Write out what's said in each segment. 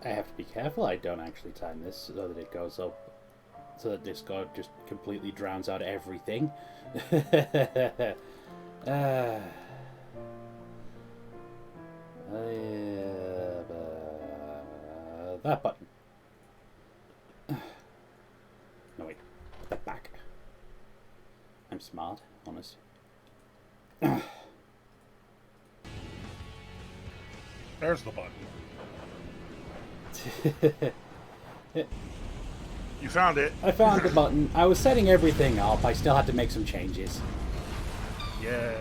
I have to be careful I don't actually time this so that it goes up, so that Discord just completely drowns out everything. uh, that button. No, wait. Put that back. I'm smart, honest. There's the button. You found it. I found the button. I was setting everything up. I still had to make some changes. Yeah.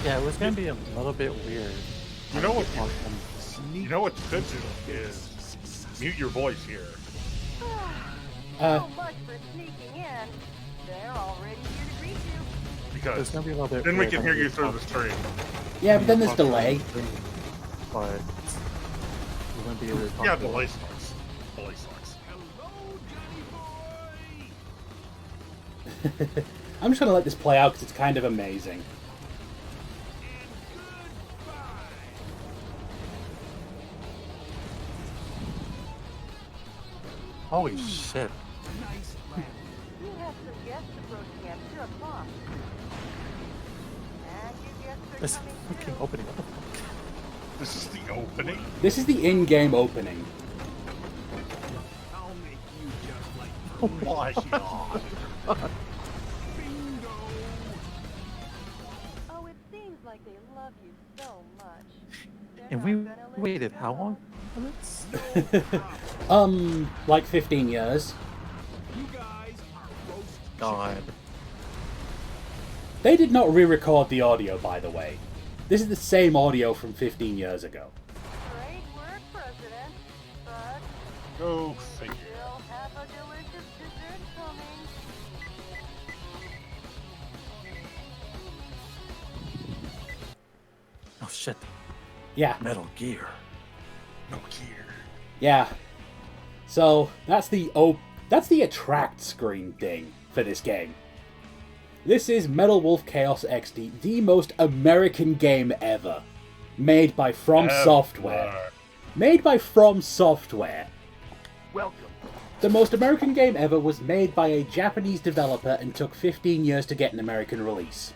Yeah, it was gonna be a little bit weird. You know what? You know what you could do is mute your voice here. So much for sneaking in. They're already here to greet you. Because It's gonna be a little bit then we weird can when hear you we through talk- the stream. Yeah, but then there's delay. But we're gonna be able to talk Yeah, about- delay sucks. Delay sucks. I'm just gonna let this play out because it's kind of amazing. Holy shit! You have some guests approaching at 2 o'clock. And you guests are This coming fucking too. opening. What the fuck? This is the opening. This is the in-game opening. Oh my god. Oh, it seems like they love you so much. They're And not we gonna let waited you how go. long for this? Like 15 years. God. They did not re-record the audio, by the way. This is the same audio from 15 years ago. Great work, President. But Go figure. we'll have a delicious dessert coming. Oh shit! Yeah, Metal Gear. No gear. yeah. So, that's the attract screen thing for this game. This is Metal Wolf Chaos XD, the most American game ever. Made by From Software. Made by From Software. Welcome. The most American game ever was made by a Japanese developer and took 15 years to get an American release.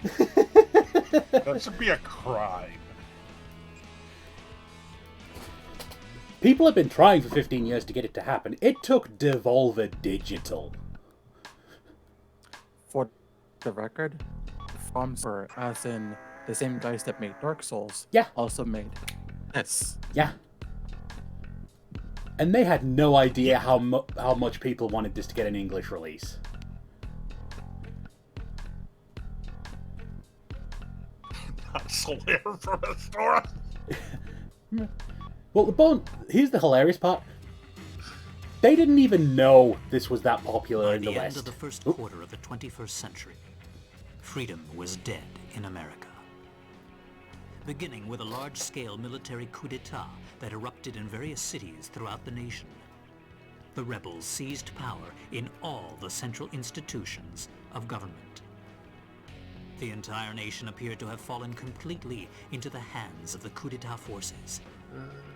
That should be a crime. People have been trying for 15 years to get it to happen. It took Devolver Digital. For the record, From Software, as in the same guys that made Dark Souls, Yeah. also made this. Yeah. And they had no idea how much people wanted this to get an English release. Not Solaire from Astora. Well, here's the hilarious part. They didn't even know this was that popular By in the the end West. of the first Oop. quarter of the 21st century, freedom was dead in America. Beginning with a large-scale military coup d'etat that erupted in various cities throughout the nation. The rebels seized power in all the central institutions of government. The entire nation appeared to have fallen completely into the hands of the coup d'etat forces.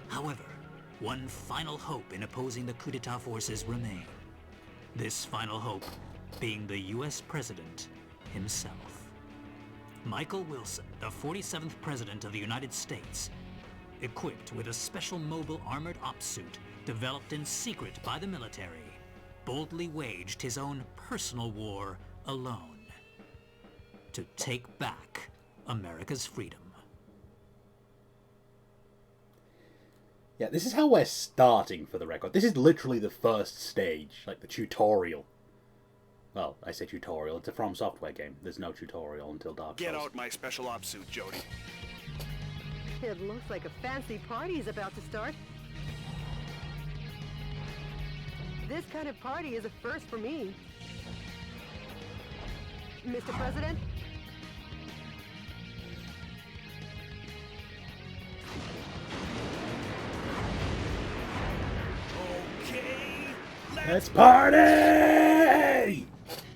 However, one final hope in opposing the coup d'etat forces remained. This final hope being the US President himself. Michael Wilson, the 47th President of the United States, equipped with a special mobile armored ops suit developed in secret by the military, boldly waged his own personal war alone to take back America's freedom. Yeah, this is how we're starting, for the record. This is literally the first stage, like the tutorial. Well, I say tutorial, it's a From Software game. There's no tutorial until Dark Souls. Get out my special ops suit, Jody. It looks like a fancy party is about to start. This kind of party is a first for me. Mr. President? Okay, Let's party!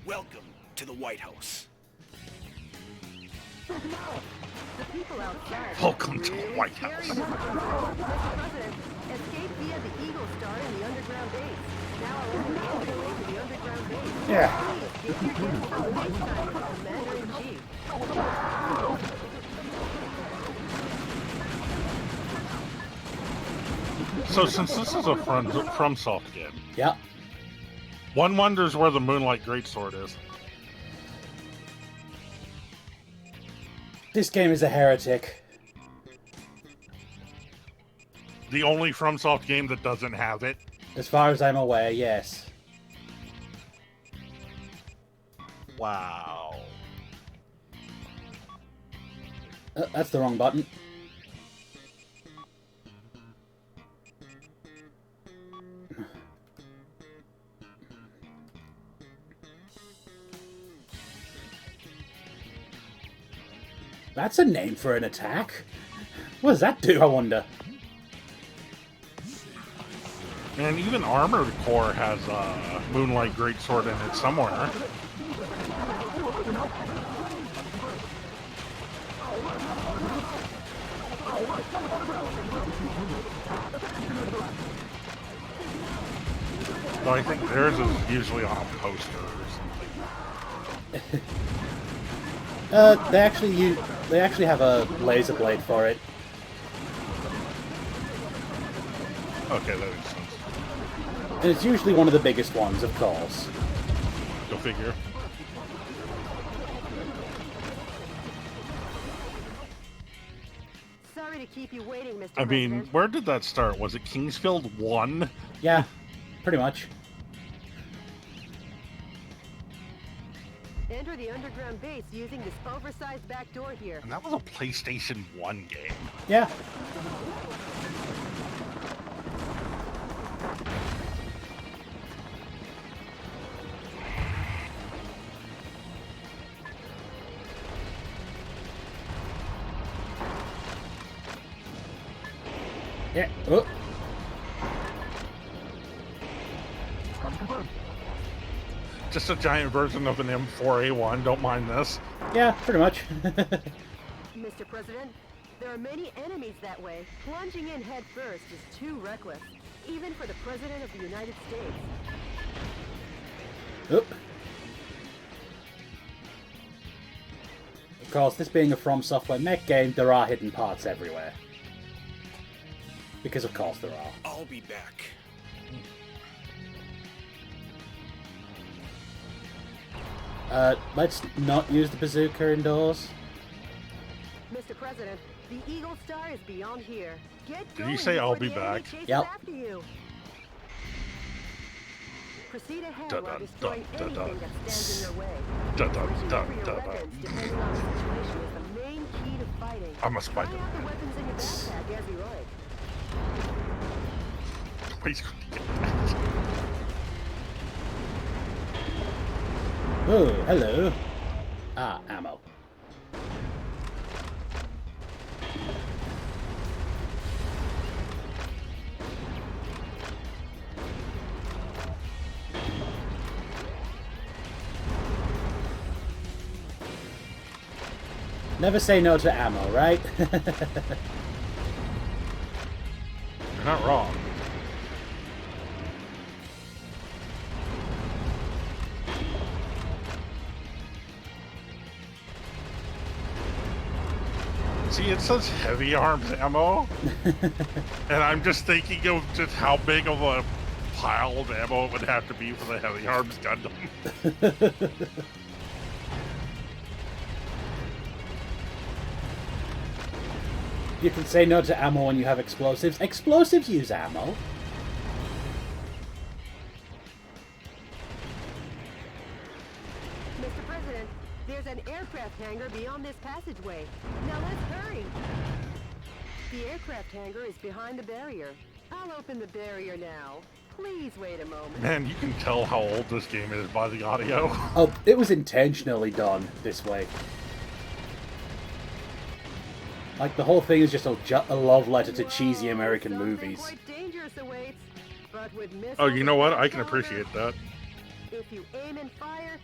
welcome to the White House. The people outside. Welcome to the really White scary, House. Mr. President. Escape via the Eagle Star in the underground base. Now I'll open the entryway to the underground base. Yeah. Please give your gift from FaceTime with the Commander-in-Chief. So since this is a FromSoft game, Yep. one wonders where the Moonlight Greatsword is. This game is a heretic. The only FromSoft game that doesn't have it. As far as I'm aware, yes. Wow. That's the wrong button. That's a name for an attack. What does that do, I wonder? And even Armored Core has a Moonlight Greatsword in it somewhere. Though I think theirs is usually on a poster or something. They actually have a laser blade for it. Okay, that makes sense. And it's usually one of the biggest ones, of course. Go figure. Sorry to keep you waiting, Mr. I mean, President. where did that start? Was it Kingsfield 1? Yeah, pretty much. Enter the underground base using this oversized back door here. And that was a PlayStation 1 game. Yeah. Yeah. Oh. Just a giant version of an M4A1, don't mind this. Yeah, pretty much. Mr. President, there are many enemies that way. Plunging in head first is too reckless, even for the President of the United States. Oop. Of course, this being a From Software mech game, there are hidden parts everywhere. Because of course there are. I'll be back. Let's not use the bazooka indoors. Mr. President, the Eagle Star is beyond here. Get Did going you say I'll before be the enemy back? chases Yep. after you. Proceed ahead Dun, while dun, destroying dun, dun, anything that stands in your way. Dun, dun, Switching dun, over your dun, weapons, dun. depending on the situation, is the main key to fighting. I'm a spider. Try out the weapons in your backpack as you like. Wait. Oh, hello. Ah, ammo. Never say no to ammo, right? You're not wrong. See, it says heavy arms ammo, and I'm just thinking of just how big of a pile of ammo it would have to be for the heavy arms Gundam. You can say no to ammo when you have explosives. Explosives use ammo. Mr. President, there's an aircraft hangar beyond this passageway. Now let's hurry. The aircraft hangar is behind the barrier. I'll open the barrier now. Please wait a moment. Man, you can tell how old this game is by the audio. Oh, it was intentionally done this way. Like, the whole thing is just a love letter to cheesy American Something movies. quite dangerous awaits, but with missiles Oh, you know what? and I can powder, appreciate that. If you aim and fire,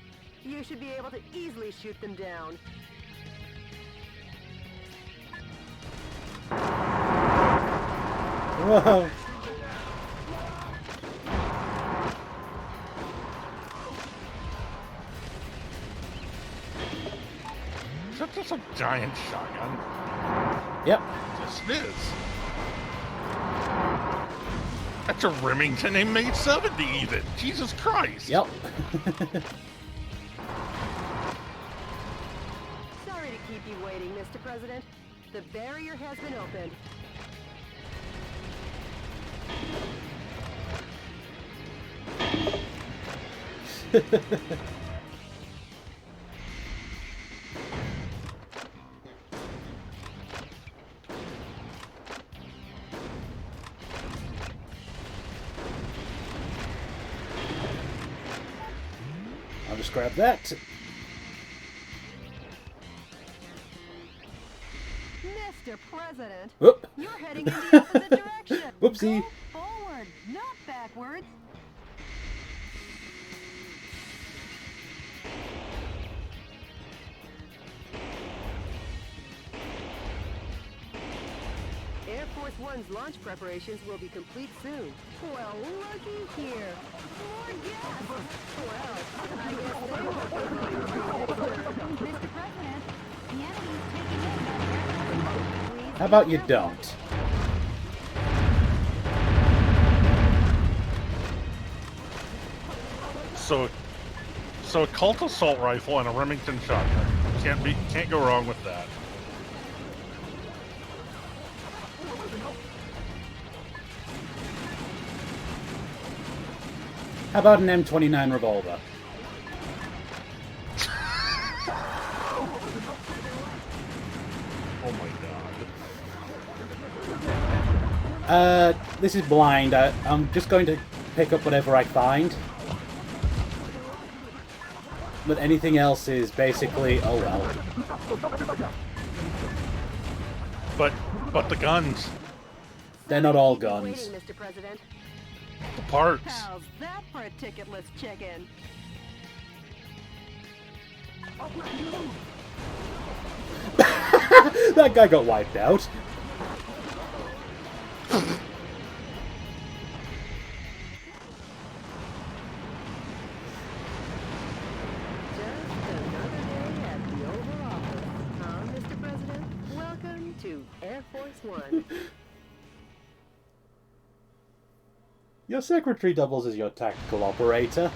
you should be able to easily shoot them down. Whoa. Is that just a giant shotgun? Yep. Yes, it is. That's a Remington M870 even. Jesus Christ. Yep. Sorry to keep you waiting, Mr. President. The barrier has been opened. I'll just grab that. Mr. President, Whoop. you're heading in the opposite direction. Whoopsie. Go forward, not backwards. Air Force One's launch preparations will be complete soon. Well, looky here. More gas. Well, I guess they won't be going through this. Mr. President, the enemy's taking in that aircraft. How about you don't? So a Colt assault rifle and a Remington shotgun. Can't go wrong with that. How about an M29 revolver? Oh my god. This is blind. I'm just going to pick up whatever I find. But anything else is basically, oh well. But the guns, They're not all Keep guns. waiting, Mr. President. the parts. How's that for a ticketless check-in? That guy got wiped out. Just another day at the Oval Office, huh, Mr. President? Welcome to Air Force One. Your secretary doubles as your tactical operator.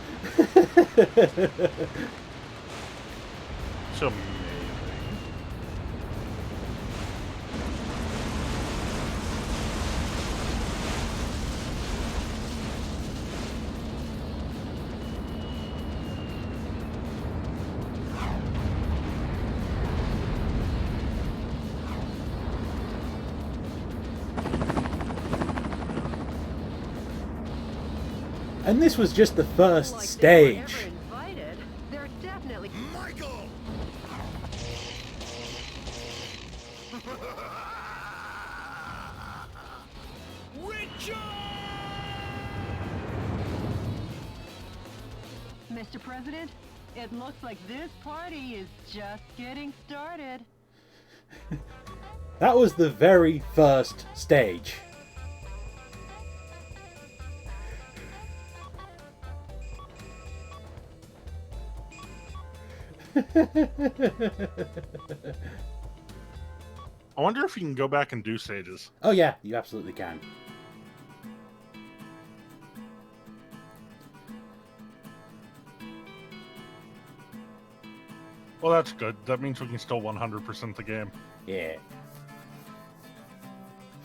It's amazing. And this was just the first Like they were stage. ever invited. They're definitely... Michael! Richard! Mr. President, it looks like this party is just getting started. That was the very first stage. I wonder if you can go back and do stages. Oh yeah, you absolutely can. Well, that's good. That means we can still 100% the game. Yeah.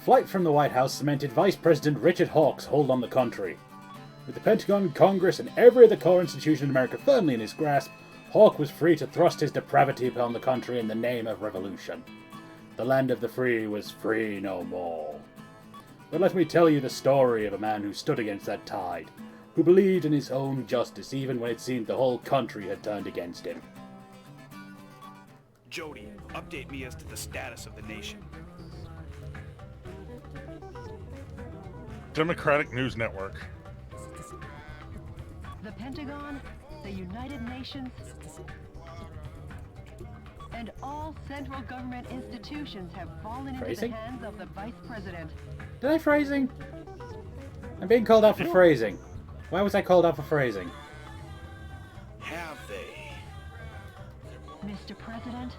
Flight from the White House cemented Vice President Richard Hawke's hold on the country. With the Pentagon, Congress, and every other core institution in America firmly in his grasp, Hawke was free to thrust his depravity upon the country in the name of revolution. The land of the free was free no more. But let me tell you the story of a man who stood against that tide, who believed in his own justice even when it seemed the whole country had turned against him. Jody, update me as to the status of the nation. Democratic News Network. The Pentagon, the United Nations, and all central government institutions have fallen into Phrasing? the hands of the Vice President. Did I phrasing? I'm being called out for phrasing. Why was I called out for phrasing? Have they? Mr. President,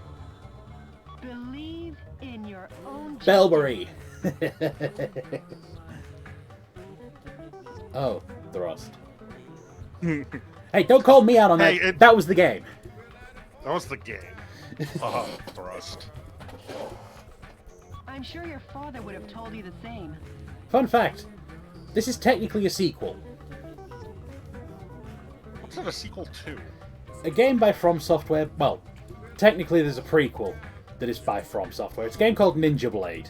believe in your own Bellbury! Oh, thrust. Hey, don't call me out on that. Hey, That was the game. That was the game. Thrust. I'm sure your father would have told you the same. Fun fact. This is technically a sequel. What's it a sequel to? A game by From Software. Well, technically there's a prequel that is by From Software. It's a game called Ninja Blade,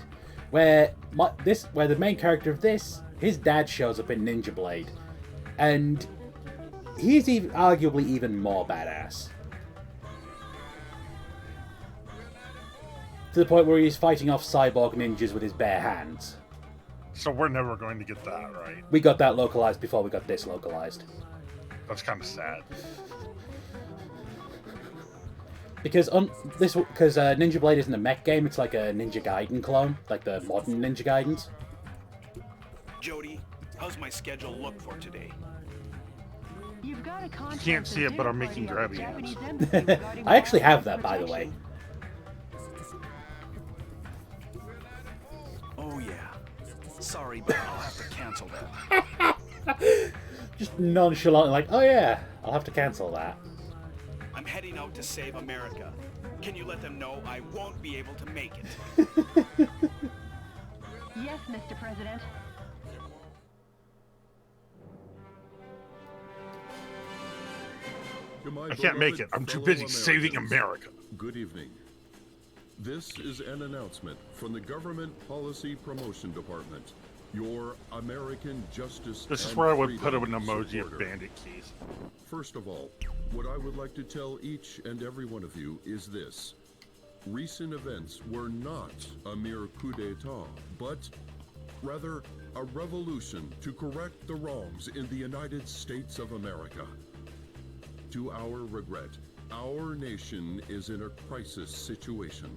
where the main character of this, his dad shows up in Ninja Blade, and he's arguably even more badass. To the point where he's fighting off cyborg ninjas with his bare hands. So we're never going to get that, right? We got that localized before we got this localized. That's kind of sad. Because Ninja Blade isn't a mech game, it's like a Ninja Gaiden clone, like the modern Ninja Gaidens. Jody, how's my schedule look for today? You've got a contract can't see it, but I'm dinner making party grabby at the hands. Japanese embassy regarding I actually have wildlife that, by the way. protection. Oh yeah. Sorry, but I'll have to cancel that. Just nonchalantly like, oh yeah, I'll have to cancel that. I'm heading out to save America. Can you let them know I won't be able to make it? Yes, Mr. President. I can't make it. I'm too busy saving America. Good evening. This is an announcement from the Government Policy Promotion Department, your American Justice This is and where I would put an Freedom emoji of supporter. bandit keys. First of all, what I would like to tell each and every one of you is this. Recent events were not a mere coup d'etat, but rather a revolution to correct the wrongs in the United States of America. To our regret, our nation is in a crisis situation.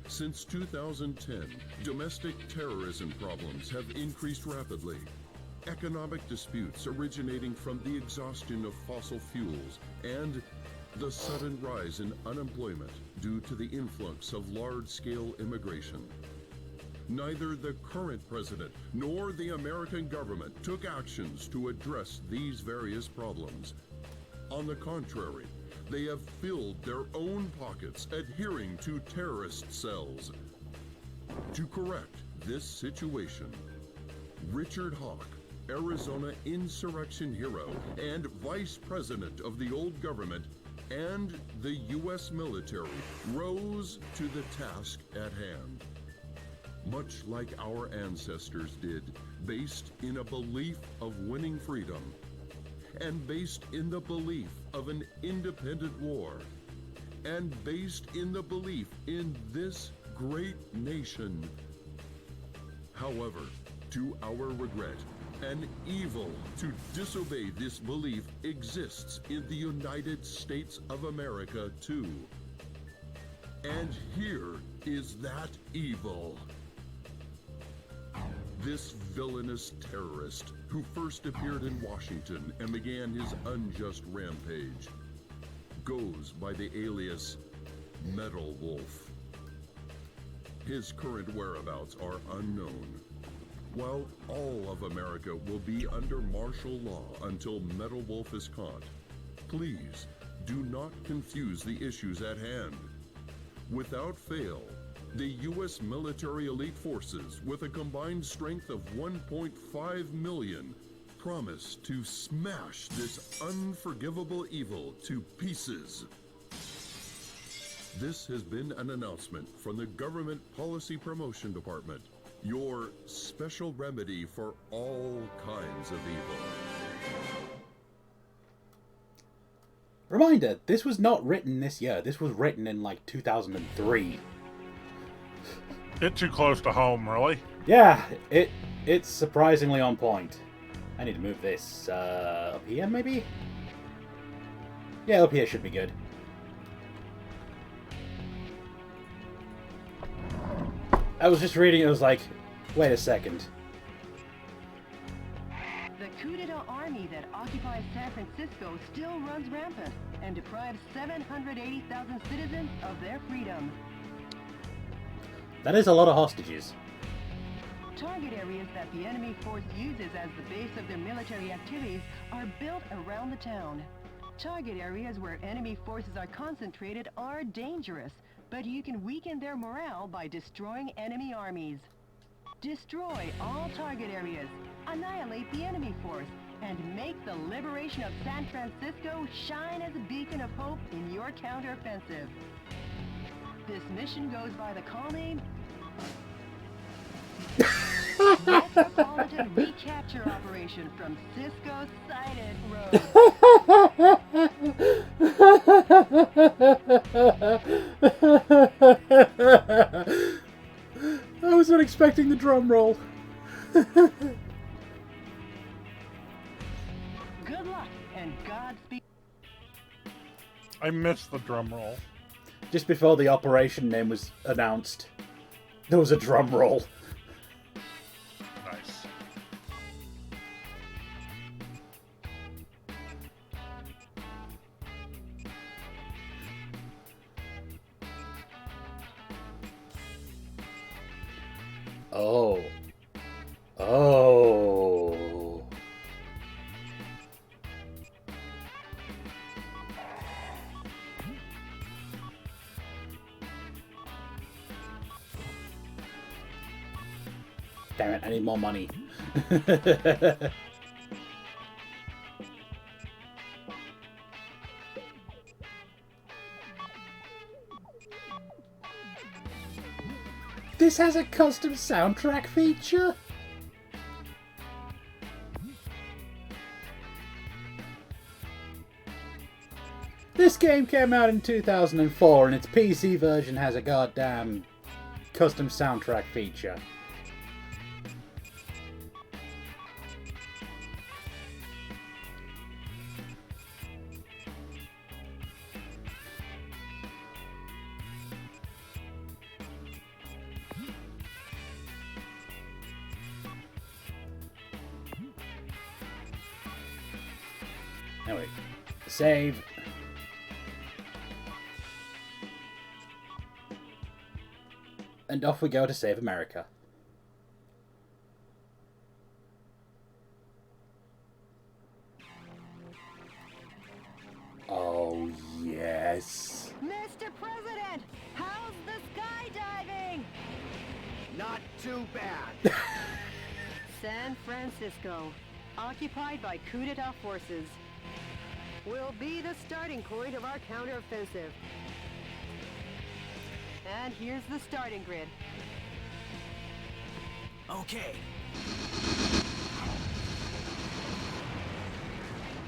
Since 2010, domestic terrorism problems have increased rapidly. Economic disputes originating from the exhaustion of fossil fuels and the sudden rise in unemployment due to the influx of large-scale immigration. Neither the current president nor the American government took actions to address these various problems. On the contrary, they have filled their own pockets adhering to terrorist cells. To correct this situation, Richard Hawk, Arizona insurrection hero and vice president of the old government and the U.S. military, rose to the task at hand. Much like our ancestors did, based in a belief of winning freedom, and based in the belief of an independent war, and based in the belief in this great nation. However, to our regret, an evil to disobey this belief exists in the United States of America too. And here is that evil. This villainous terrorist who first appeared in Washington and began his unjust rampage goes by the alias Metal Wolf. His current whereabouts are unknown. While all of America will be under martial law until Metal Wolf is caught, please do not confuse the issues at hand. Without fail, the U.S. military elite forces, with a combined strength of 1.5 million, promise to smash this unforgivable evil to pieces. This has been an announcement from the Government Policy Promotion Department, your special remedy for all kinds of evil. Reminder, this was not written this year. This was written in like 2003. Bit too close to home, really. Yeah, it's surprisingly on point. I need to move this up here, maybe? Yeah, up here should be good. I was just reading it, I was like, wait a second. The coup d'etat army that occupies San Francisco still runs rampant and deprives 780,000 citizens of their freedom. That is a lot of hostages. Target areas that the enemy force uses as the base of their military activities are built around the town. Target areas where enemy forces are concentrated are dangerous, but you can weaken their morale by destroying enemy armies. Destroy all target areas, annihilate the enemy force, and make the liberation of San Francisco shine as a beacon of hope in your counteroffensive. This mission goes by the call name Metropolitan Recapture Operation from Cisco Sided Road. I was not expecting the drum roll. Good luck and Godspeed. I missed the drum roll. Just before the operation name was announced, there was a drum roll. Nice. Oh. Oh. Damn it, I need more money. This has a custom soundtrack feature? This game came out in 2004 and its PC version has a goddamn custom soundtrack feature. Anyway, save. And off we go to save America. Oh, yes. Mr. President, how's the skydiving? Not too bad. San Francisco, occupied by coup d'etat forces, will be the starting point of our counteroffensive. And here's the starting grid. Okay.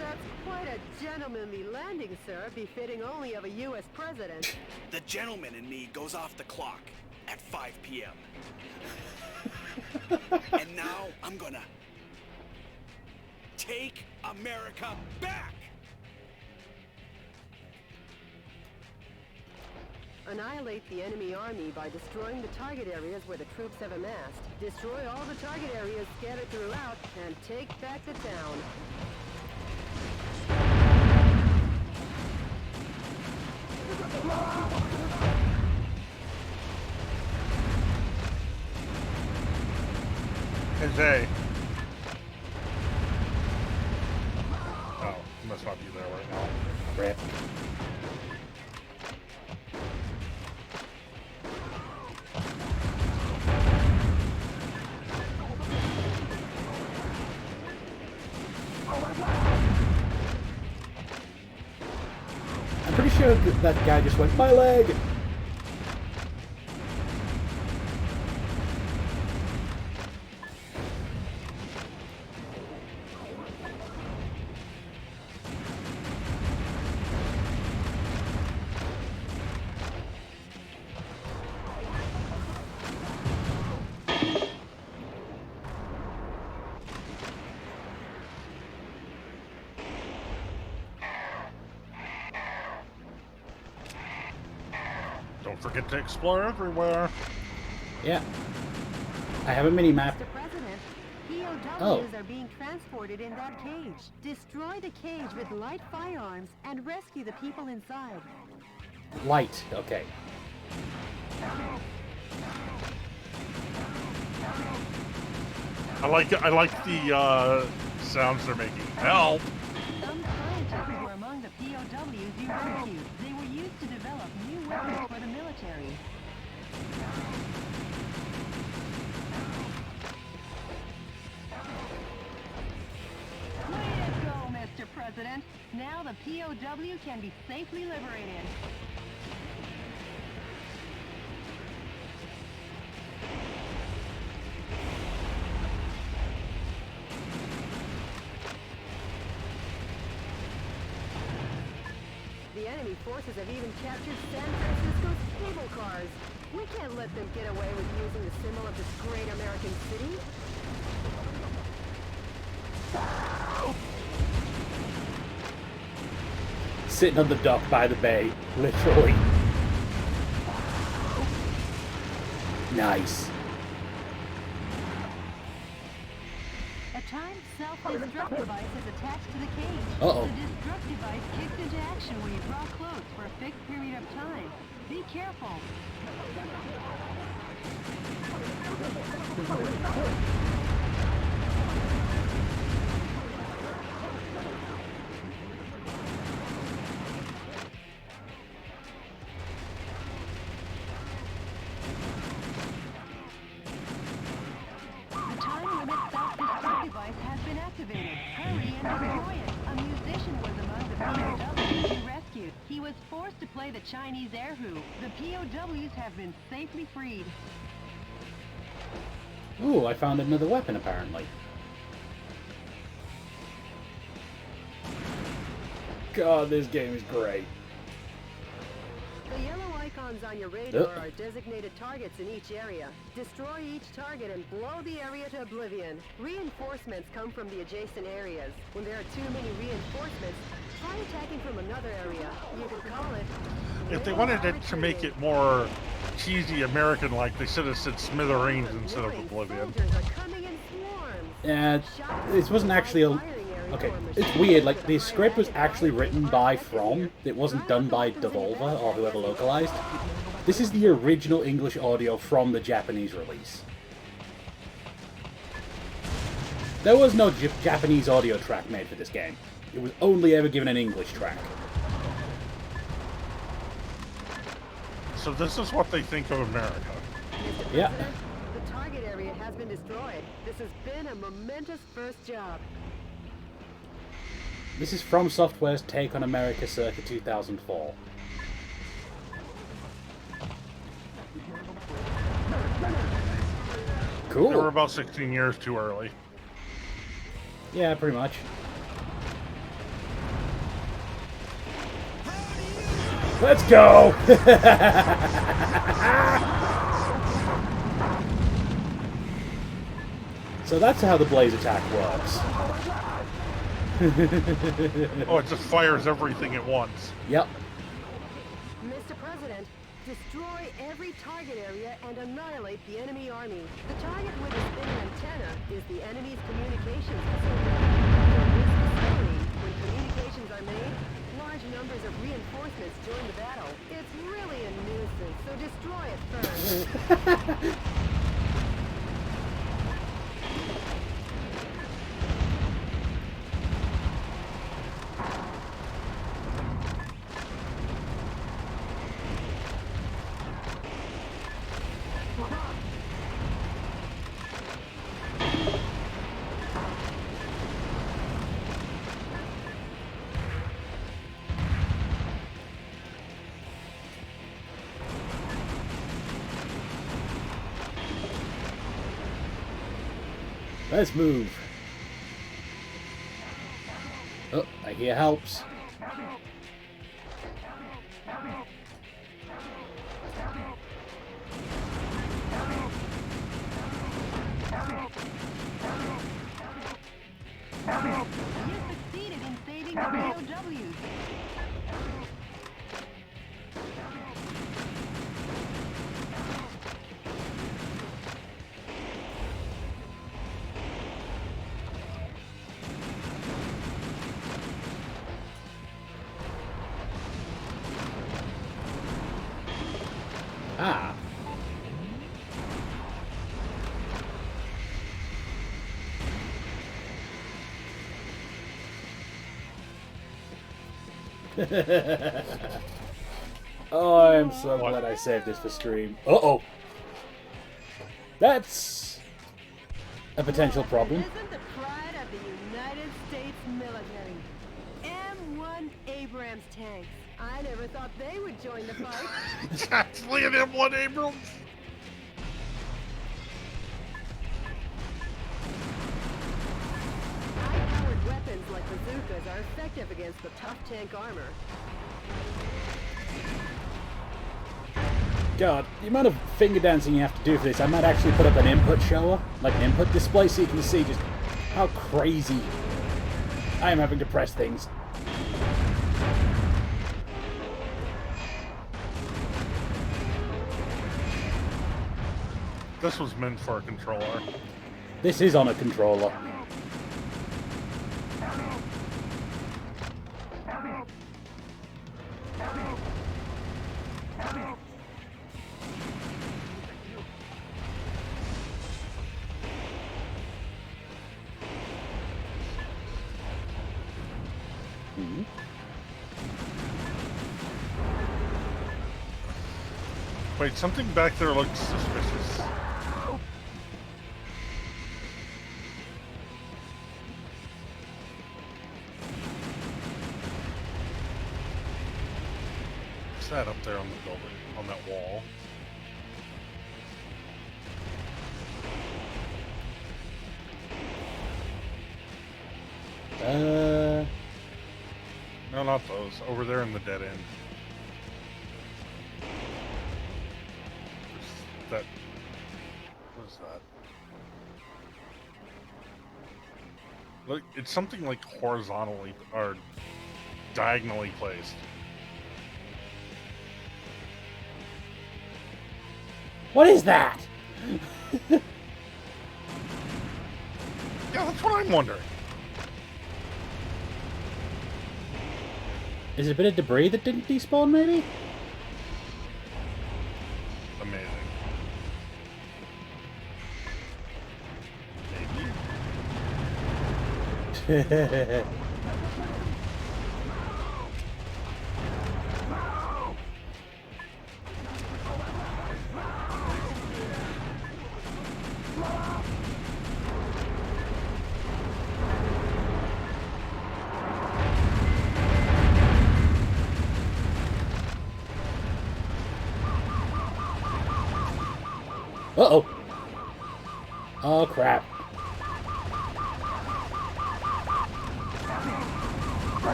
That's quite a gentlemanly landing, sir, befitting only of a U.S. president. The gentleman in me goes off the clock at 5 p.m. And now I'm gonna take America back! Annihilate the enemy army by destroying the target areas where the troops have amassed. Destroy all the target areas scattered throughout, and take back the town. Hey, Zay. Oh, he must not be there right now. Rip. I'm pretty sure that guy just went, my leg! Don't forget to explore everywhere. Yeah. I have a mini-map. Mr. President, POWs Oh. are being transported in that cage. Destroy the cage with light firearms and rescue the people inside. Light. Okay. I like the sounds they're making. Help! Some scientists were among the POWs you rescued. They were used to develop new weapons for the military. Way to go, Mr. President. Now the POW can be safely liberated. The enemy forces have even captured San Francisco's cable cars. We can't let them get away with using the symbol of this great American city. Sitting on the dock by the bay. Literally. Nice. A timed self-destruct device is attached to the cage. Uh-oh. The destruct device kicks into action when you draw close for a fixed period of time. Be careful. The time limit self-destruct device has been activated. Hurry and destroy it. A musician was among the POWs you rescued. He was forced to play the Chinese erhu. The POWs have been safely freed. Ooh, I found another weapon apparently. God, this game is great. The yellow icons on your radar are designated targets in each area. Destroy each target and blow the area to oblivion. Reinforcements come from the adjacent areas. When there are too many reinforcements, try attacking from another area. You could call it... If they wanted it to make it more cheesy American-like, they should have said smithereens instead of oblivion. Soldiers are coming in swarms. And this wasn't actually a... Okay, it's weird, like, the script was actually written by From. It wasn't done by Devolver or whoever localized. This is the original English audio from the Japanese release. There was no Japanese audio track made for this game. It was only ever given an English track. So this is what they think of America. Yeah. The target area has been destroyed. This has been a momentous first job. This is From Software's take on America circa 2004. Cool. They were about 16 years too early. Yeah, pretty much. Let's go! So that's how the blaze attack works. Oh, it just fires everything at once. Yep. Mr. President, destroy every target area and annihilate the enemy army. The target with the spinning antenna is the enemy's communications facility. From this facility, when communications are made, large numbers of reinforcements join the battle. It's really a nuisance, so destroy it first. Let's move. Oh, I hear helps. You succeeded in saving the POWs. Oh, I'm so glad I saved this for stream. Uh-oh. That's a potential problem. Isn't the pride of the United States military. M1 Abrams tanks. I never thought they would join the fight. That's Liam M1 Abrams. High-powered weapons like bazookas are effective against the tough tank armor. God, the amount of finger dancing you have to do for this, I might actually put up an input shower, like an input display, so you can see just how crazy I am having to press things. This was meant for a controller. This is on a controller. Wait, something back there looks suspicious. What's that up there on the building, on that wall? No, not those. Over there in the dead end. That. What is that? Look, it's something like horizontally or diagonally placed. What is that? Yeah, that's what I'm wondering. Is it a bit of debris that didn't despawn, maybe? Amazing. Maybe. Uh-oh. Oh, crap.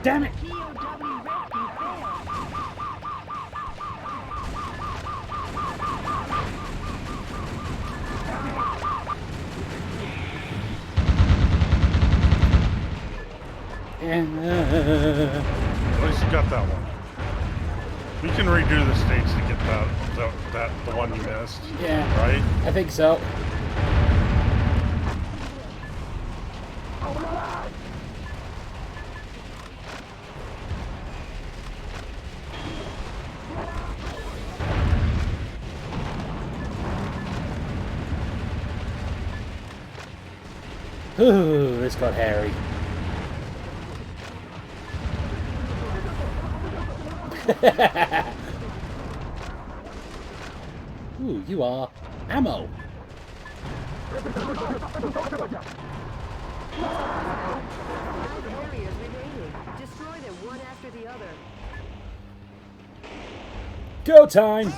Damn it! POW rescue failed. At least you got that one. We can redo the stage to get the one you missed. Yeah. Right? I think so. Ooh, this got hairy. Ooh, you are ammo. Five areas remaining. Destroy them one after the other. Go time!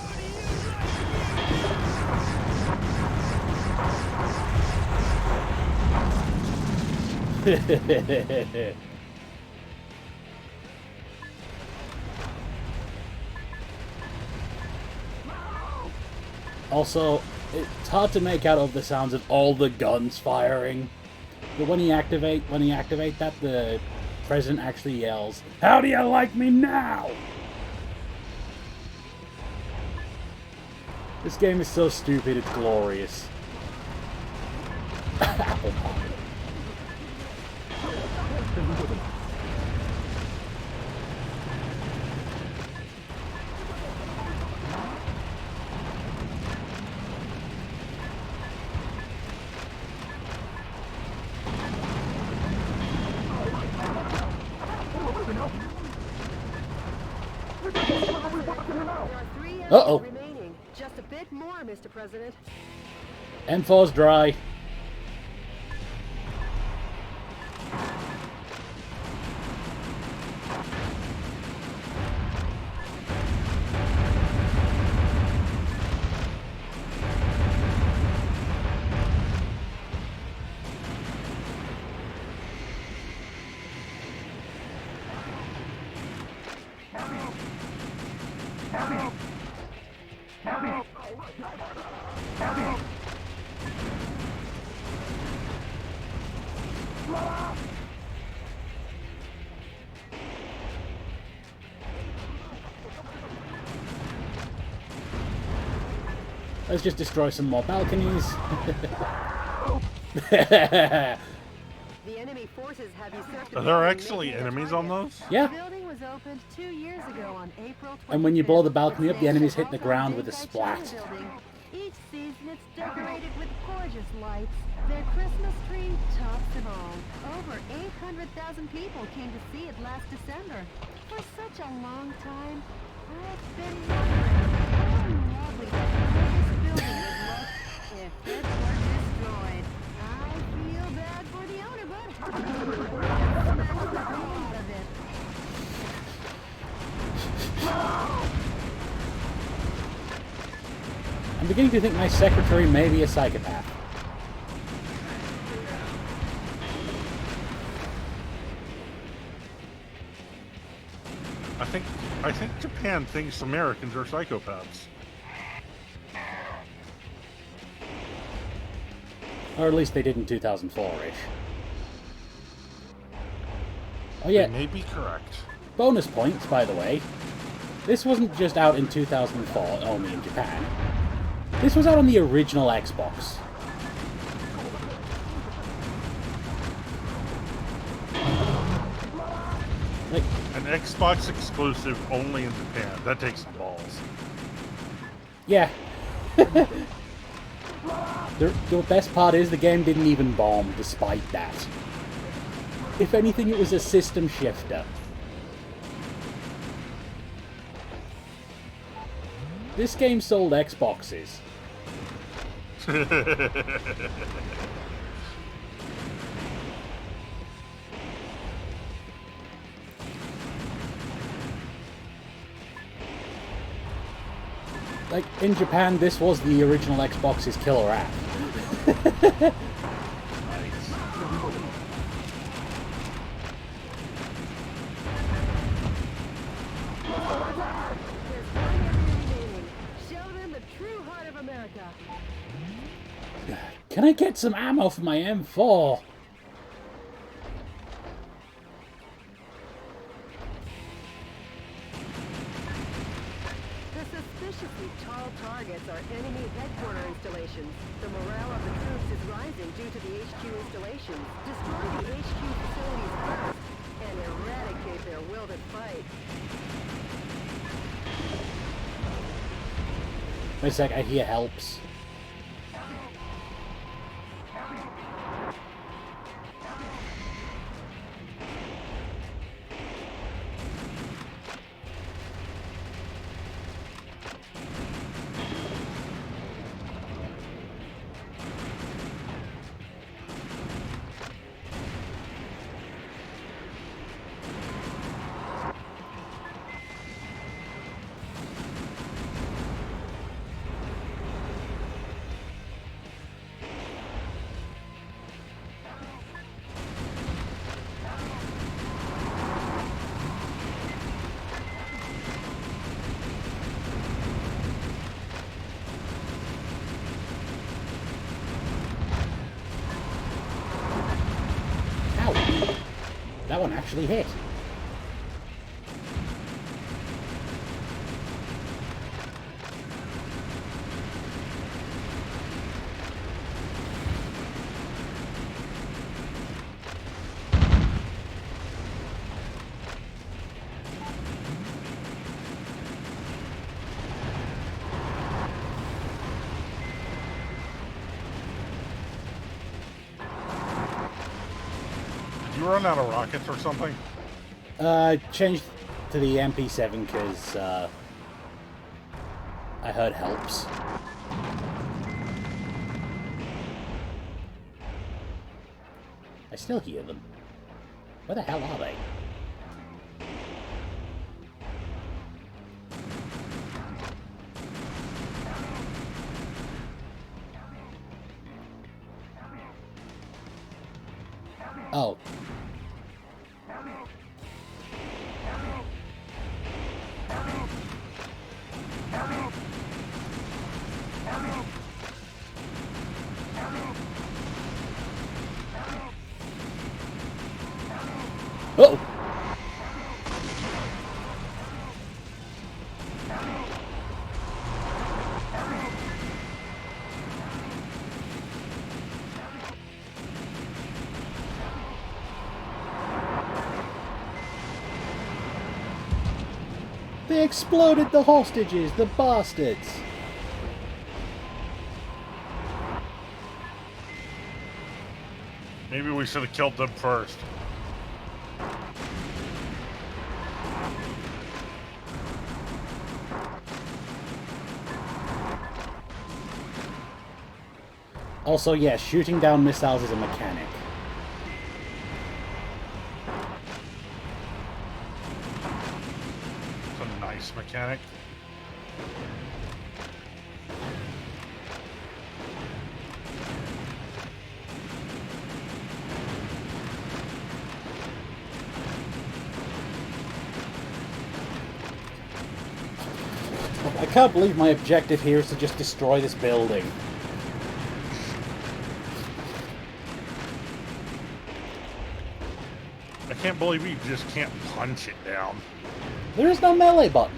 Also, it's hard to make out of the sounds of all the guns firing. But when you activate that, the president actually yells, "How do you like me now?" This game is so stupid, it's glorious. Apple pie. Uh-oh. remaining. Just a bit more, Mr. President. M4's dry. Let's just destroy some more balconies. The enemy forces have usurped. Are there actually enemies on those? The Yeah. building was opened 2 years ago on April 25th. And when you blow the balcony up, the enemies hit the ground with a Inside splat. China Building. Each season it's decorated with gorgeous lights. Their Christmas tree tops them all. Over 800,000 people came to see it last December. For such a long time, I've been wondering how lovely that this building would look if it were destroyed. I feel bad for the owner, but smash the hell out of it. I'm beginning to think my secretary may be a psychopath. I think Japan thinks Americans are psychopaths. Or at least they did in 2004-ish. Oh They yeah, may be correct. bonus points, by the way. This wasn't just out in 2004, only in Japan. This was out on the original Xbox. Like, An Xbox exclusive only in Japan. That takes some balls. yeah. The best part is the game didn't even bomb despite that. If anything, it was a system shifter. This game sold Xboxes. Like, in Japan, this was the original Xbox's killer app. There's one enemy remaining. Show them the true heart of America. Can I get some ammo for my M4? The suspiciously tall targets are enemy headquarter installations. The morale of the troops is rising due to the HQ installations. Destroy the HQ facilities first and eradicate their will to fight. Wait a sec, I hear helps. Ow! That one actually hit. Did you run out of rockets or something? Changed to the MP7 because, I heard helps. I still hear them. Where the hell are they? Oh. Uh-oh. They exploded the hostages, the bastards! Maybe we should have killed them first. Also, yeah, shooting down missiles is a mechanic. It's a nice mechanic. I can't believe my objective here is to just destroy this building. I can't believe you just can't punch it down. There is no melee button.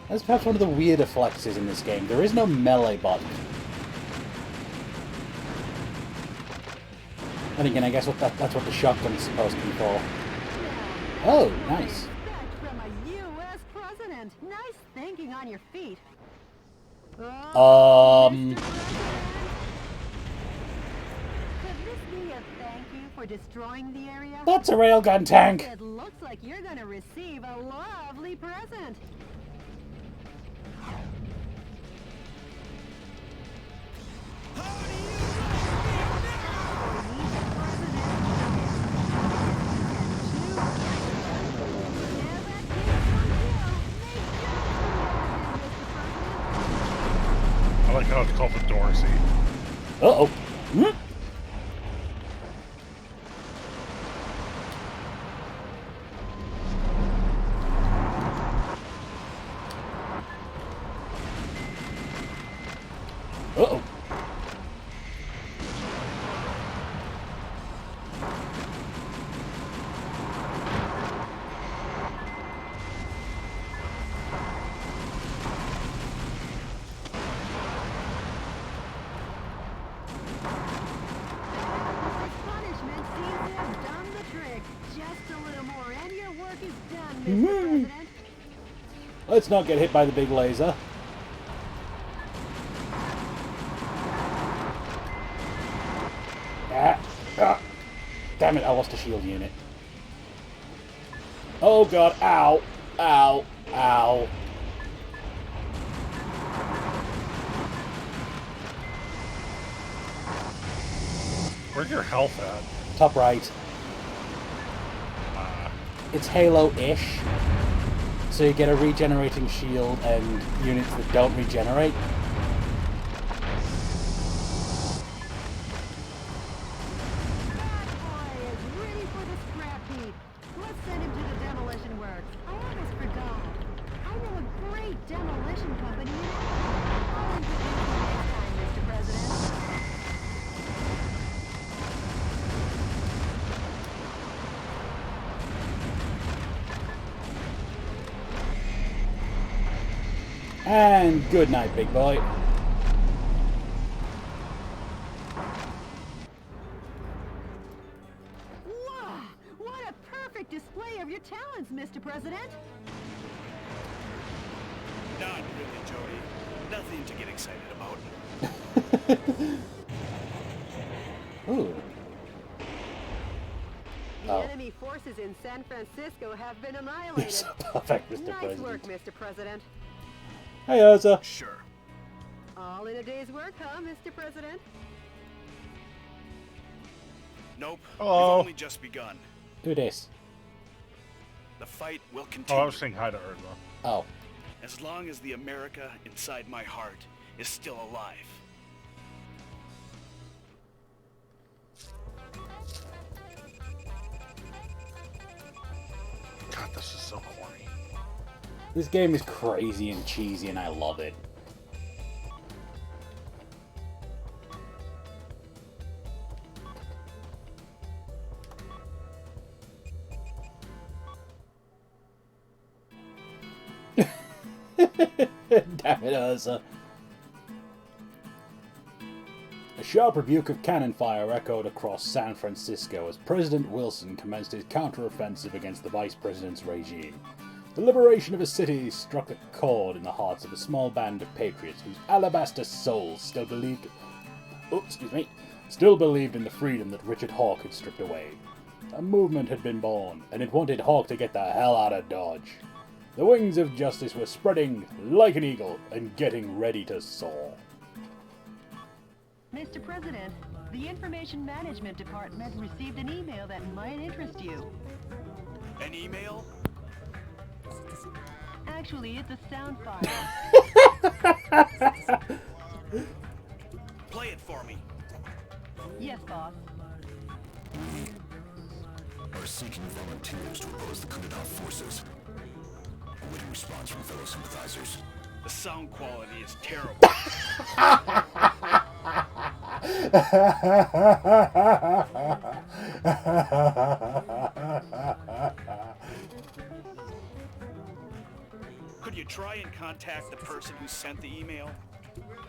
That's perhaps one of the weirder flexes in this game. There is no melee button. And again, I guess that's what the shotgun's supposed to be for. Oh, nice. Respect from a U.S. president. Nice thinking on your feet. Um, Mr. President. Could this be a thank you for destroying the area? That's a railgun tank! It looks like you're gonna receive a lovely present. I like how it's called the Dorsey. Uh-oh. Hmm? Uh-oh. Punishment seems to have done the trick. Just a little more and your work is done, Mr. President. Let's not get hit by the big laser. Damn it, I lost a shield unit. Oh god, ow, ow, ow. Where's your health at? Top right. It's Halo-ish. So you get a regenerating shield and units that don't regenerate. That boy is ready for the scrap heap. Let's send him to the demolition works. I almost forgot. I know a great demolition company. I'll introduce you next time, Mr. President. And good night, big boy. Wow! What a perfect display of your talents, Mr. President. Not really, Jody. Nothing to get excited about. Ooh. The Oh. enemy forces in San Francisco have been You're annihilated. so perfect, Mr. Nice President. work, Mr. President. Hey, Urza. Sure. All in a day's work, huh, Mr. President? Nope. Hello. We've only just begun. Who this? The fight will Oh, continue. I was saying hi to Urza. Oh. As long as the America inside my heart is still alive. God, this is so corny. This game is crazy and cheesy, and I love it. Damn it, Urza. A sharp rebuke of cannon fire echoed across San Francisco as President Wilson commenced his counteroffensive against the Vice President's regime. The liberation of a city struck a chord in the hearts of a small band of patriots whose alabaster souls still believed in the freedom that Richard Hawke had stripped away. A movement had been born, and it wanted Hawke to get the hell out of Dodge. The wings of justice were spreading like an eagle and getting ready to soar. Mr. President, the Information Management Department received an email that might interest you. An email? Actually, it's a sound file. Play it for me. Yes, boss. Are seeking volunteers to oppose the coup d'etat forces. Awaiting response from fellow sympathizers. The sound quality is terrible. Could you try and contact the person who sent the email?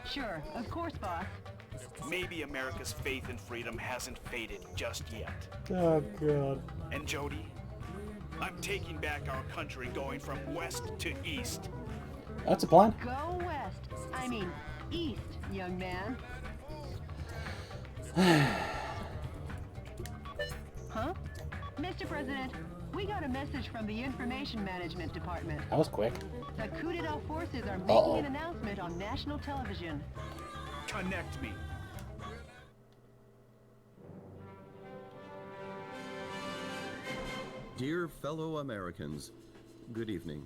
Sure, of course, boss. Maybe America's faith in freedom hasn't faded just yet. Oh, God. And Jody, I'm taking back our country, going from west to east. That's a plan. Go west. I mean, east, young man. Huh? Mr. President, we got a message from the Information Management Department. That was quick. The coup d'etat forces are making Uh-oh. an announcement on national television. Connect me. Dear fellow Americans, good evening.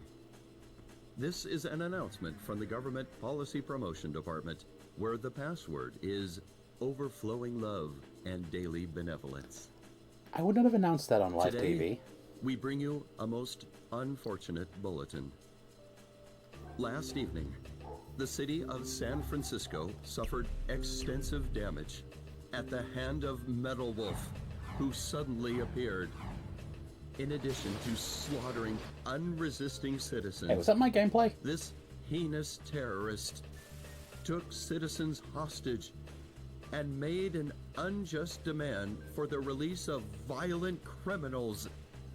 This is an announcement from the Government Policy Promotion Department, where the password is overflowing love and daily benevolence. I would not have announced that on live Today, TV. we bring you a most unfortunate bulletin. Last evening, the city of San Francisco suffered extensive damage at the hand of Metal Wolf, who suddenly appeared. In addition to slaughtering unresisting citizens, Hey, was that my gameplay? this heinous terrorist took citizens hostage and made an unjust demand for the release of violent criminals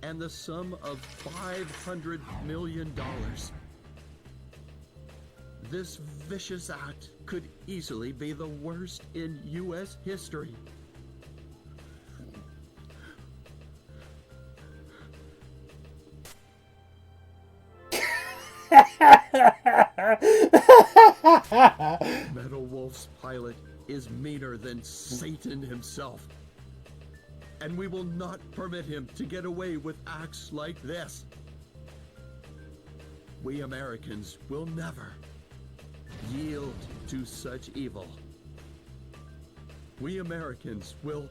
and the sum of $500 million. This vicious act could easily be the worst in U.S. history. Metal Wolf's pilot is meaner than Satan himself. And we will not permit him to get away with acts like this. We Americans will never yield to such evil. We Americans will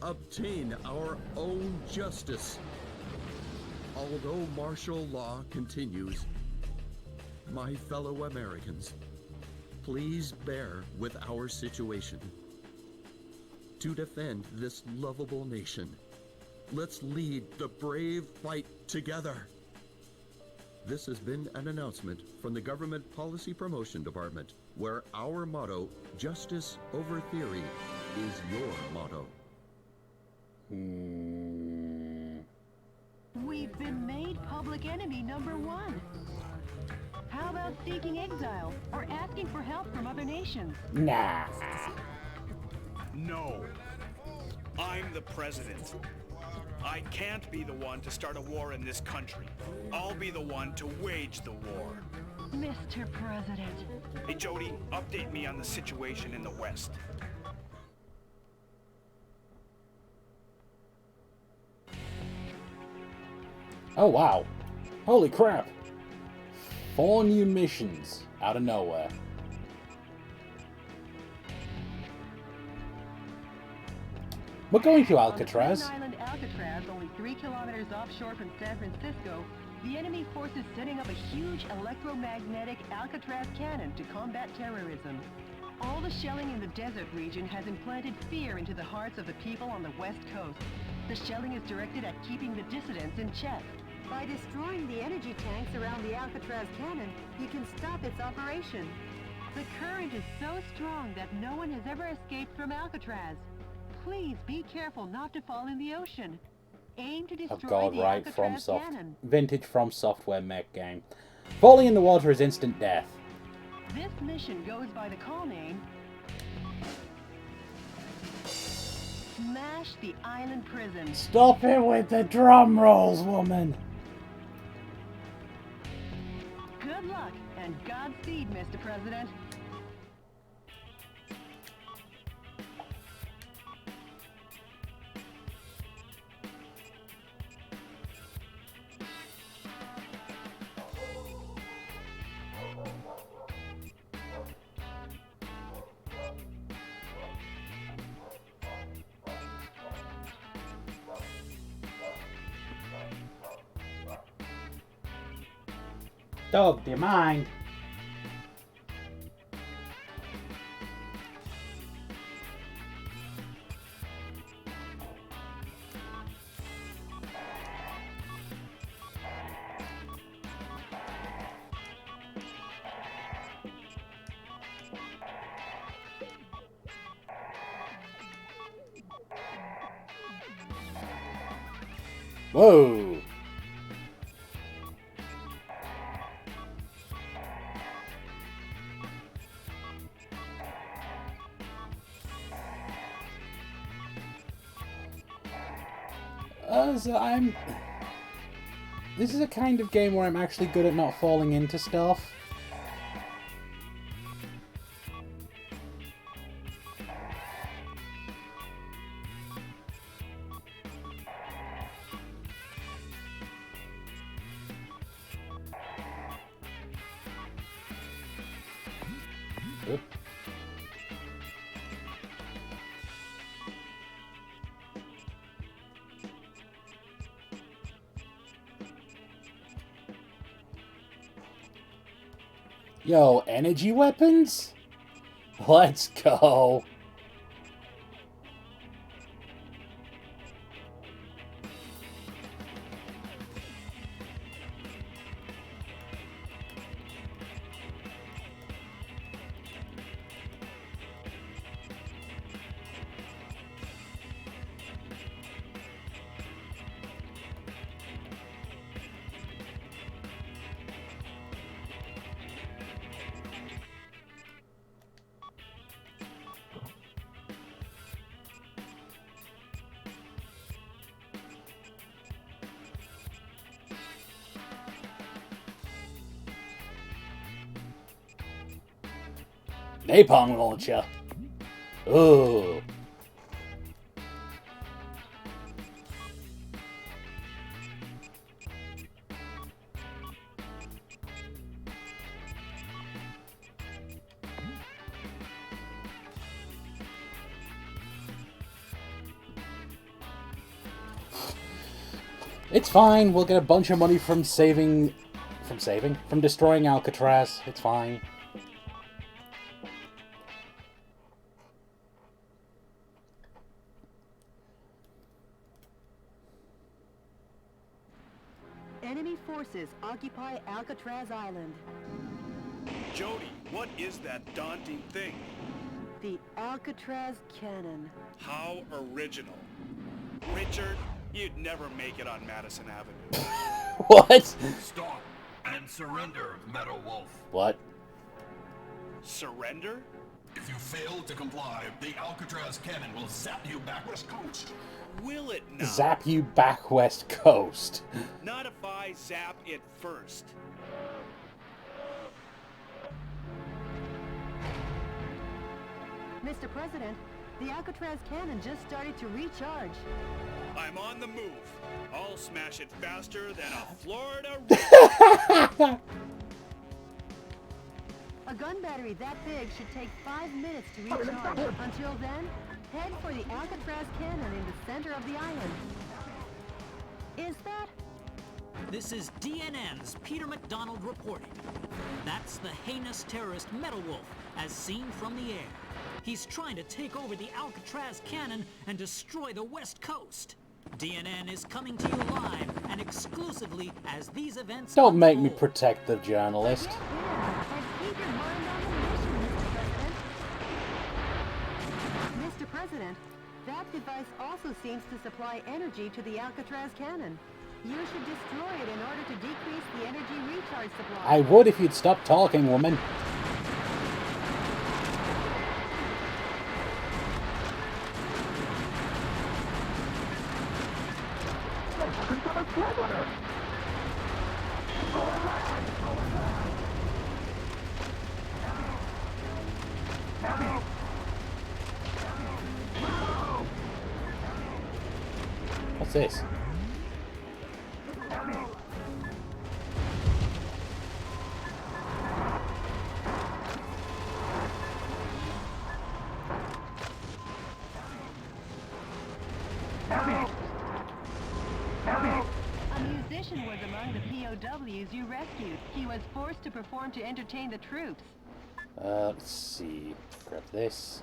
obtain our own justice. Although martial law continues, my fellow Americans, please bear with our situation. To defend this lovable nation, let's lead the brave fight together. This has been an announcement from the Government Policy Promotion Department, where our motto, justice over theory, is your motto. We've been made public enemy #1. How about seeking exile or asking for help from other nations? Nah. No. I'm the president. I can't be the one to start a war in this country. I'll be the one to wage the war. Mr. President. Hey, Jody, update me on the situation in the West. Oh wow. Holy crap. 4 new missions out of nowhere. We're going to Alcatraz. On Island Alcatraz, only 3 kilometers offshore from San Francisco, the enemy force is setting up a huge electromagnetic Alcatraz cannon to combat terrorism. All the shelling in the desert region has implanted fear into the hearts of the people on the west coast. The shelling is directed at keeping the dissidents in check. By destroying the energy tanks around the Alcatraz cannon, you can stop its operation. The current is so strong that no one has ever escaped from Alcatraz. Please be careful not to fall in the ocean. Aim to Oh destroy god, the right, Alcatraz cannon. Vintage From Software mech game. Falling in the water is instant death. This mission goes by the call name Smash the Island Prison. Stop it with the drum rolls, woman! Good luck and Godspeed, Mr. President. Dog, do you mind? Whoa! This is a kind of game where I'm actually good at not falling into stuff. Oop. Yo, energy weapons? Let's go. Napalm launcher. Ooh. It's fine. We'll get a bunch of money from from destroying Alcatraz. It's fine. Enemy forces occupy Alcatraz Island. Jody, what is that daunting thing? The Alcatraz cannon. How original. Richard, you'd never make it on Madison Avenue. What? Stop and surrender, Meadow Wolf. What? Surrender? If you fail to comply, the Alcatraz cannon will zap you backwards, coach. will it not? Zap you back west coast. Not if I zap it first. Mr. President, the Alcatraz cannon just started to recharge. I'm on the move. I'll smash it faster than a Florida river. A gun battery that big should take 5 minutes to recharge. Until then, head for the Alcatraz cannon in the center of the island. Is that? This is DNN's Peter McDonald reporting. That's the heinous terrorist Metal Wolf, as seen from the air. He's trying to take over the Alcatraz cannon and destroy the West Coast. DNN is coming to you live and exclusively as these events Don't make me unfold. protect the journalist. Get in and keep your mind on the mission, Mr. President. Mr. President, that device also seems to supply energy to the Alcatraz cannon. You should destroy it in order to decrease the energy recharge supply. I would if you'd stop talking, woman. What's this? A musician was among the POWs you rescued. He was forced to perform to entertain the troops. Let's see. Grab this.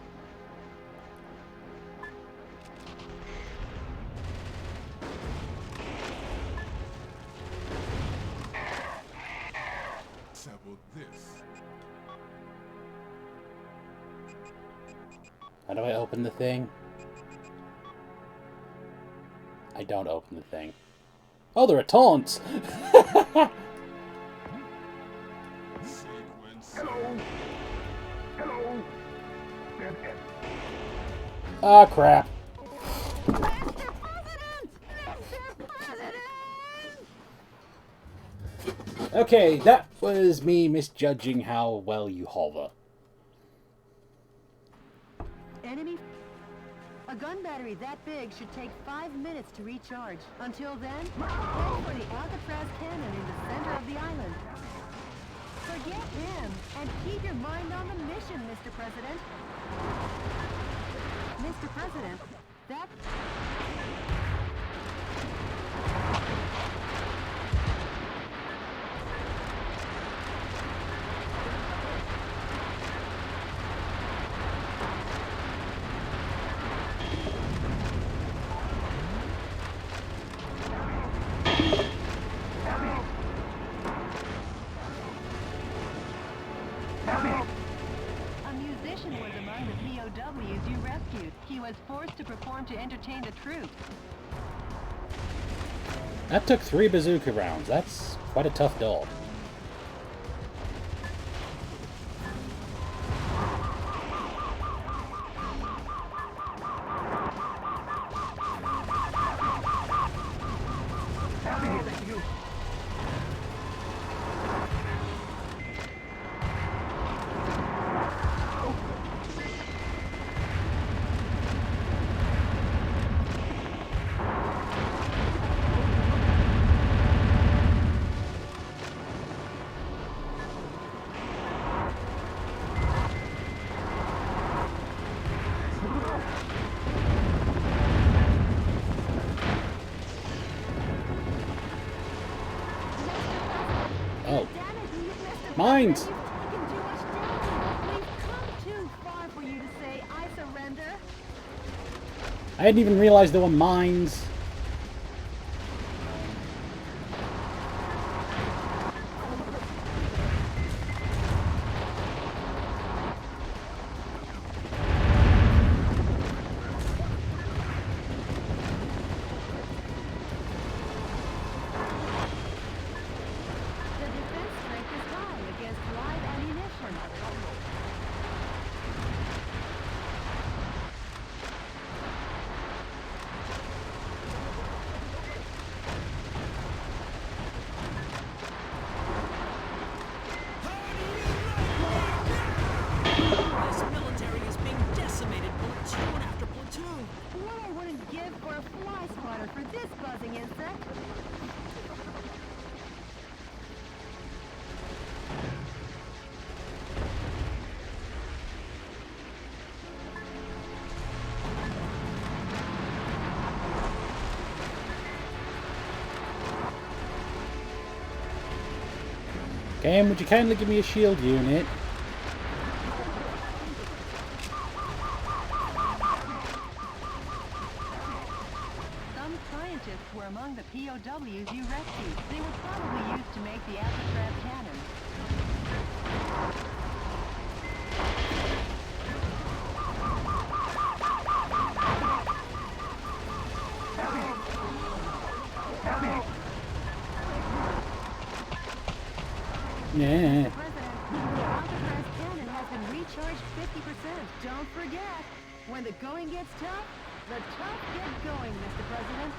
Sample this. How do I open the thing? I don't open the thing. Oh, there are taunts! Ah, crap. Mr. President! Mr. President! Okay, that was me misjudging how well you hover. Enemy. A gun battery that big should take 5 minutes to recharge. Until then, head for the Alcatraz cannon in the center of the island. Forget him and keep your mind on the mission, Mr. President. Mr. President, that... A musician was among the POWs you rescued. He was forced to perform to entertain the troops. That took 3 bazooka rounds. That's quite a tough dog. Oh. Damn it, Mr. Mines! President, you've taken too much damage. We've come too far for you to say, I surrender. I didn't even realize there were mines. The defense strength is high against live ammunition. Game, would you kindly give me a shield unit? Some scientists were among the POWs you rescued. They were probably used to make the Alcatraz cannon. Yeah. President, the Alcatraz cannon has been recharged 50%. Don't forget, when the going gets tough, the tough get going, Mr. President.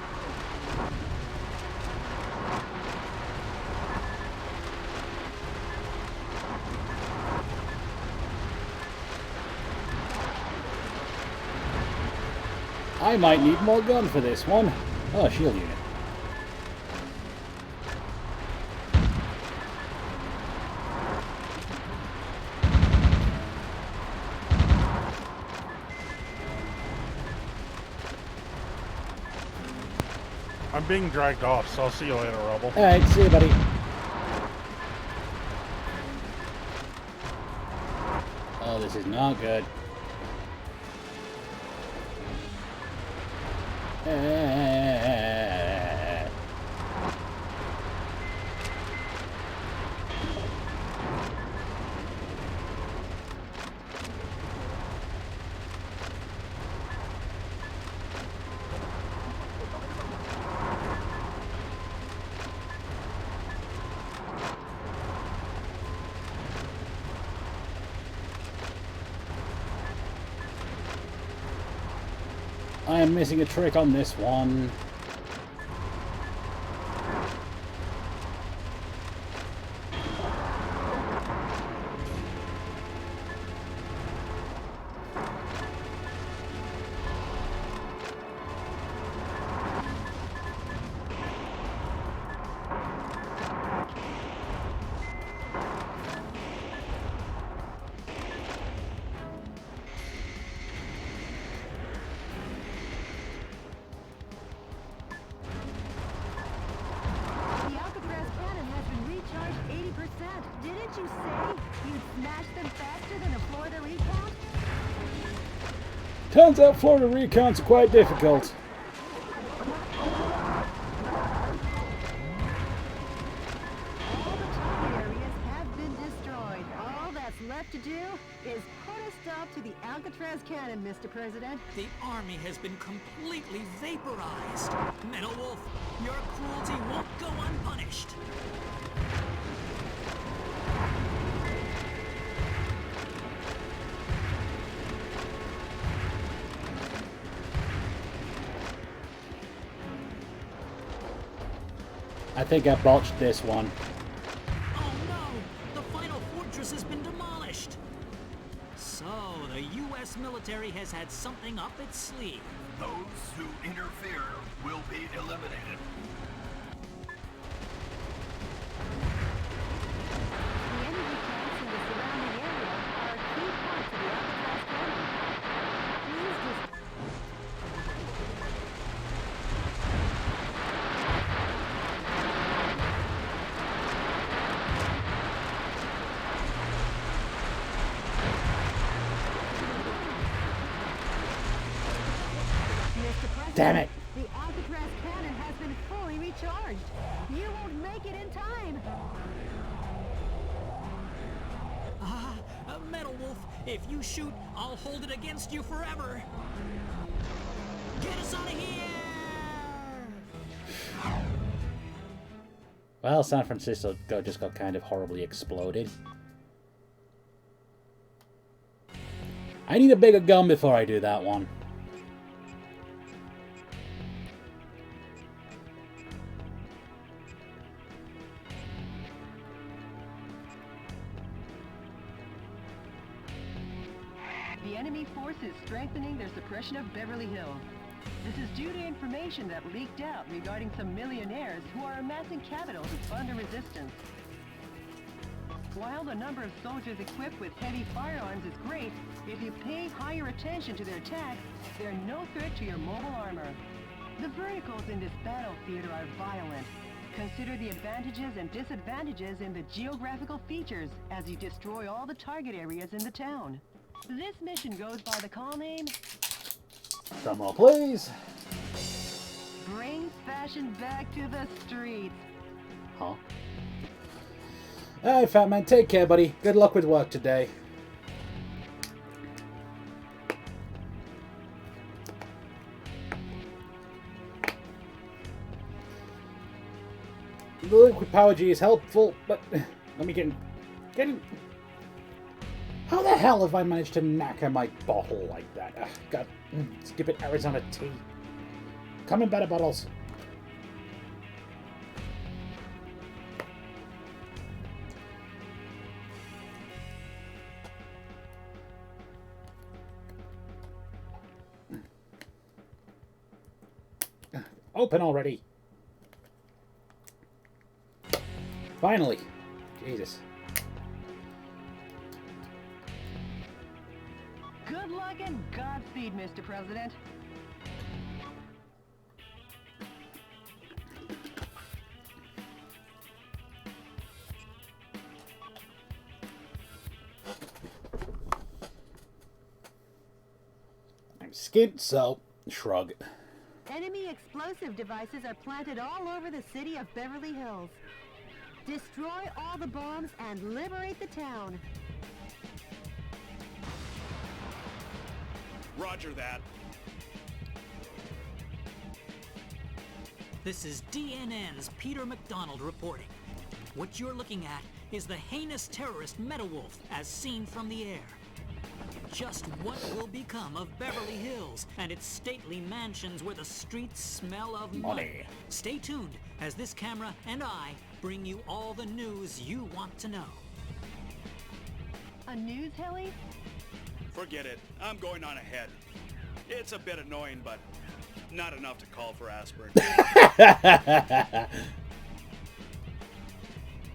I might need more gun for this one. Oh, shield unit. I'm being dragged off, so I'll see you later, Rebel. Alright, see you, buddy. Oh, this is not good. I am missing a trick on this one. The Alcatraz cannon has been recharged 80%. Didn't you say you'd smash them faster than a Florida recount? Turns out Florida recounts are quite difficult. All the target areas have been destroyed. All that's left to do is put a stop to the Alcatraz cannon, Mr. President. The army has been completely vaporized. Metal Wolf, your cruelty won't go unpunished. I think I botched this one. Oh no! The final fortress has been demolished! So, the U.S. military has had something up its sleeve. Those who interfere will be eliminated. The energy tanks in the surrounding area are key parts of the Alcatraz cannon. Please just... Mr. President, Damn it. the Alcatraz cannon has been fully recharged. You won't make it in time. Metal Wolf, if you shoot, I'll hold it against you forever. Get us out of here! Well, San Francisco just got kind of horribly exploded. I need a bigger gun before I do that one. The enemy force is strengthening their suppression of Beverly Hills. This is due to information that leaked out regarding some millionaires who are amassing capital to fund a resistance. While the number of soldiers equipped with heavy firearms is great, if you pay higher attention to their attacks, they're no threat to your mobile armor. The verticals in this battle theater are violent. Consider the advantages and disadvantages in the geographical features as you destroy all the target areas in the town. This mission goes by the call name... Drum roll, please. Bring fashion back to the streets. Huh? Alright, Fat Man, take care, buddy. Good luck with work today. The liquid power G is helpful, but let me get in. How the hell have I managed to knacker my bottle like that? Ugh, God, stupid Arizona tea. Come in better bottles. Open already. Finally. Jesus. Good luck and Godspeed, Mr. President. I'm skint, so shrug. Enemy explosive devices are planted all over the city of Beverly Hills. Destroy all the bombs and liberate the town. Roger that. This is DNN's Peter McDonald reporting. What you're looking at is the heinous terrorist Metal Wolf as seen from the air. Just what will become of Beverly Hills and its stately mansions where the streets smell of money? Stay tuned as this camera and I bring you all the news you want to know. A news heli? Forget it. I'm going on ahead. It's a bit annoying, but not enough to call for aspirin.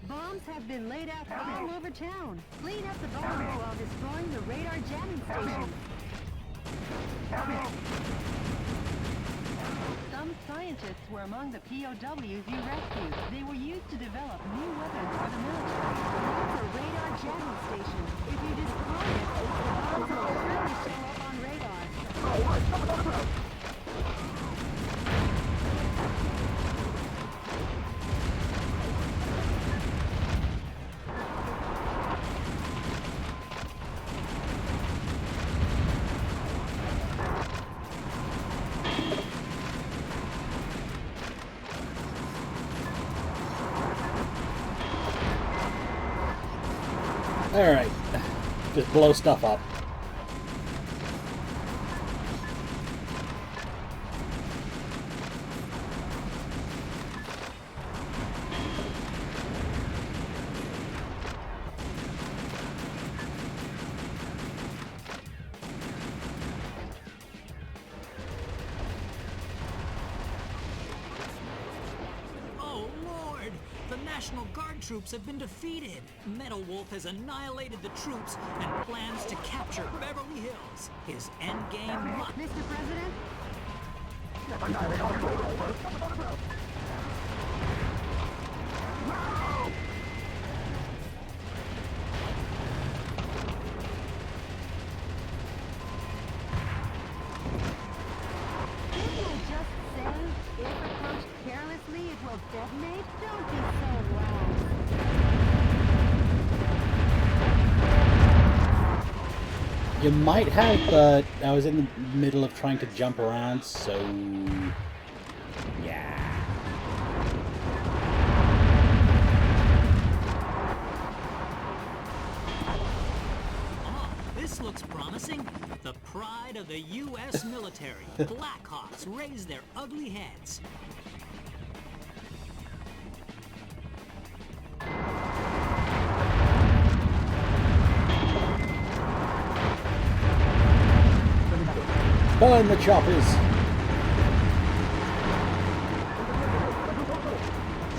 Bombs have been laid out all over town. Clean up the bomb while destroying the radar jamming station. Some scientists were among the POWs you rescued. They were used to develop new weapons for the military. That's a radar jamming station. If you destroy it, the bombs will surely show up on radar. Alright. Just blow stuff up. National Guard troops have been defeated. Metal Wolf has annihilated the troops and plans to capture Beverly Hills. His endgame must... Mr. President? Didn't I just say, if approached carelessly, it will detonate? Don't be so loud. You might have, but I was in the middle of trying to jump around, so... yeah. Oh, this looks promising. The pride of the U.S. military. Blackhawks raise their ugly heads. Burn the choppers!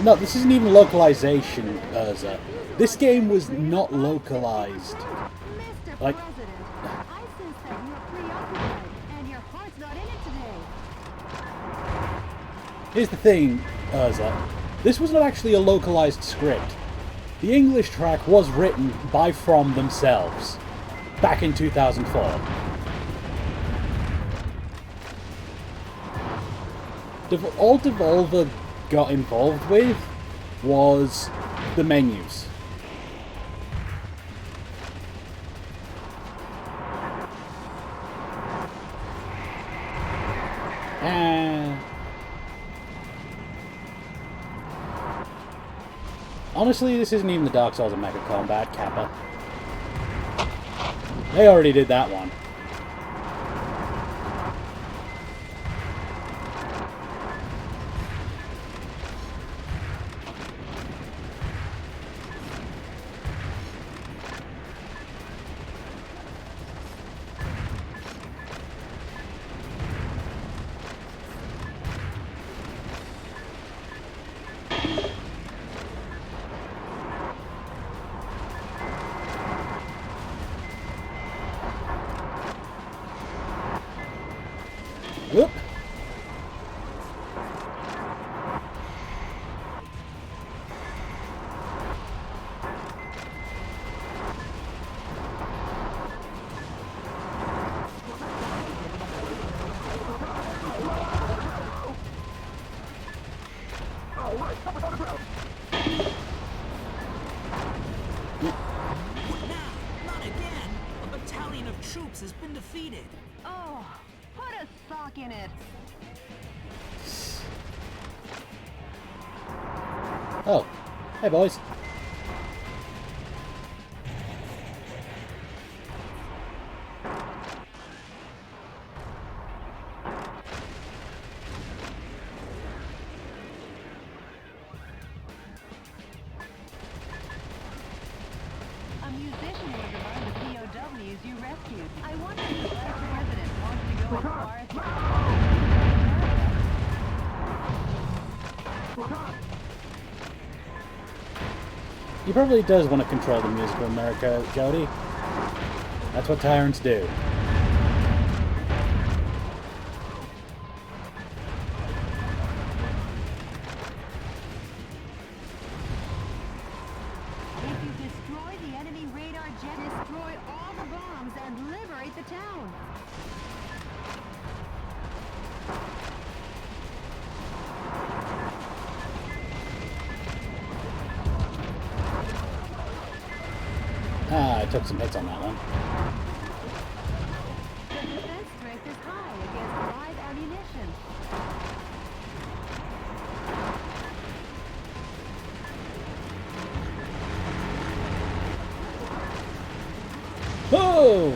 No, this isn't even localization, Urza. This game was not localized. Mr. Like- President, I sense that you are preoccupied, and your heart's not in it today. Here's the thing, Urza. This was not actually a localized script. The English track was written by From themselves, back in 2004. All Devolver got involved with was the menus. Honestly, this isn't even the Dark Souls of Mecha Combat, Kappa. They already did that one. Whoop. Not again! A battalion of troops has been defeated. Oh, put a sock in it. Oh, hey boys. A musician was among the POWs you rescued. I wonder if the vice president wants to go as far as He probably does want to control the music of America, Jody. That's what tyrants do. If you destroy the enemy radar jet, destroy all the bombs and liberate the town. Ah, I took some hits on that one. The defense strength is high against live ammunition. Oh!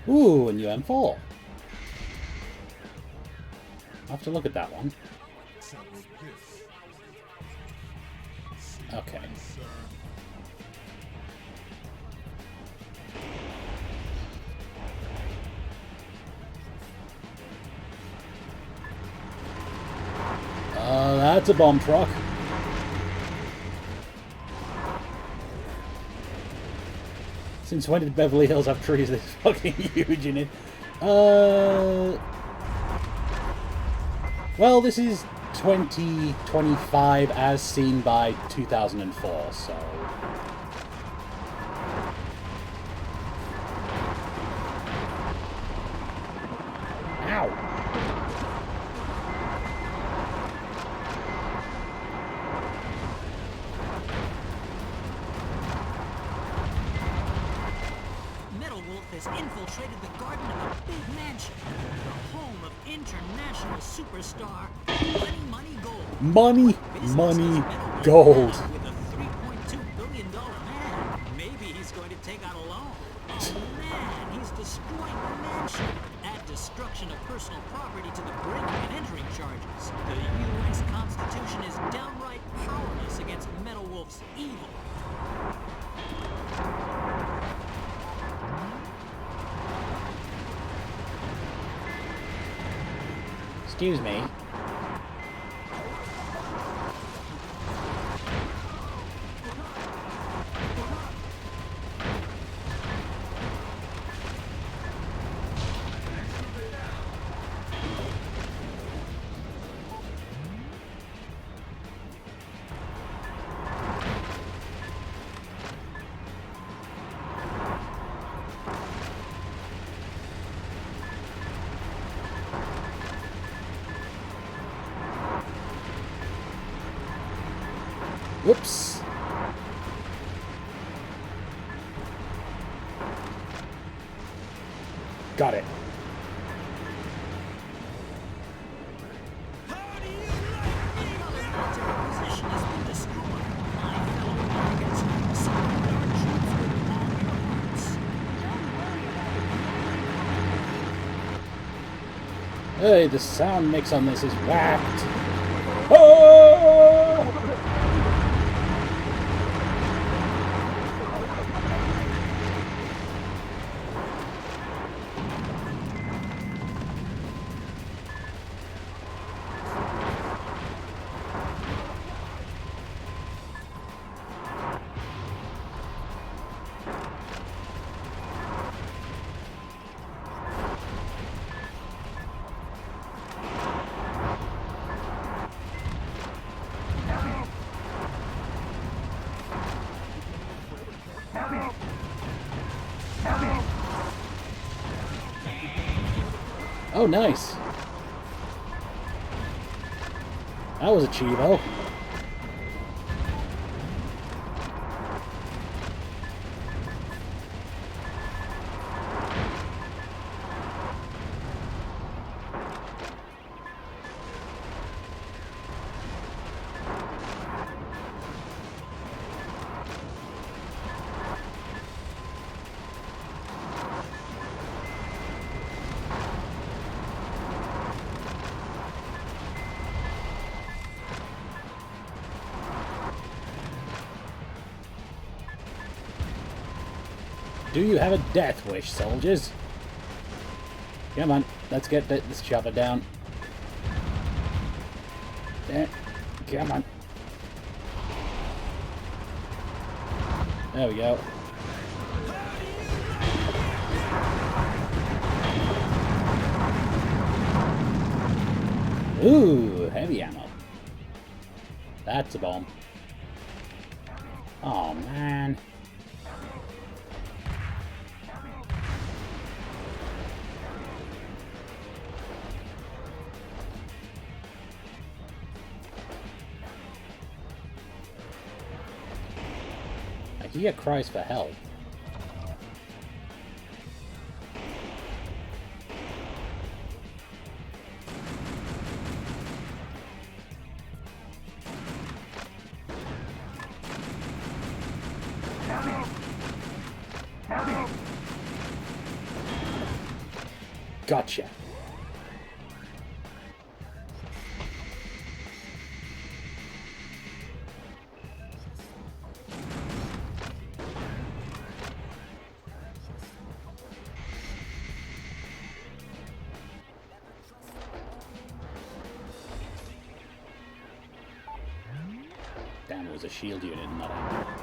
Ooh, a new M4. I'll have to look at that one. Okay. That's a bomb truck. Since when did Beverly Hills have trees this fucking huge in it? Well, this is 2025 as seen by 2004, so... Ow! Has infiltrated the garden of a big mansion, the home of international superstar Money Gold. Money Gold. With a $3.2 destroying the mansion. Add destruction of personal property to the breaking and entering charges. The U.S. Constitution is downright powerless against Metal Wolf's evil. Excuse me. Whoops. Got it. Hey, the sound mix on this is whacked. Oh! Oh, nice. That was a cheevo. Do you have a death wish, soldiers? Come on, let's get this chopper down. There. Come on. There we go. Ooh, heavy ammo. That's a bomb. Oh, man. I hear cries for help. Gotcha. Damn, it was a shield unit, not a...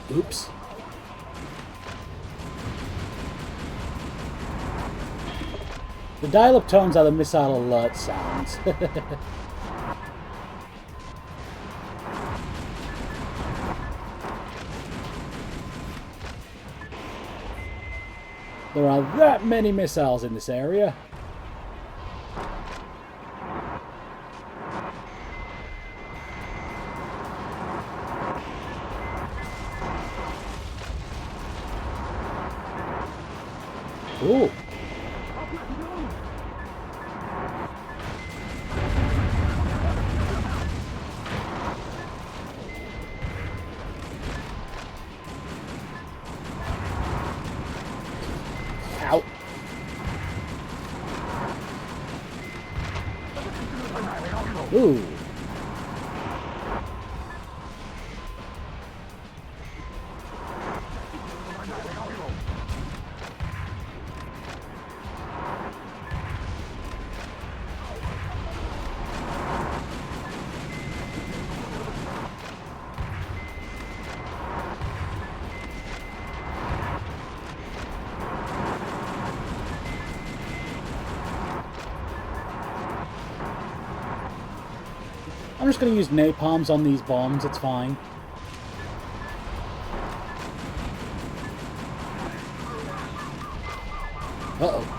Oops. The dial-up tones are the missile alert sounds. There are that many missiles in this area. Ooh. Ow. Ooh. I'm just going to use napalms on these bombs, it's fine. Uh-oh.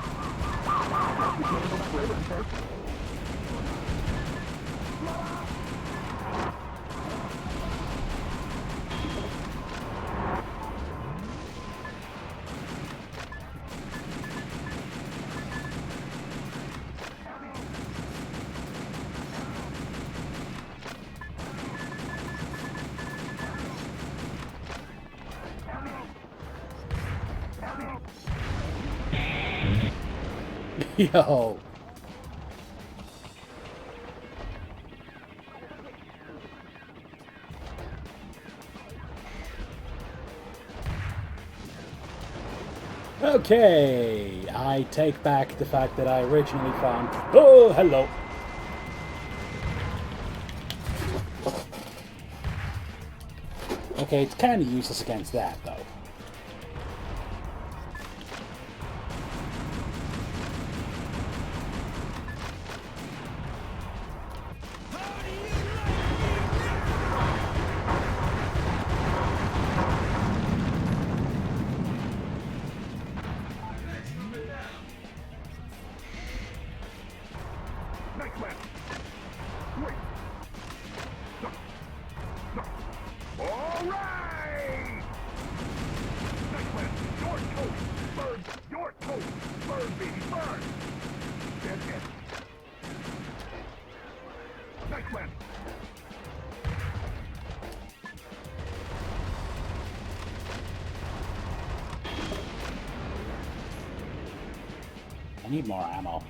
Yo. Okay, I take back the fact that I originally found... Oh, hello. Okay, it's kind of useless against that, though. I need more ammo.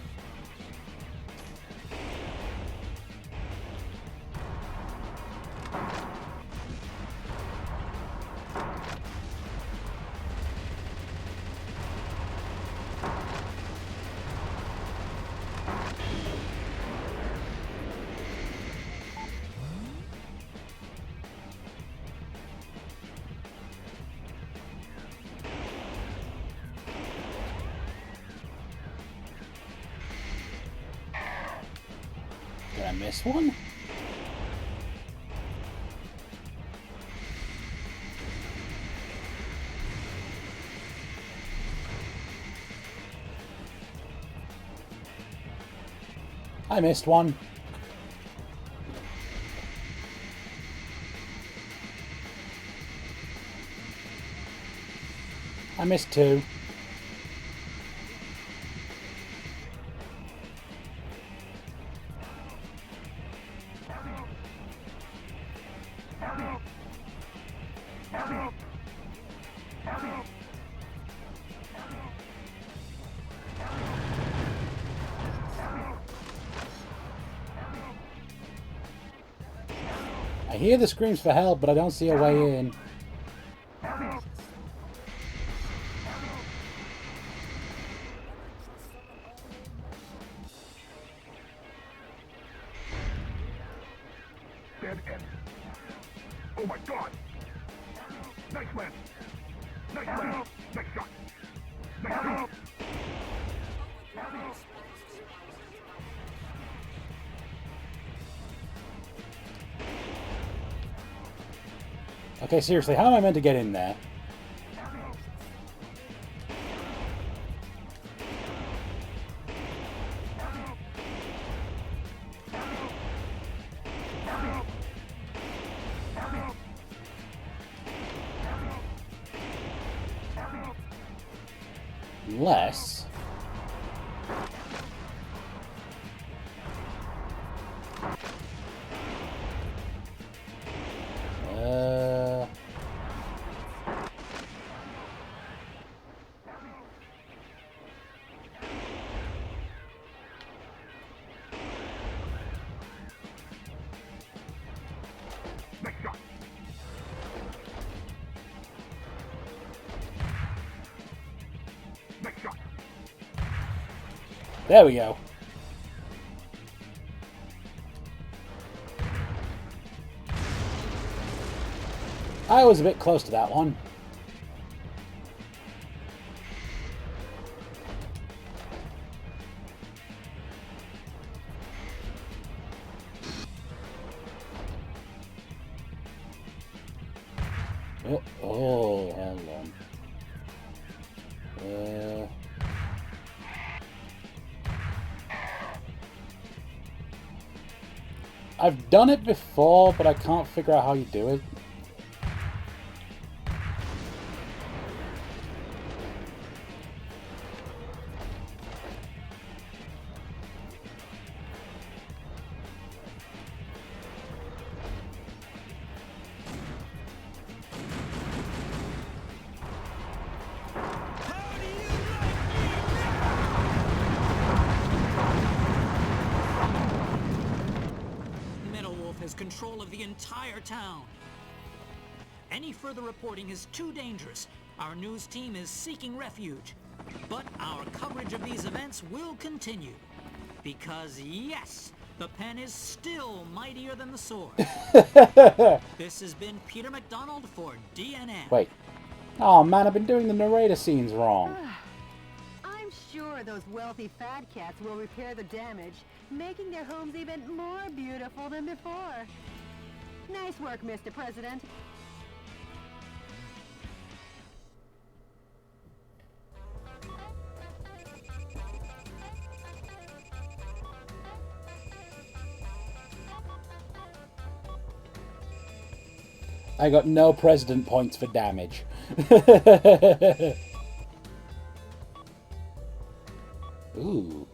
Did I miss one? I missed one. I missed two. I hear the screams for help, but I don't see a way in. Dead end. Oh my god! Nice man! Nice man! Nice shot! Nice shot! Okay, seriously, how am I meant to get in there? Unless... Nice shot. Nice shot. There we go. I was a bit close to that one. Oh, hold on. I've done it before, but I can't figure out how you do it. Metal Wolf has control of the entire town. Any further reporting is too dangerous. Our news team is seeking refuge. But our coverage of these events will continue. Because yes, the pen is still mightier than the sword. This has been Peter McDonald for DNN. Wait. Oh man, I've been doing the narrator scenes wrong. I'm sure those wealthy fat cats will repair the damage, making their homes even more beautiful than before. Nice work, Mr. President. I got no president points for damage. Ooh.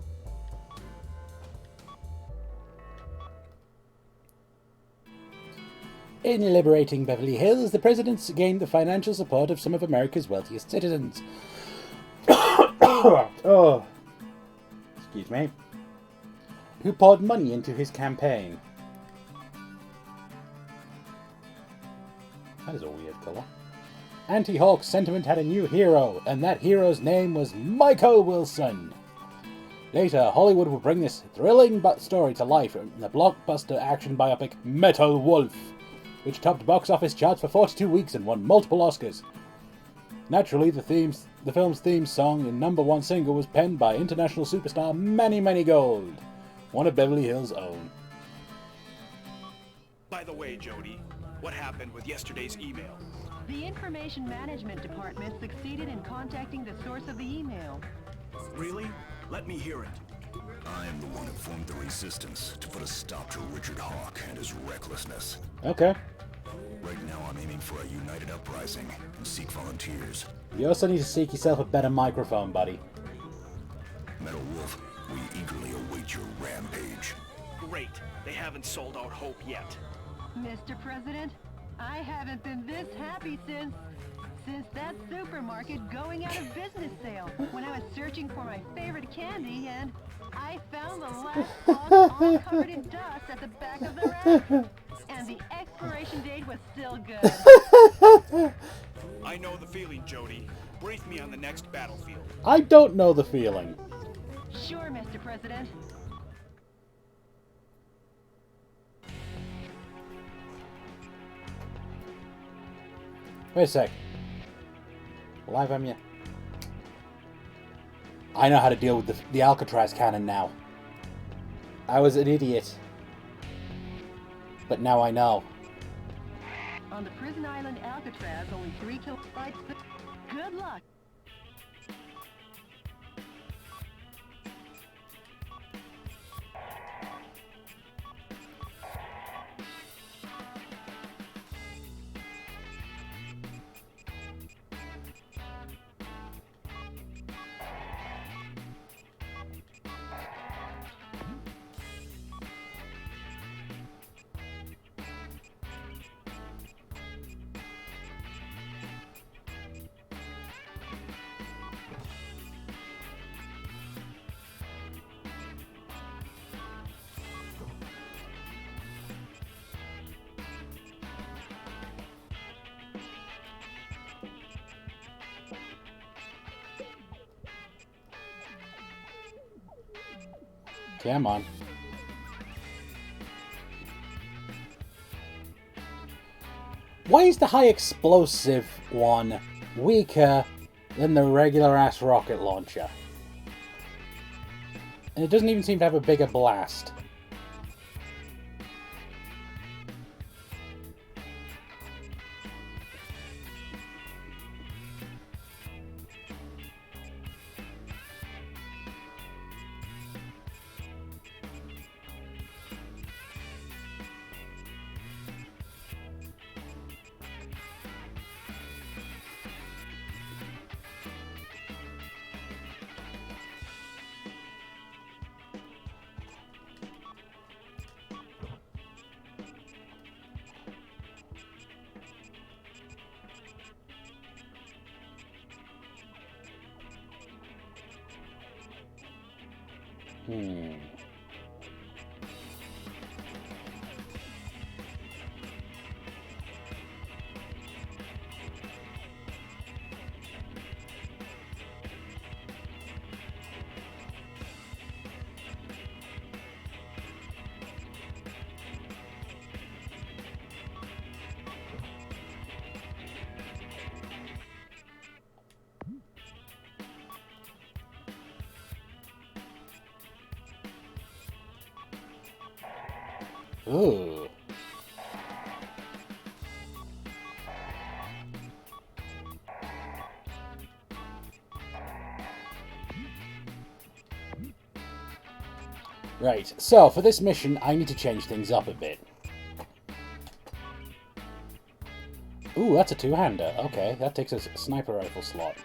In liberating Beverly Hills, the presidents gained the financial support of some of America's wealthiest citizens. Oh. Excuse me. Who poured money into his campaign. That is a weird colour. Anti-Hawk sentiment had a new hero, and that hero's name was Michael Wilson. Later, Hollywood would bring this thrilling story to life in the blockbuster action biopic Metal Wolf, which topped box office charts for 42 weeks and won multiple Oscars. Naturally, the film's theme song and #1 single was penned by international superstar Manny Gold, one of Beverly Hills' own. By the way, Jody, what happened with yesterday's email? The Information Management Department succeeded in contacting the source of the email. Really? Let me hear it. I am the one who formed the resistance to put a stop to Richard Hawk and his recklessness. Okay. Right now I'm aiming for a united uprising and seek volunteers. You also need to seek yourself a better microphone, buddy. Metal Wolf, we eagerly await your rampage. Great. They haven't sold out hope yet. Mr. President, I haven't been this happy since that supermarket going out of business sale when I was searching for my favorite candy and I found the last box all covered in dust at the back of the rack. And the expiration date was still good. I know the feeling, Jody. Brief me on the next battlefield. I don't know the feeling. Sure, Mr. President. Wait a sec. Live am you? I know how to deal with the Alcatraz cannon now. I was an idiot. But now I know. On the prison island Alcatraz, only 3 kilobytes. Good luck. Come on. Why is the high explosive one weaker than the regular ass rocket launcher? And it doesn't even seem to have a bigger blast. Ooh. Right, so for this mission, I need to change things up a bit. Ooh, that's a two-hander. Okay, that takes a sniper rifle slot.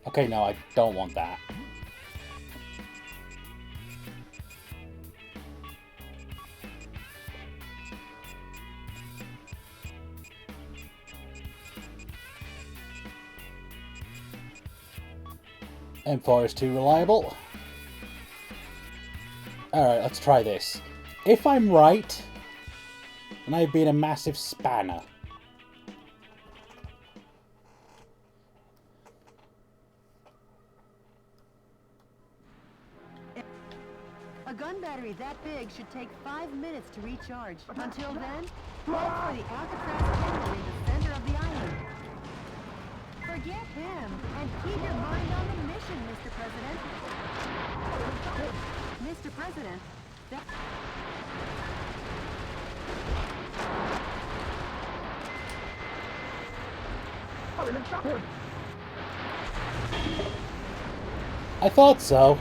Okay, no, I don't want that. M4 is too reliable. Alright, let's try this. If I'm right, then I've been a massive spanner. A gun battery that big should take 5 minutes to recharge. Until then, head for the Alcatraz hangar in the center of the island. Forget him, and keep your mind on the mission, Mr. President. Mr. President, that... I thought so.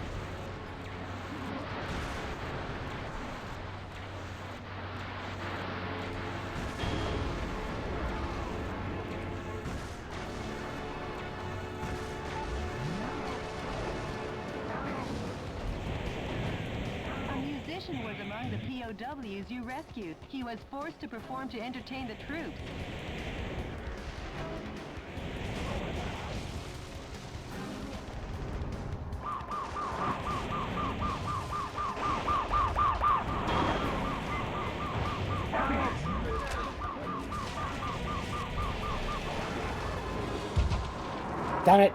Was among the POWs you rescued. He was forced to perform to entertain the troops. Damn it.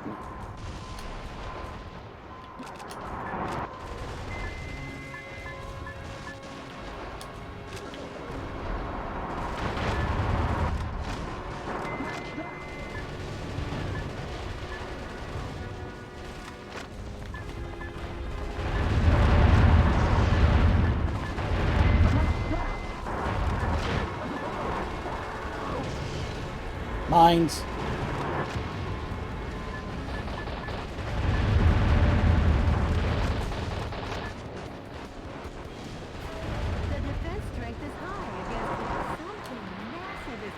Mines. The defense strength is high against something massive is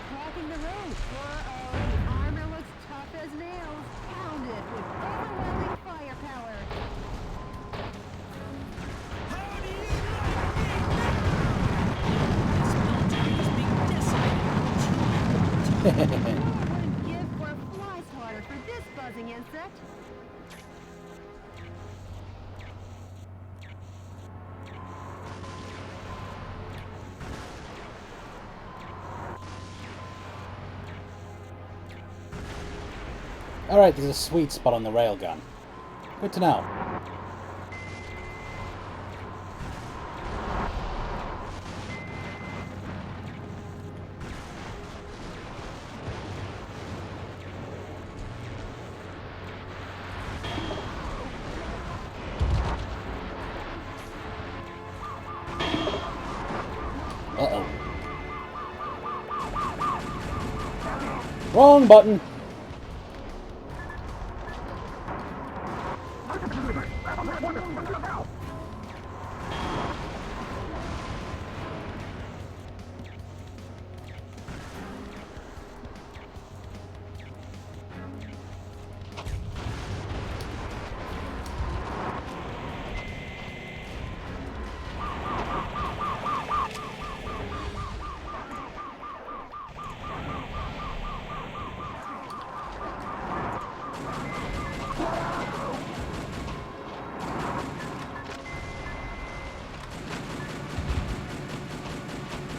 wouldn't give for a fly swatter for this buzzing insect. Alright, there's a sweet spot on the railgun. Good to know. Uh-oh. Wrong button!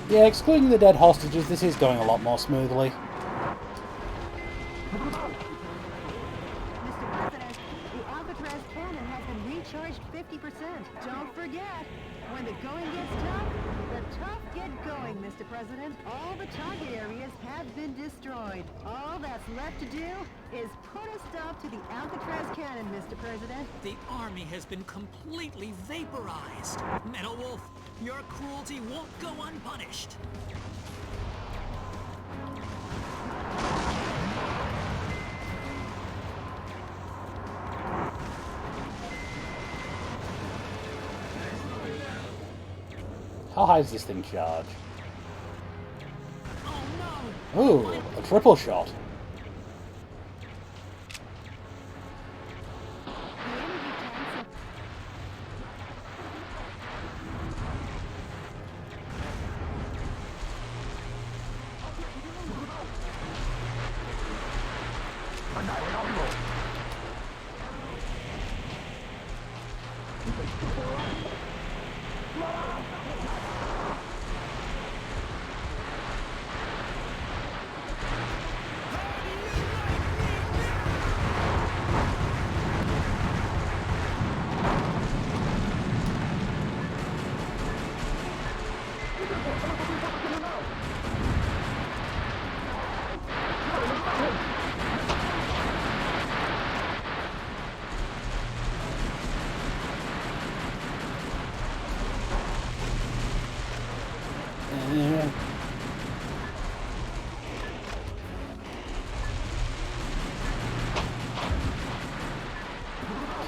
Yeah, excluding the dead hostages, this is going a lot more smoothly. Mr. President, the Alcatraz cannon has been recharged 50%. Don't forget, when the going gets tough, the tough get going, Mr. President. All the target areas have been destroyed. All that's left to do is put a stop to the Alcatraz cannon, Mr. President. The army has been completely vaporized. Metal Wolf, your cruelty won't go unpunished. How high does this thing charge? Oh no! Ooh, a triple shot.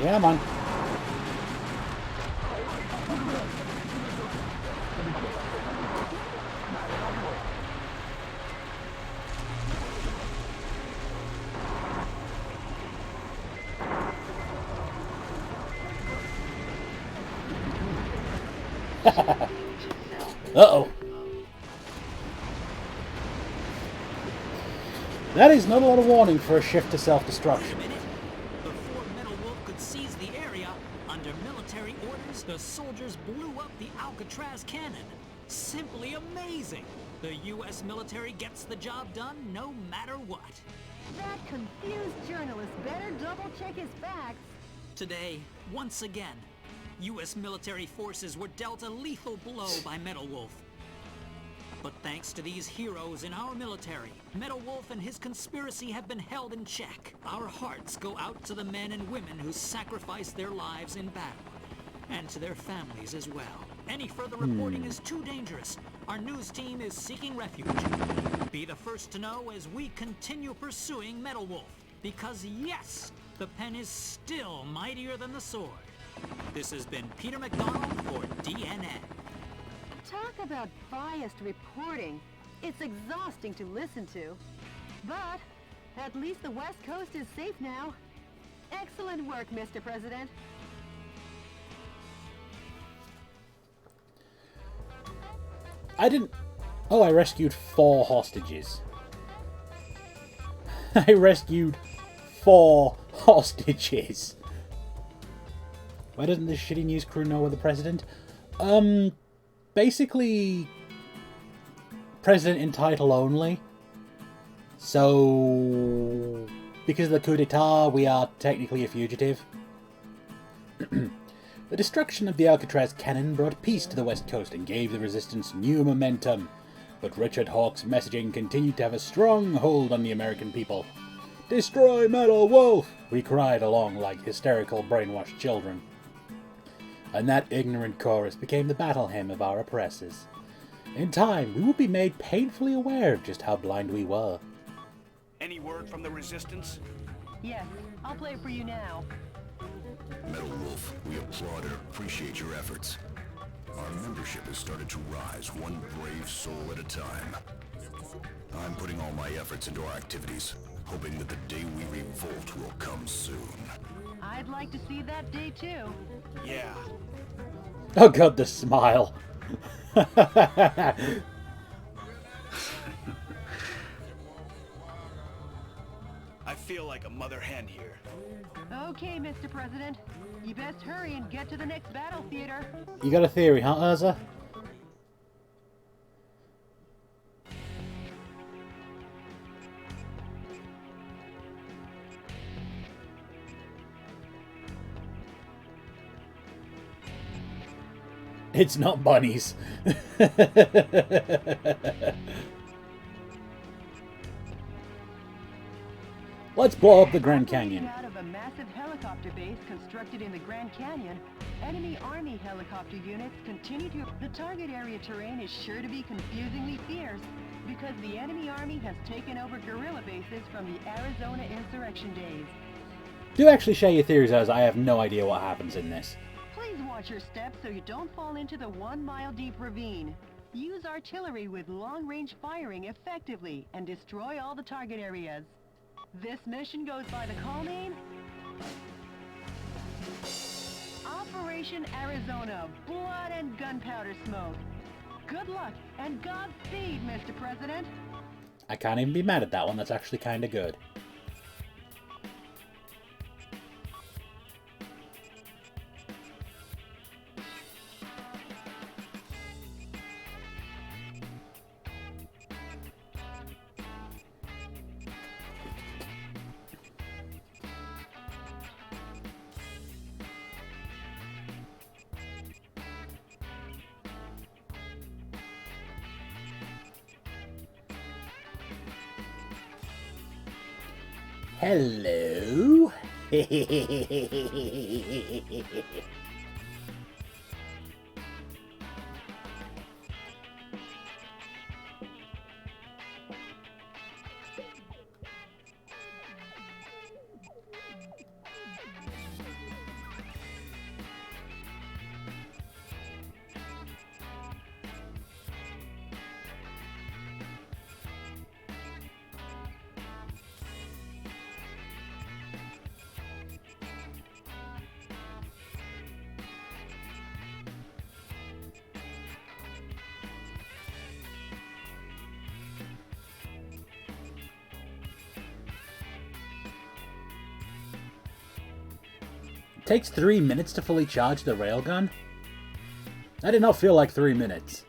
Yeah, man. Uh-oh. That is not a lot of warning for a shift to self-destruction. Before Metal Wolf could seize the area, under military orders, the soldiers blew up the Alcatraz cannon. Simply amazing. The U.S. military gets the job done no matter what. That confused journalist better double-check his facts. Today, once again, U.S. military forces were dealt a lethal blow by Metal Wolf. But thanks to these heroes in our military, Metal Wolf and his conspiracy have been held in check. Our hearts go out to the men and women who sacrificed their lives in battle, and to their families as well. Any further reporting is too dangerous. Our news team is seeking refuge. Be the first to know as we continue pursuing Metal Wolf. Because yes, the pen is still mightier than the sword. This has been Peter McDonald for DNN. Talk about biased reporting. It's exhausting to listen to. But at least the West Coast is safe now. Excellent work, Mr. President. I rescued 4 hostages. I rescued 4 hostages. Why doesn't this shitty news crew know we're the president? Basically, president in title only. So, because of the coup d'etat, we are technically a fugitive. The destruction of the Alcatraz cannon brought peace to the West Coast and gave the resistance new momentum. But Richard Hawke's messaging continued to have a strong hold on the American people. "Destroy Metal Wolf!" we cried along like hysterical brainwashed children. And that ignorant chorus became the battle hymn of our oppressors. In time, we would be made painfully aware of just how blind we were. Any word from the resistance? Yes, I'll play it for you now. Metal Wolf, we applaud and appreciate your efforts. Our membership has started to rise, one brave soul at a time. I'm putting all my efforts into our activities, hoping that the day we revolt will come soon. I'd like to see that day too. Yeah. Oh god, the smile. I feel like a mother hen here. Okay, Mr. President. You best hurry and get to the next battle theater. You got a theory, huh, Urza? It's not bunnies. Let's blow up the Grand Canyon. Out of a massive helicopter base constructed in the Grand Canyon, enemy Army helicopter units continue to... The target area terrain is sure to be confusingly fierce because the enemy army has taken over guerrilla bases from the Arizona insurrection days. Do actually share your theories, as I have no idea what happens in this. Please watch your steps so you don't fall into the 1-mile-deep ravine. Use artillery with long-range firing effectively and destroy all the target areas. This mission goes by the call name Operation Arizona, Blood and Gunpowder Smoke. Good luck and Godspeed, Mr. President. I can't even be mad at that one, that's actually kinda good. Hello. Takes 3 minutes to fully charge the railgun? That did not feel like 3 minutes.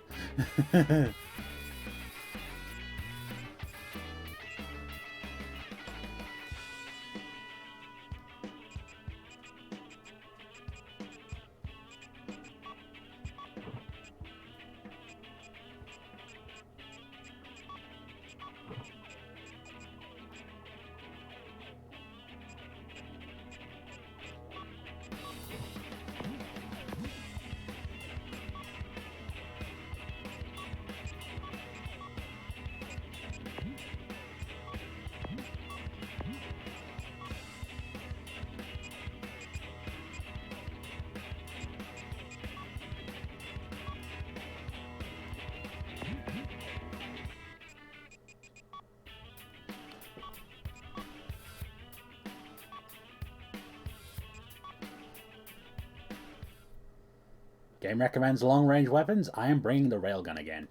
Game recommends long-range weapons. I am bringing the railgun again.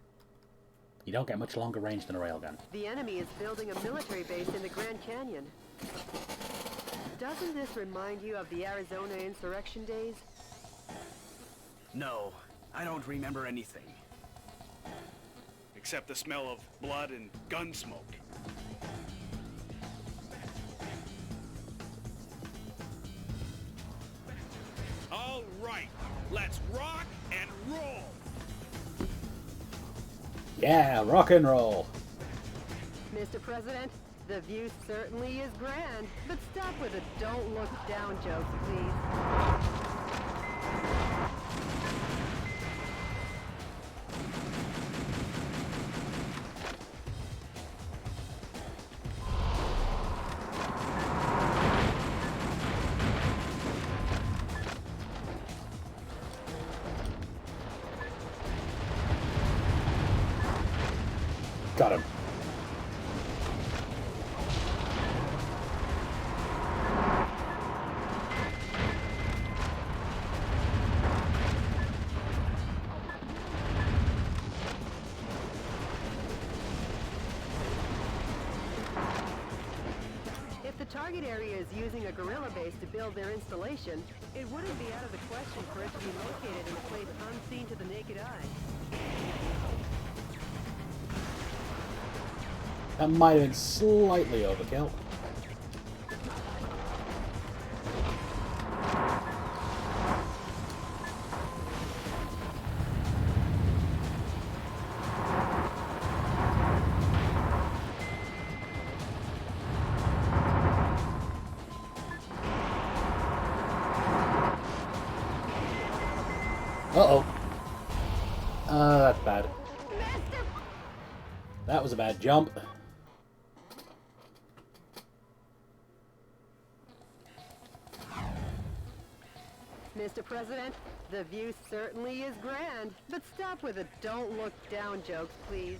You don't get much longer range than a railgun. The enemy is building a military base in the Grand Canyon. Doesn't this remind you of the Arizona insurrection days? No, I don't remember anything. Except the smell of blood and gun smoke. All right, let's rock and roll! Yeah, rock and roll. Mr. President, the view certainly is grand, but stop with the don't look down jokes, please. Got him. If the target area is using a guerrilla base to build their installation, it wouldn't be out of the question for it to be located in a place unseen to the naked eye. That might have been slightly overkill. Uh-oh. That's bad. That was a bad jump. Mr. President, the view certainly is grand, but stop with the don't look down jokes, please.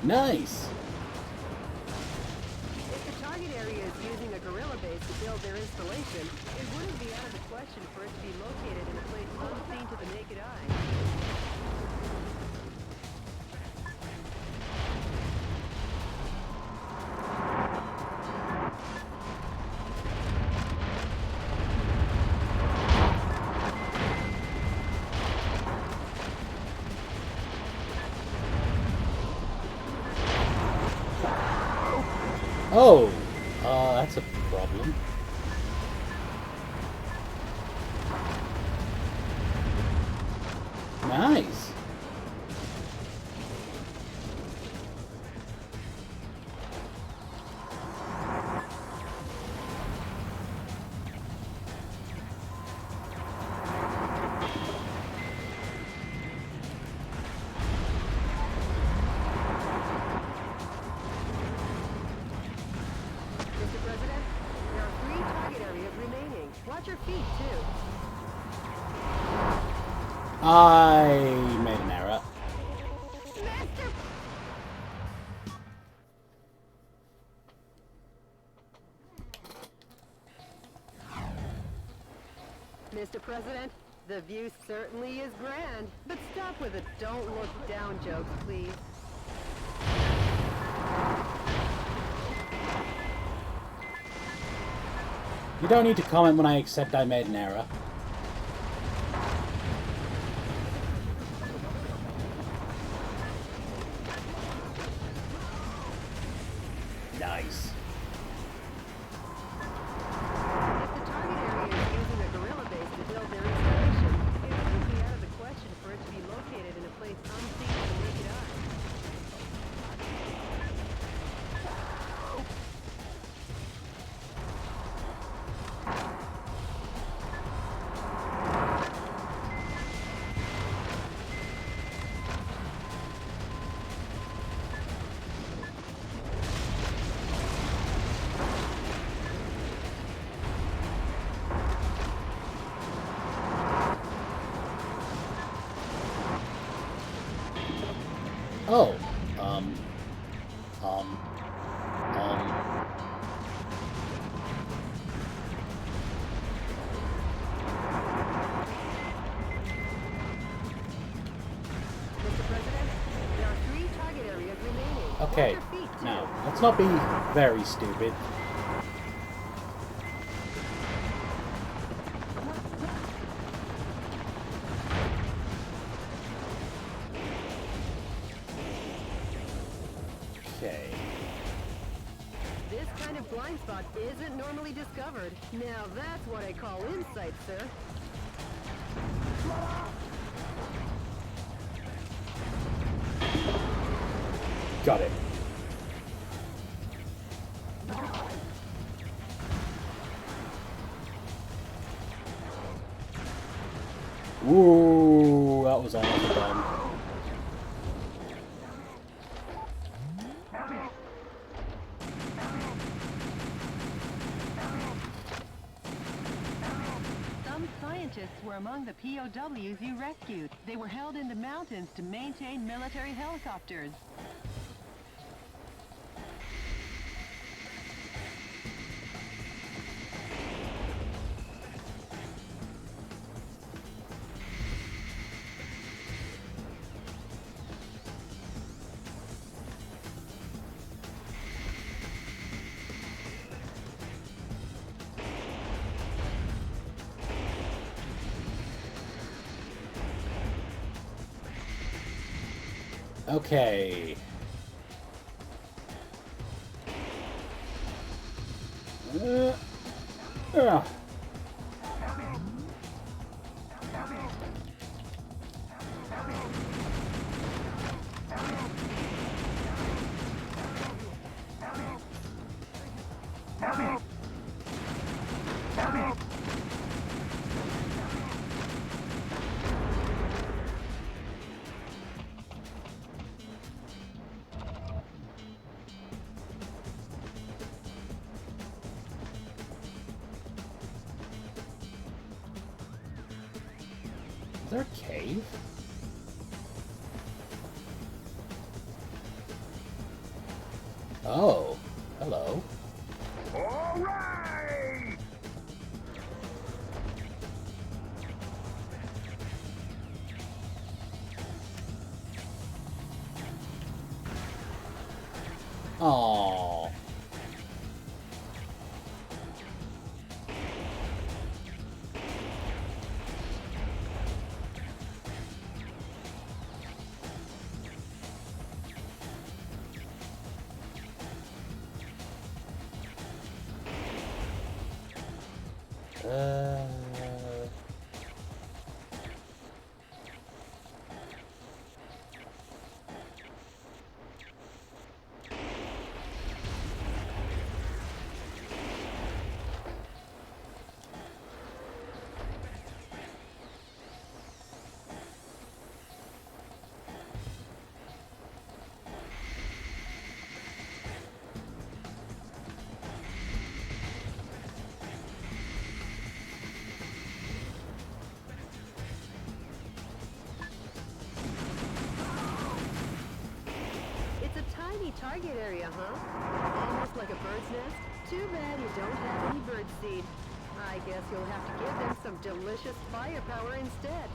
Nice! If the target area is using a guerrilla base to build their installation, it wouldn't be out of the question for it to be located in a place unseen to the naked eye. Oh! That's a problem. Nice! Mr. President, there are 3 target areas remaining. Watch your feet, too. I made an error. Mr. President, the view certainly is grand, but stop with the don't look down jokes, please. You don't need to comment when I accept I made an error. Nice. If the target area is using a guerrilla base to build their installation, it wouldn't be out of the question for it to be located in a place unseen to the naked eye. Oh. Mr. President, there are 3 target areas remaining. Okay. Watch your feet, too. Now, let's not be very stupid. Okay. This kind of blind spot isn't normally discovered. Now that's what I call insight, sir. Got it. Ooh, that was awful done. Some scientists were among the POWs you rescued. They were held in the mountains to maintain military helicopters. Okay. Ugh. Is there a cave? Oh, hello. All right! Aww. It's a tiny target area, huh? Almost like a bird's nest. Too bad you don't have any bird seed. I guess you'll have to give them some delicious firepower instead.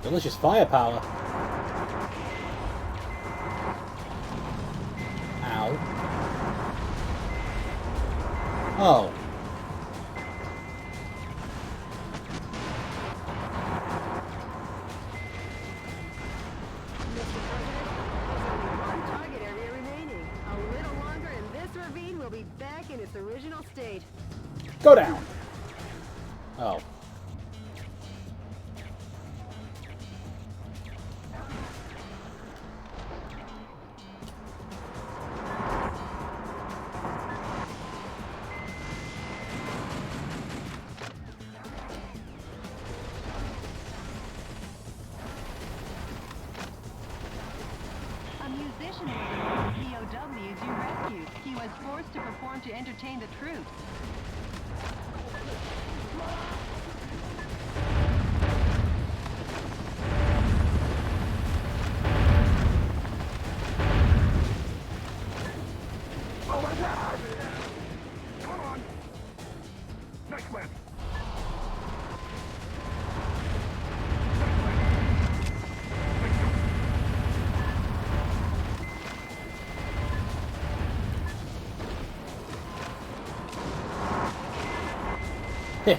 Delicious firepower. Ow. Oh. Mr. President, there's only one target area remaining. A little longer and this ravine will be back in its original state. Go down. Oh. A musician was among the POWs you rescued. He was forced to perform to entertain the troops. The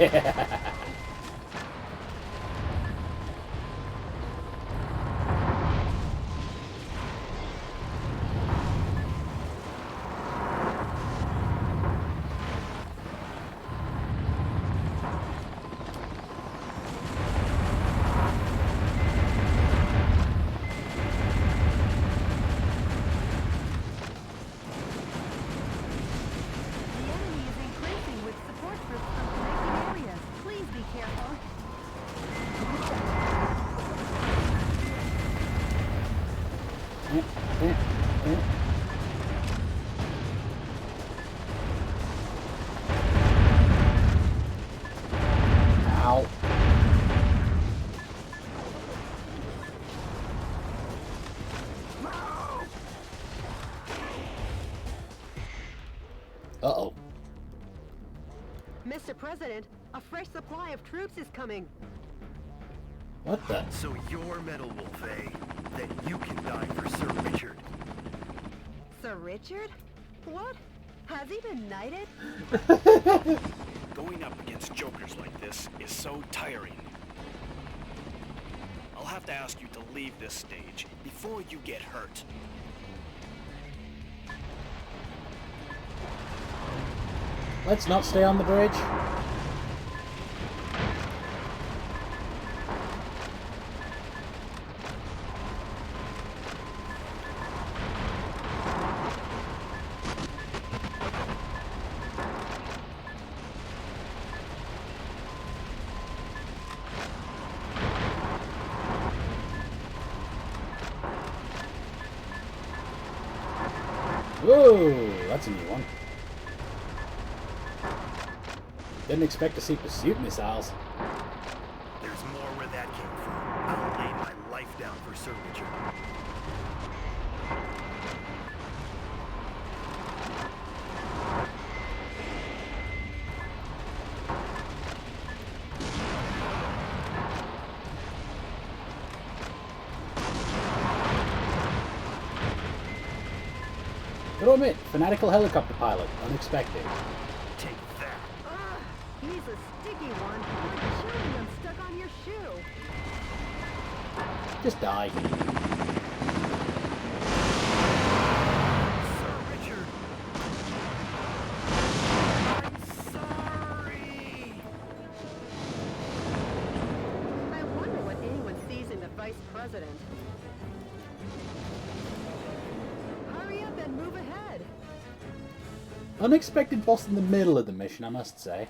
enemy is increasing with support troops from connecting areas. Please be careful. Ow. Uh-oh. Mr. President, a fresh supply of troops is coming. What the? So you're Metal Wolf, eh? Then you can die for Sir Richard. Sir Richard? What? Has he been knighted? Going up against jokers like this is so tiring. I'll have to ask you to leave this stage before you get hurt. Let's not stay on the bridge. Whoa, that's a new one. Didn't expect to see pursuit missiles. There's more where that came from. I'll lay my life down for Sir Richard. Gotta admit, fanatical helicopter pilot, unexpected. Take that. Ugh, he's a sticky one. Like chewing gum stuck on your shoe. Just die. Sir Richard. I'm sorry. I wonder what anyone sees in the vice president. Hurry up and move ahead. Unexpected boss in the middle of the mission, I must say.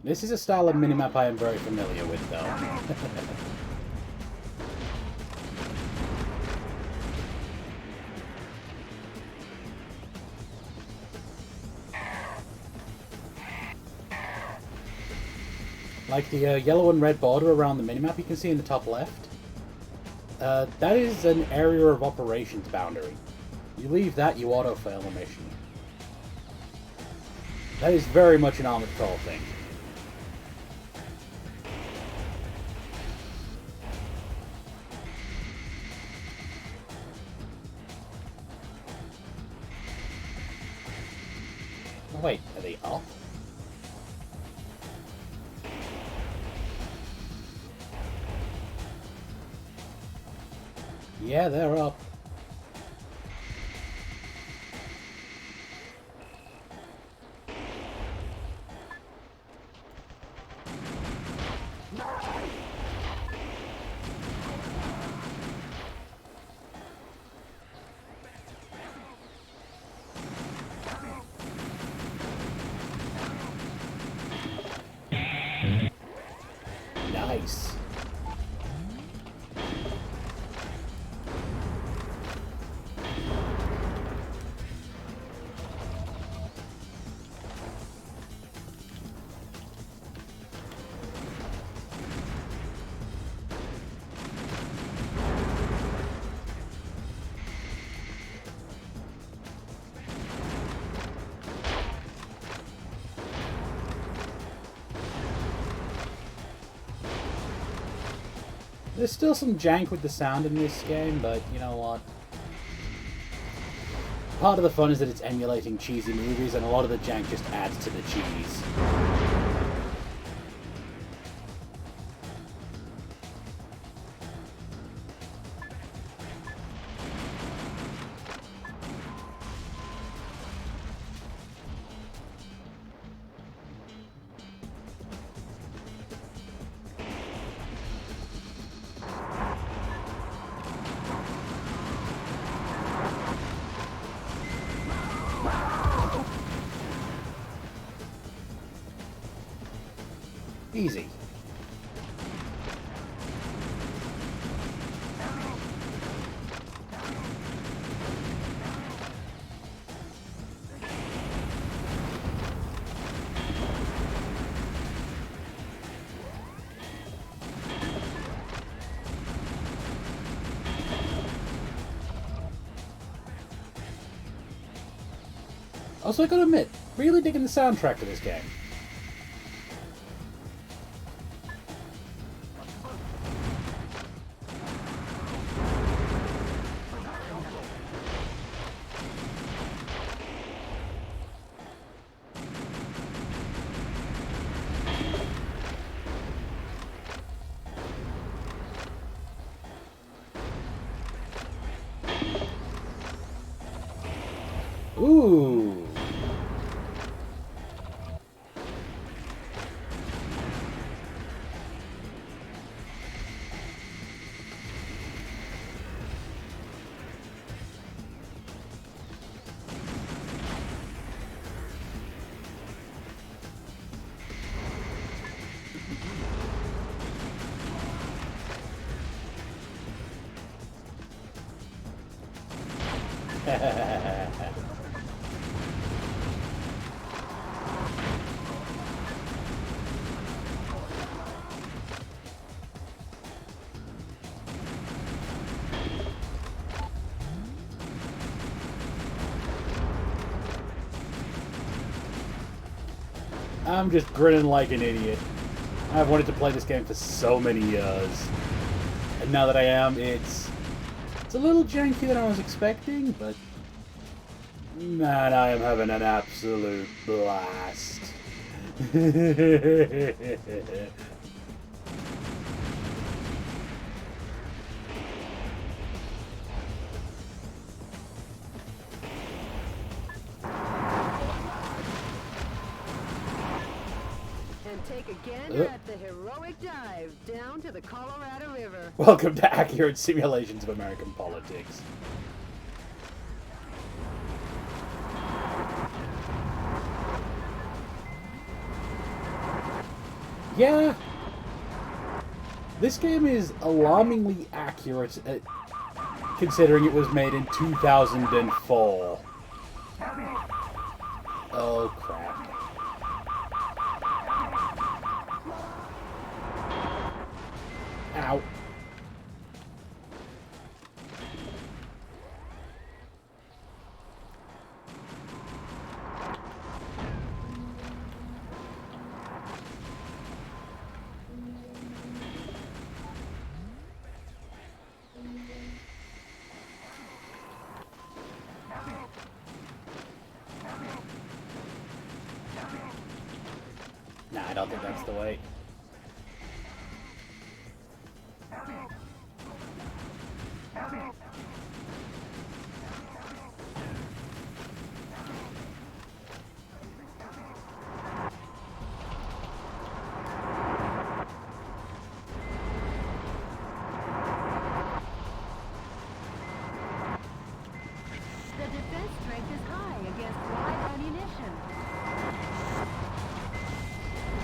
This is a style of minimap I am very familiar with, though. Like the yellow and red border around the minimap you can see in the top left. That is an area of operations boundary. You leave that, you auto-fail a mission. That is very much an Armored Core thing. Oh, wait, are they up? Yeah, they're up. Nice. There's still some jank with the sound in this game, but you know what? Part of the fun is that it's emulating cheesy movies, and a lot of the jank just adds to the cheese. Easy. Also, I gotta admit, really digging the soundtrack to this game. Ooh. I'm just grinning like an idiot. I've wanted to play this game for so many years. And now that I am, it's a little janky than I was expecting, but man, I am having an absolute blast. Take again at the heroic dive down to the Colorado River. Welcome to Accurate Simulations of American Politics. Yeah, this game is alarmingly accurate considering it was made in 2004. Oh crap. Ow. Nah, I don't think that's the way.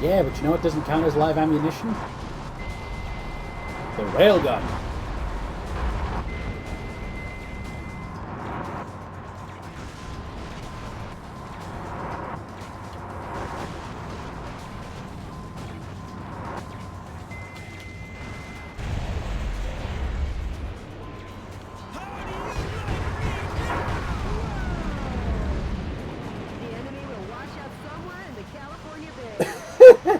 Yeah, but you know what doesn't count as live ammunition? The railgun. The enemy will wash out somewhere in the California Bay.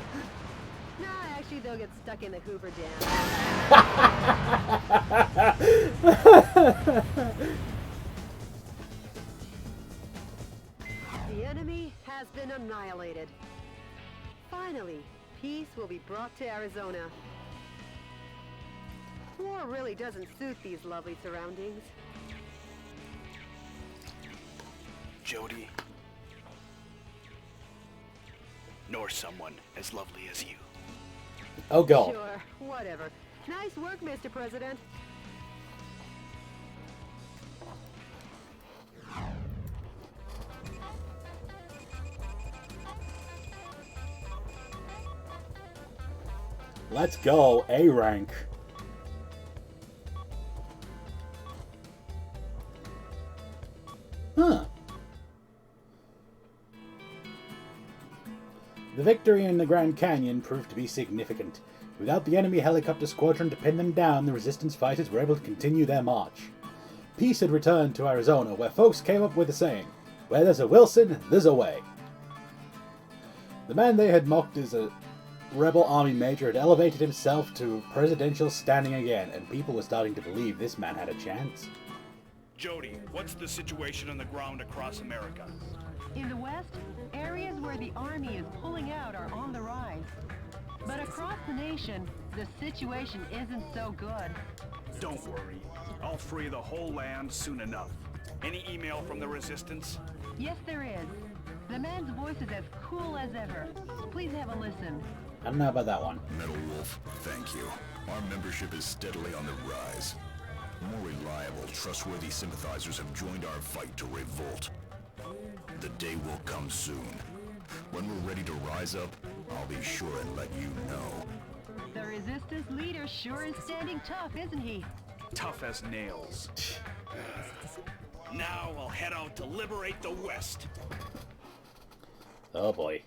No, actually, they'll get stuck in the Hoover Dam. The enemy has been annihilated. Finally, peace will be brought to Arizona. War really doesn't suit these lovely surroundings. Jody. Nor someone as lovely as you. Oh god. Sure, whatever. Nice work, Mr. President. Let's go, A rank. Huh. The victory in the Grand Canyon proved to be significant. Without the enemy helicopter squadron to pin them down, the resistance fighters were able to continue their march. Peace had returned to Arizona, where folks came up with a saying, "Where there's a Wilson, there's a way." The man they had mocked as a rebel army major had elevated himself to presidential standing again, and people were starting to believe this man had a chance. Jody, what's the situation on the ground across America? In the West, areas where the Army is pulling out are on the rise. But across the nation, the situation isn't so good. Don't worry. I'll free the whole land soon enough. Any email from the resistance? Yes, there is. The man's voice is as cool as ever. Please have a listen. I don't know about that one. Metal Wolf, thank you. Our membership is steadily on the rise. More reliable, trustworthy sympathizers have joined our fight to revolt. The day will come soon. When we're ready to rise up, I'll be sure and let you know. The resistance leader sure is standing tough, isn't he? Tough as nails. Now I'll head out to liberate the West. Oh boy.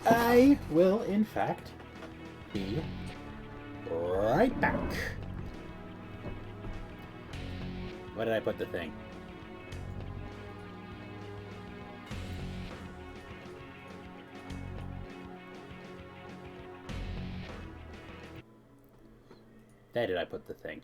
I will, in fact, be right back. Where did I put the thing? There did I put the thing.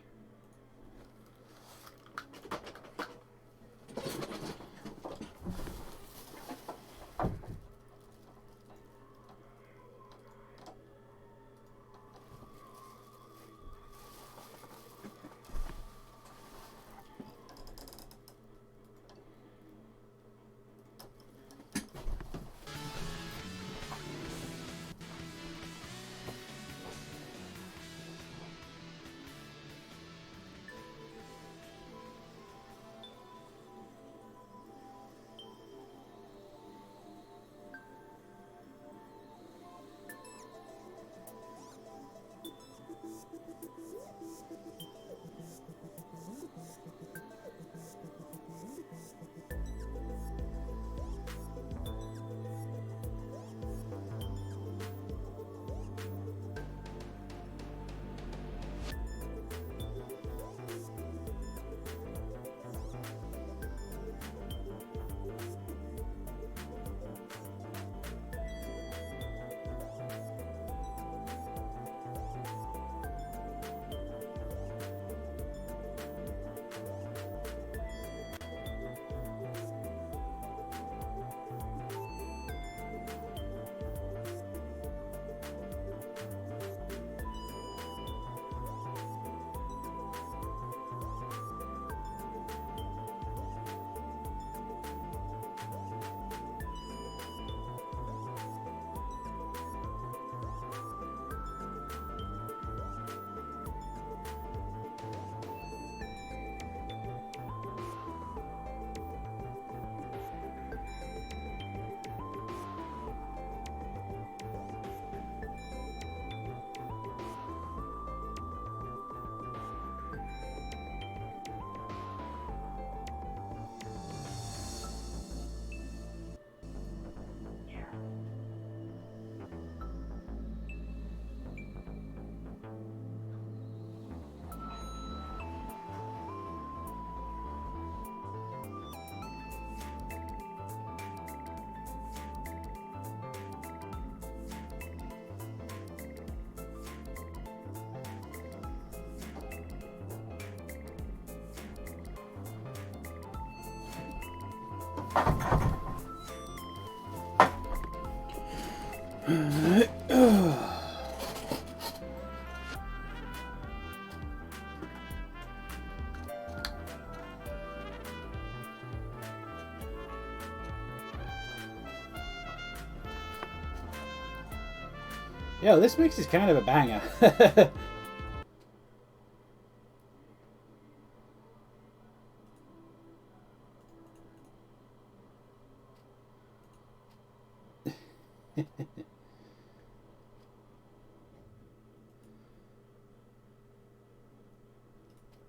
Yo, this mix is kind of a banger.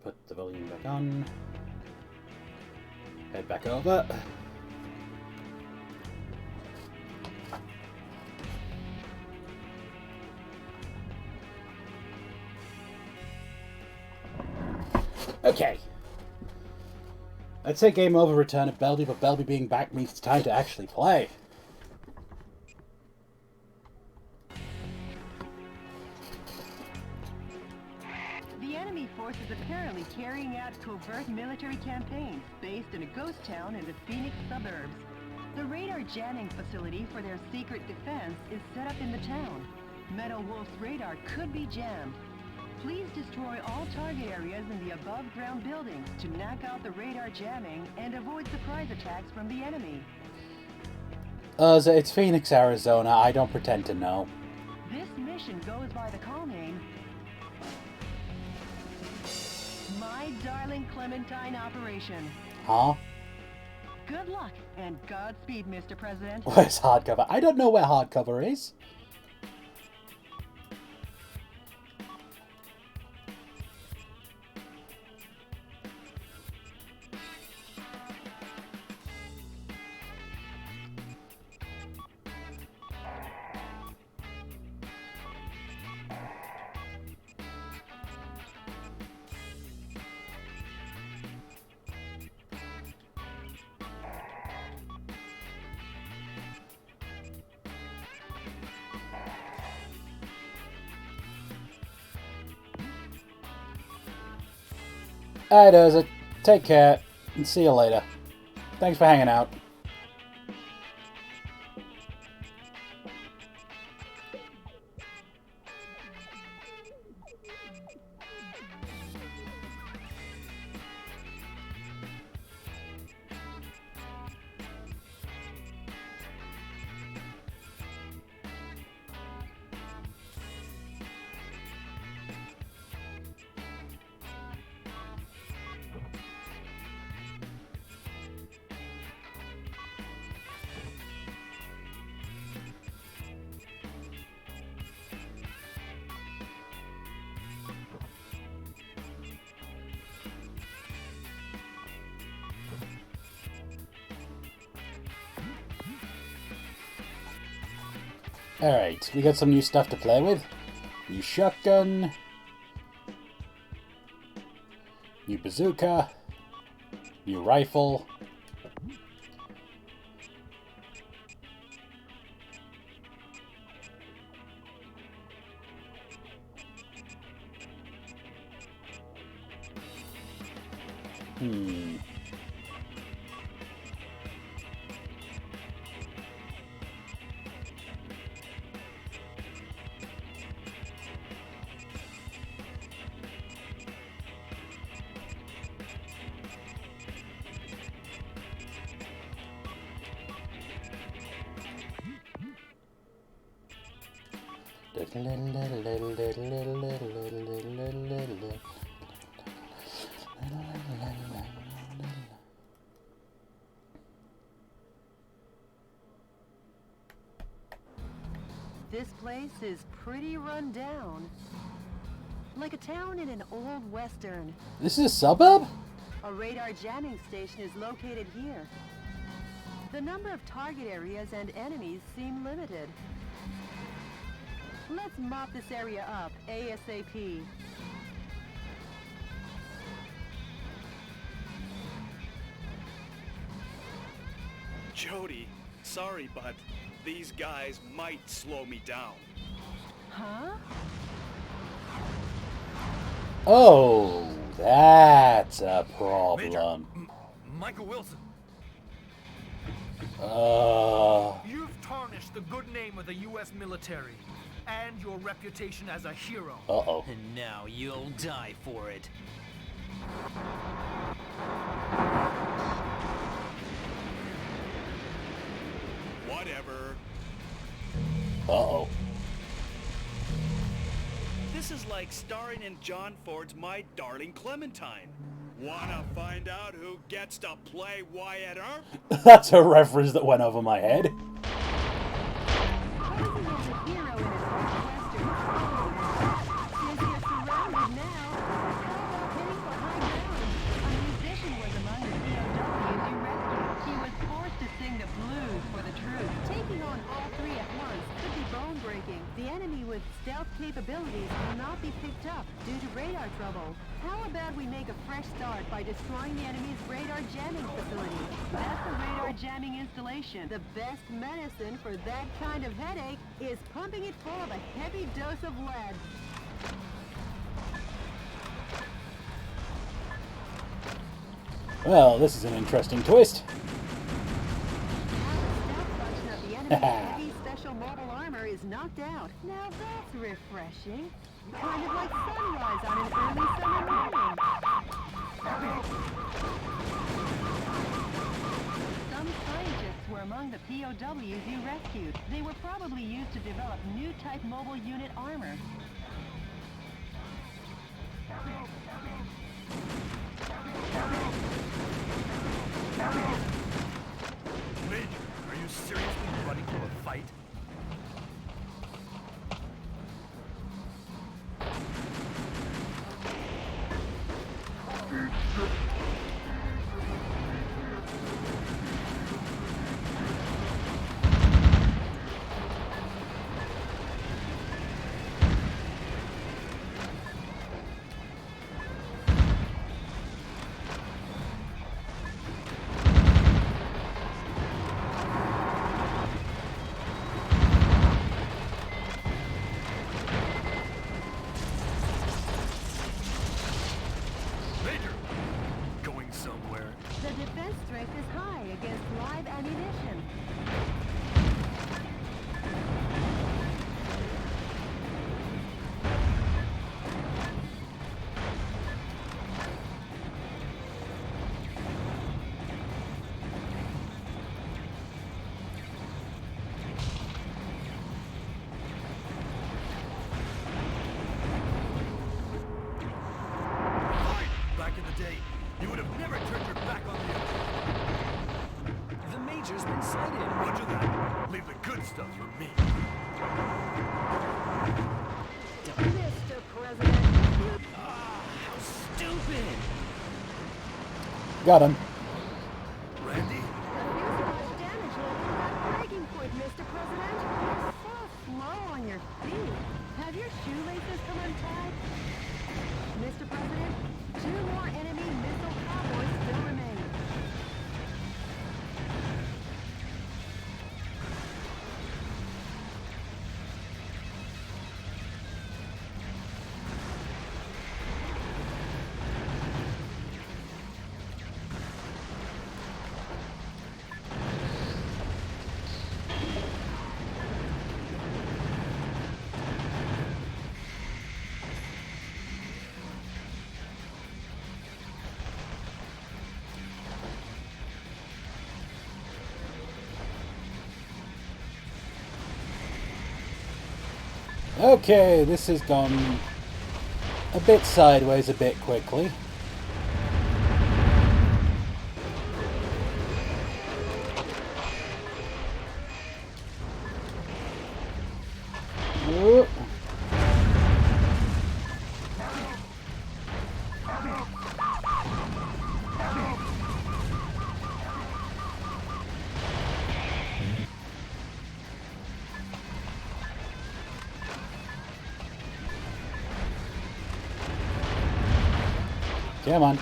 Put the volume back on. Head back over. Okay. I'd say game over, return of Belby, but Belby being back means it's time to actually play. The enemy force is apparently carrying out covert military campaigns based in a ghost town in the Phoenix suburbs. The radar jamming facility for their secret defense is set up in the town. Metal Wolf's radar could be jammed. Please destroy all target areas in the above-ground buildings to knock out the radar jamming and avoid surprise attacks from the enemy. It's Phoenix, Arizona. I don't pretend to know. This mission goes by the call name My Darling Clementine Operation. Huh? Good luck and Godspeed, Mr. President. Where's hardcover? I don't know where hardcover is. Alright, does it. Take care, and see you later. Thanks for hanging out. Alright, we got some new stuff to play with. New shotgun. New bazooka. New rifle. This place is pretty run down. Like a town in an old western. This is a suburb? A radar jamming station is located here. The number of target areas and enemies seem limited. Let's mop this area up ASAP. Jody, sorry, but these guys might slow me down. Huh? Oh, that's a problem. Major, Michael Wilson. You've tarnished the good name of the U.S. military and your reputation as a hero. Uh-oh. And now you'll die for it. Whatever. Uh-oh. This is like starring in John Ford's My Darling Clementine. Wanna find out who gets to play Wyatt Earp? That's a reference that went over my head. The enemy with stealth capabilities will not be picked up due to radar trouble. How about we make a fresh start by destroying the enemy's radar jamming facility? That's the radar jamming installation. The best medicine for that kind of headache is pumping it full of a heavy dose of lead. Well, this is an interesting twist. Heavy special mobile armor is knocked out. Now that's refreshing. Kind of like sunrise on an early summer morning. Some scientists were among the POWs you rescued. They were probably used to develop new type mobile unit armor. Major, are you seriously running from a fight? The defense strength is high against live ammunition. Back in the day, you would have never turned your back on the enemy. The Major's been sighted. Roger that. Leave the good stuff for me. Mr. President. How stupid! Got him. Randy? The fuselage damage level is at breaking point, Mr. President. You're so slow on your feet. Have your shoelaces come untied? Mr. President, 2 more enemy missile cowboys still remain. Okay, this has gone a bit sideways a bit quickly. Whoop. Come on.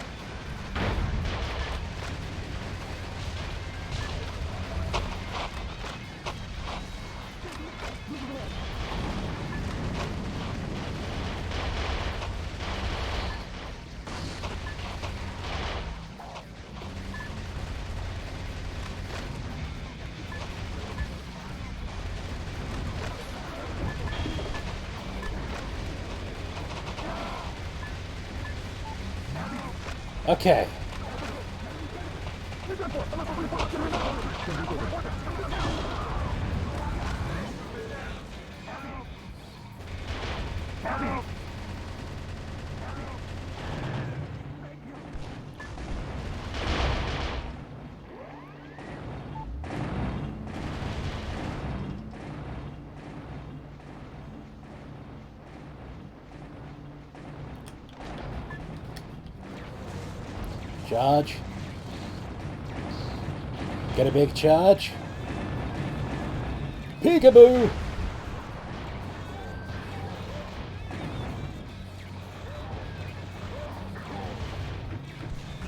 Okay. Charge. Get a big charge. Peekaboo!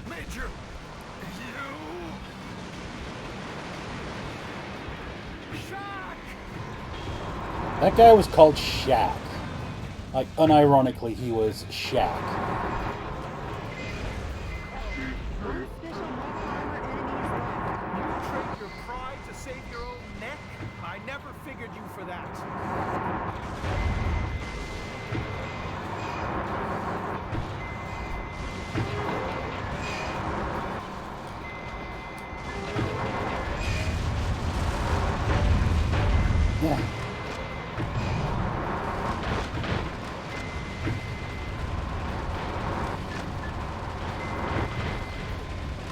Major, Shock! That guy was called Shaq. Like, unironically, he was Shaq. Trade your pride to save your own neck? I never figured you for that. Yeah.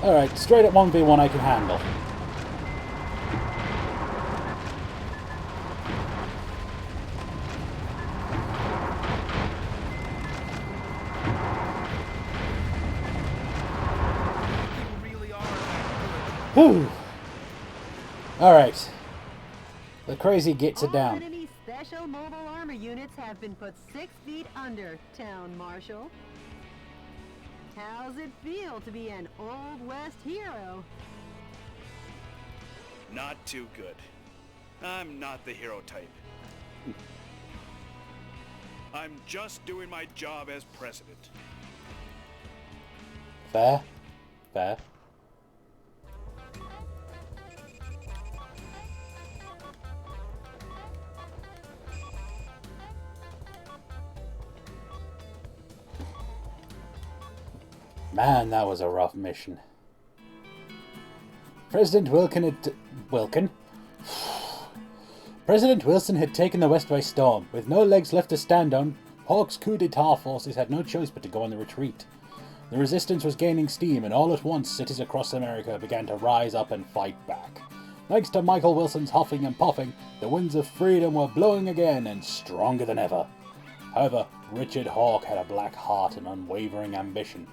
Alright, straight at 1v1 I can handle. Whew. Alright. The crazy gets it down. Enemy special mobile armor units have been put 6 feet under, Town Marshal. How's it feel to be an Old West hero? Not too good. I'm not the hero type. I'm just doing my job as president. Fair. Fair. Man, that was a rough mission. President President Wilson had taken the West by storm. With no legs left to stand on, Hawk's coup d'etat forces had no choice but to go on the retreat. The resistance was gaining steam, and all at once cities across America began to rise up and fight back. Thanks to Michael Wilson's huffing and puffing, the winds of freedom were blowing again and stronger than ever. However, Richard Hawk had a black heart and unwavering ambition.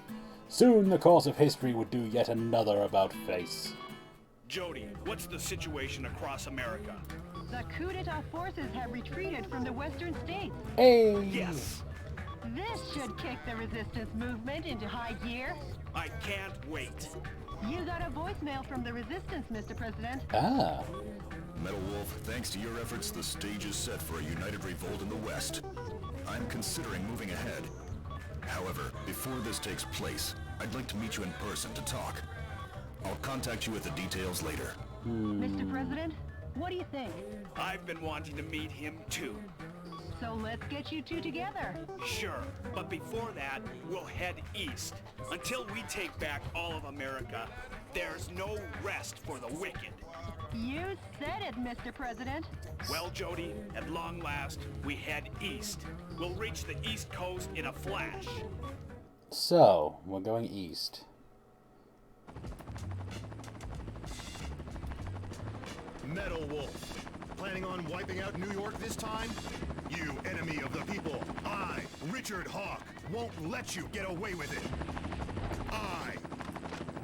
Soon the course of history would do yet another about-face. Jody, what's the situation across America? The coup d'etat forces have retreated from the western states. Hey! Yes! This should kick the resistance movement into high gear. I can't wait. You got a voicemail from the resistance, Mr. President. Ah. Metal Wolf, thanks to your efforts, the stage is set for a united revolt in the West. I'm considering moving ahead. However, before this takes place, I'd like to meet you in person to talk. I'll contact you with the details later. Mr. President, what do you think? I've been wanting to meet him too. So let's get you two together. Sure, but before that, we'll head east. Until we take back all of America, there's no rest for the wicked. You said it, Mr. President. Well, Jody, at long last, we head east. We'll reach the East Coast in a flash. So, we're going east. Metal Wolf, planning on wiping out New York this time? You enemy of the people, I, Richard Hawk, won't let you get away with it. I,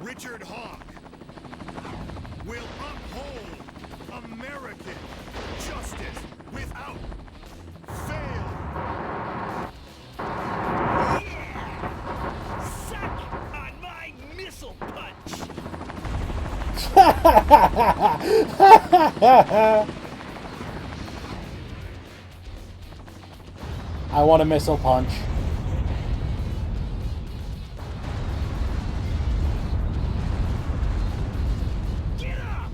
Richard Hawk, will uphold American justice without fail. Yeah! Suck on my missile punch! I want a missile punch. Get up!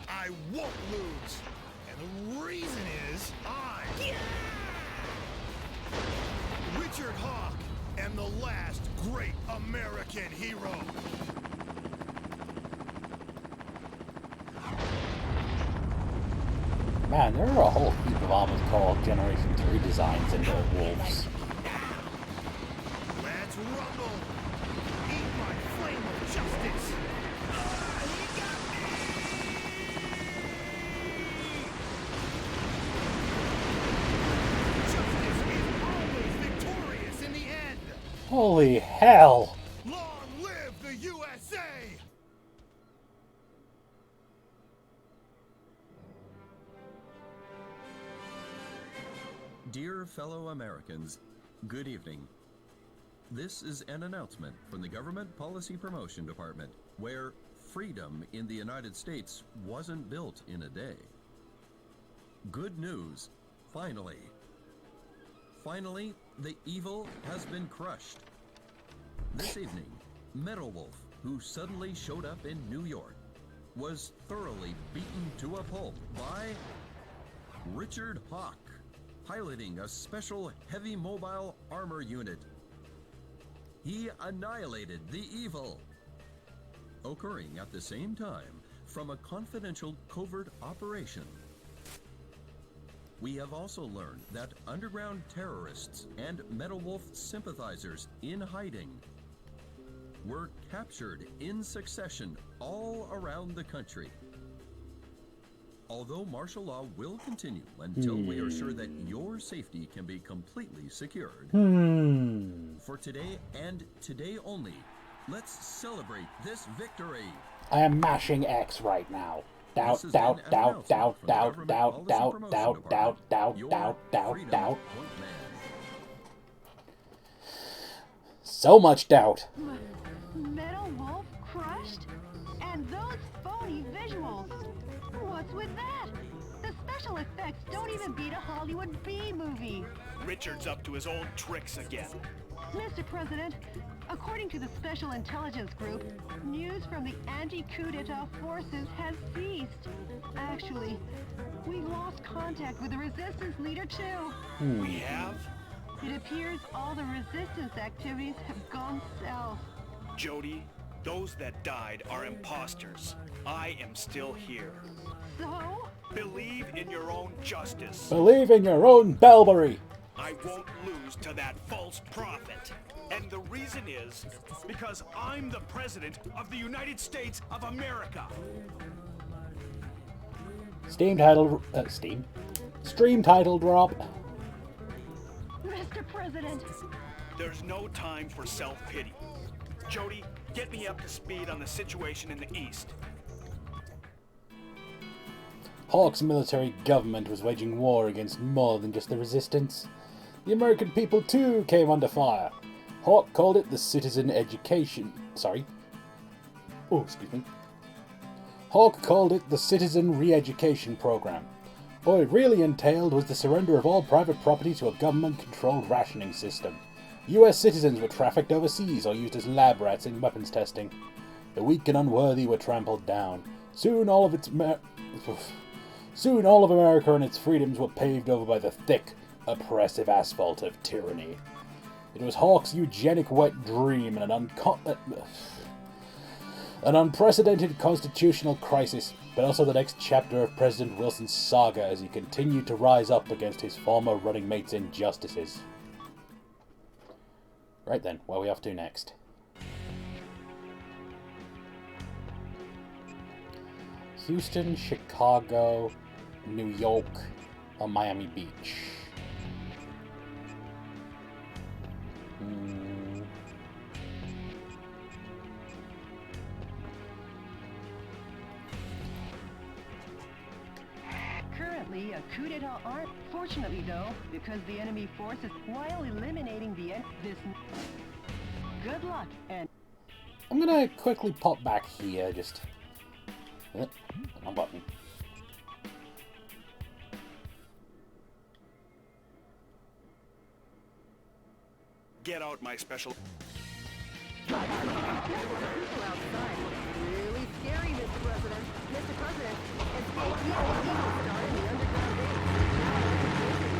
I won't lose. And the reason is I Richard Hawk, and the last great American hero. Man, there are a whole heap of Armored Core Generation 3 designs in the Wolves. Let's rumble! Eat my flame of justice! Justice is always victorious in the end! Holy hell! Long live the USA! Dear fellow Americans, good evening. This is an announcement from the Government Policy Promotion Department, where freedom in the United States wasn't built in a day. Good news, finally. Finally, the evil has been crushed. This evening, Metal Wolf, who suddenly showed up in New York, was thoroughly beaten to a pulp by Richard Hawk, piloting a special heavy mobile armor unit. He annihilated the evil. Occurring at the same time from a confidential covert operation. We have also learned that underground terrorists and Metal Wolf sympathizers in hiding were captured in succession all around the country. Although martial law will continue until we are sure that your safety can be completely secured. For today and today only, let's celebrate this victory. I am mashing X right now. Doubt, doubt, doubt, doubt, doubt, doubt, doubt, doubt, doubt, doubt, doubt, doubt, doubt. So much doubt. Metal Wolf crushed? And those phony visuals. What's with that? The special effects don't even beat a Hollywood B-movie. Richard's up to his old tricks again. Mr. President, according to the Special Intelligence Group, news from the anti-coup d'etat forces has ceased. Actually, we lost contact with the resistance leader too. We have? It appears all the resistance activities have gone south. Jody, those that died are imposters. I am still here. So? Believe in your own justice. Believe in your own Belbury. I won't lose to that false prophet. And the reason is because I'm the president of the United States of America. Stream title drop. Mr. President. There's no time for self-pity. Jody, get me up to speed on the situation in the East. Hawk's military government was waging war against more than just the resistance. The American people too came under fire. Hawk called it the Citizen Education... Hawk called it the Citizen Re-Education Program. What it really entailed was the surrender of all private property to a government-controlled rationing system. US citizens were trafficked overseas or used as lab rats in weapons testing. The weak and unworthy were trampled down. Soon all of America and its freedoms were paved over by the thick, oppressive asphalt of tyranny. It was Hawk's eugenic wet dream and an unprecedented constitutional crisis, but also the next chapter of President Wilson's saga as he continued to rise up against his former running mate's injustices. Right then, where are we off to next? Houston, Chicago, New York, or Miami Beach? Currently, a coup d'etat aren't. Fortunately, though, because the enemy forces, while eliminating this. Good luck, and I'm gonna quickly pop back here, just... wrong button. Get out my special... People outside look really scary, Mr. President. Mr. President, it's the evil star in the underground base.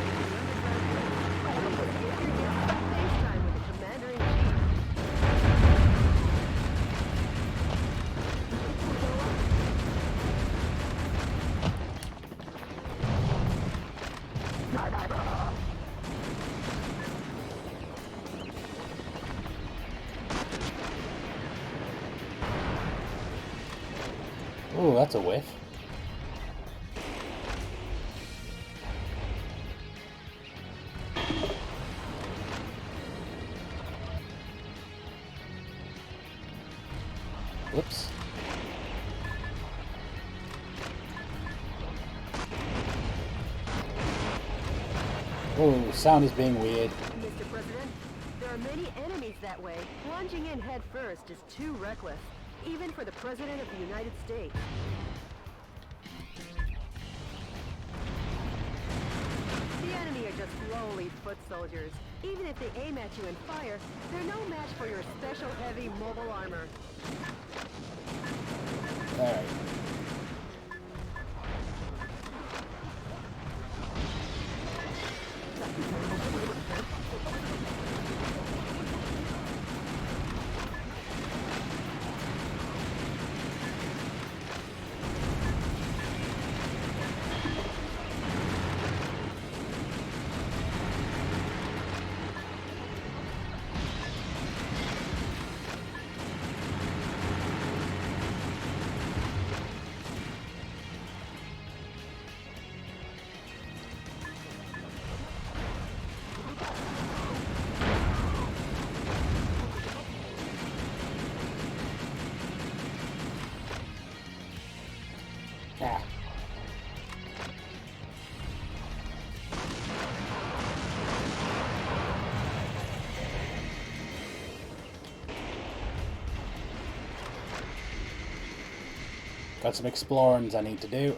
Oh, that's a whiff. Whoops. Oh, sound is being weird. Mr. President, there are many enemies that way. Plunging in head first is too reckless, even for the President of the United States. The enemy are just lowly foot soldiers. Even if they aim at you and fire, they're no match for your special heavy mobile armor. Alright. Ah. Got some explorings I need to do.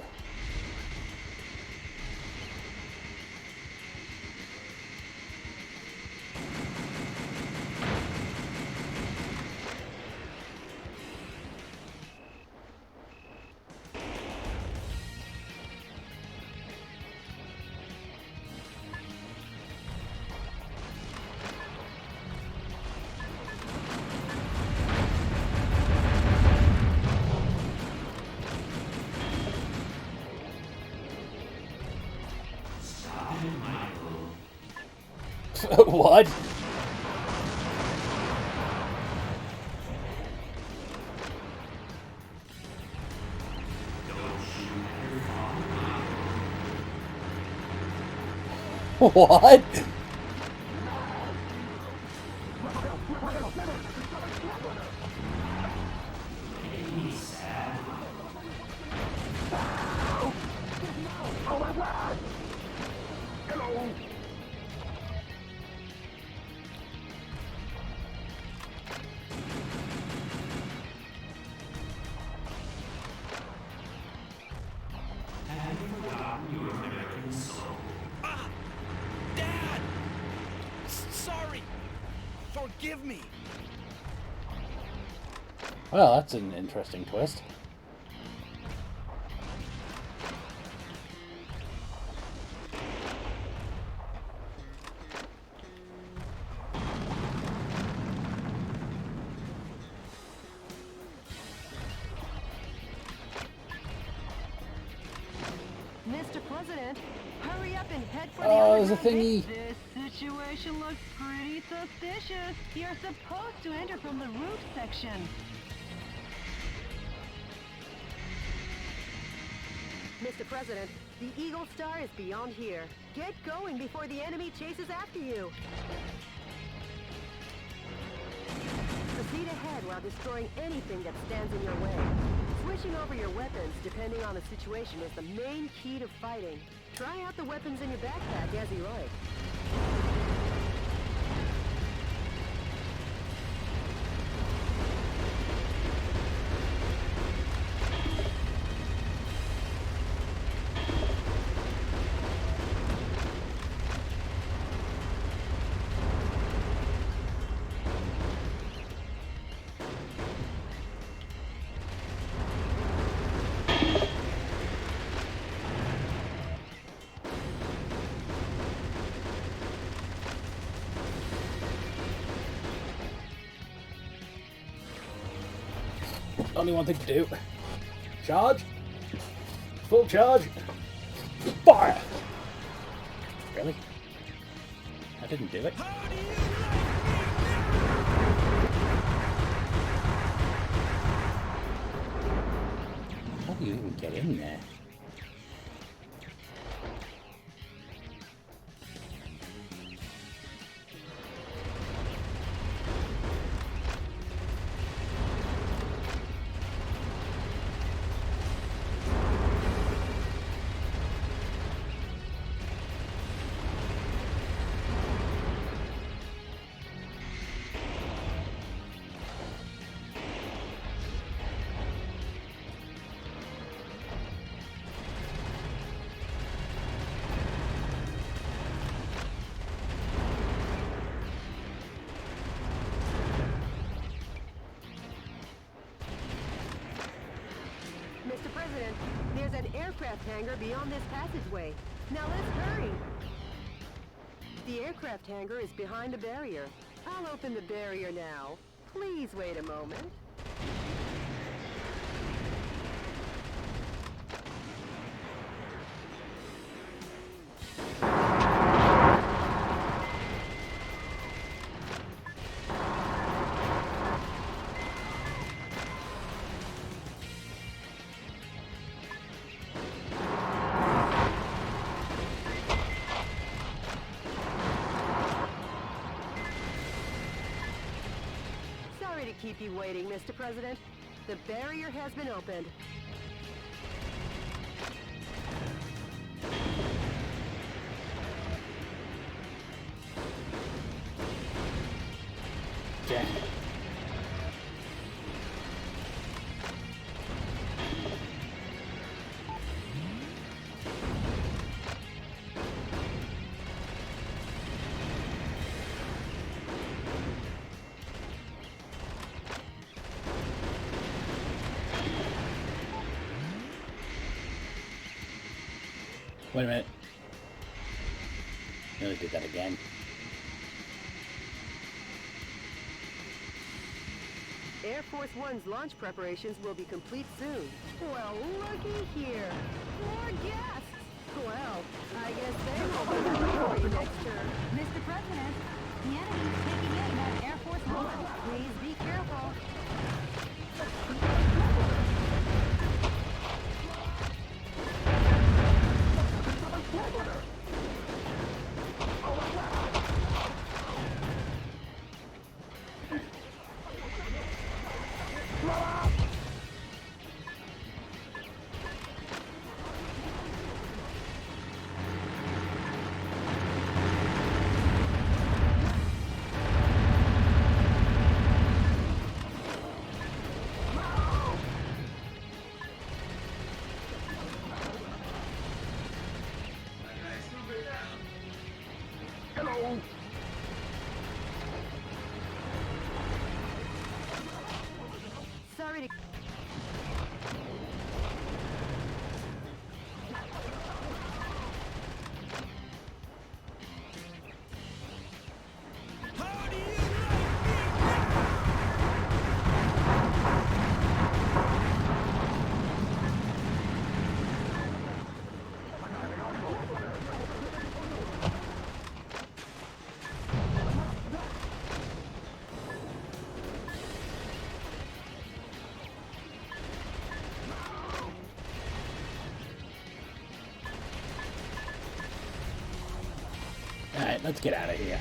What? What? Dad! Sorry! Forgive me! Well, that's an interesting twist. Mr. President, hurry up and head for the Oh, other there's a exit. thingy. This situation looks pretty suspicious. You're supposed to enter from the roof section. Mr. President, the Eagle Star is beyond here. Get going before the enemy chases after you. Proceed ahead while destroying anything that stands in your way. Switching over your weapons, depending on the situation, is the main key to fighting. Try out the weapons in your backpack as you like. Only one thing to do. Charge. Full charge. Fire! Really? I didn't do it. What? you even get in there? Mr. President, there's an aircraft hangar beyond this passageway. Now let's hurry. The aircraft hangar is behind the barrier. I'll open the barrier now. Please wait a moment. Sorry to keep you waiting, Mr. President. The barrier has been opened. Yeah. Wait a minute. Nearly did that again. Air Force One's launch preparations will be complete soon. Well, looky here. More guests. Well, I guess they will be ready for you next turn. Mr. President, the enemy's taking aim at Air Force One. Please be careful. Sorry to... Alright, let's get out of here.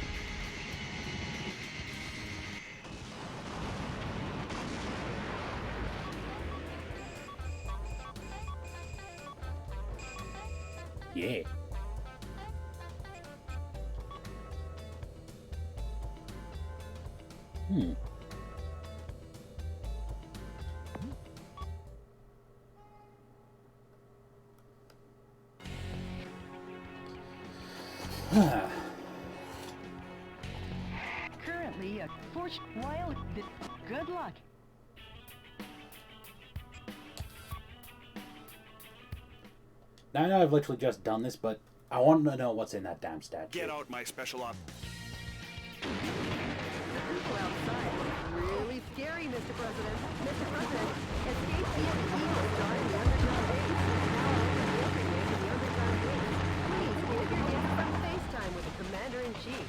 Yeah. Currently, a fortune while good luck. Now I know I've literally just done this, but I want to know what's in that damn statue. Get out, my special op. Really scary, Mr. President. Mr. President, escape the Eagle Star in the underground base. Now open the entry ramp in the underground base. Please give your gift from FaceTime with the Commander-in-Chief.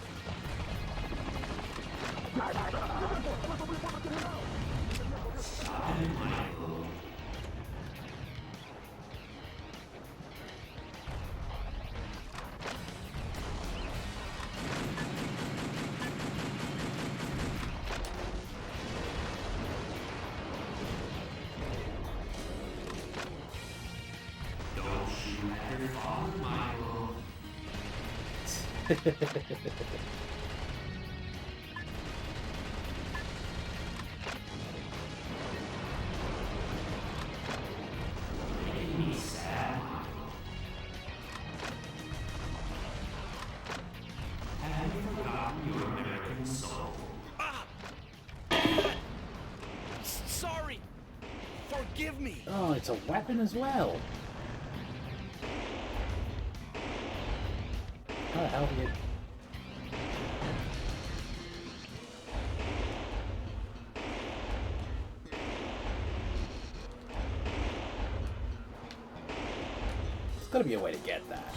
Sorry. Forgive me. Oh, it's a weapon as well. How the hell do you... There's gotta be a way to get that.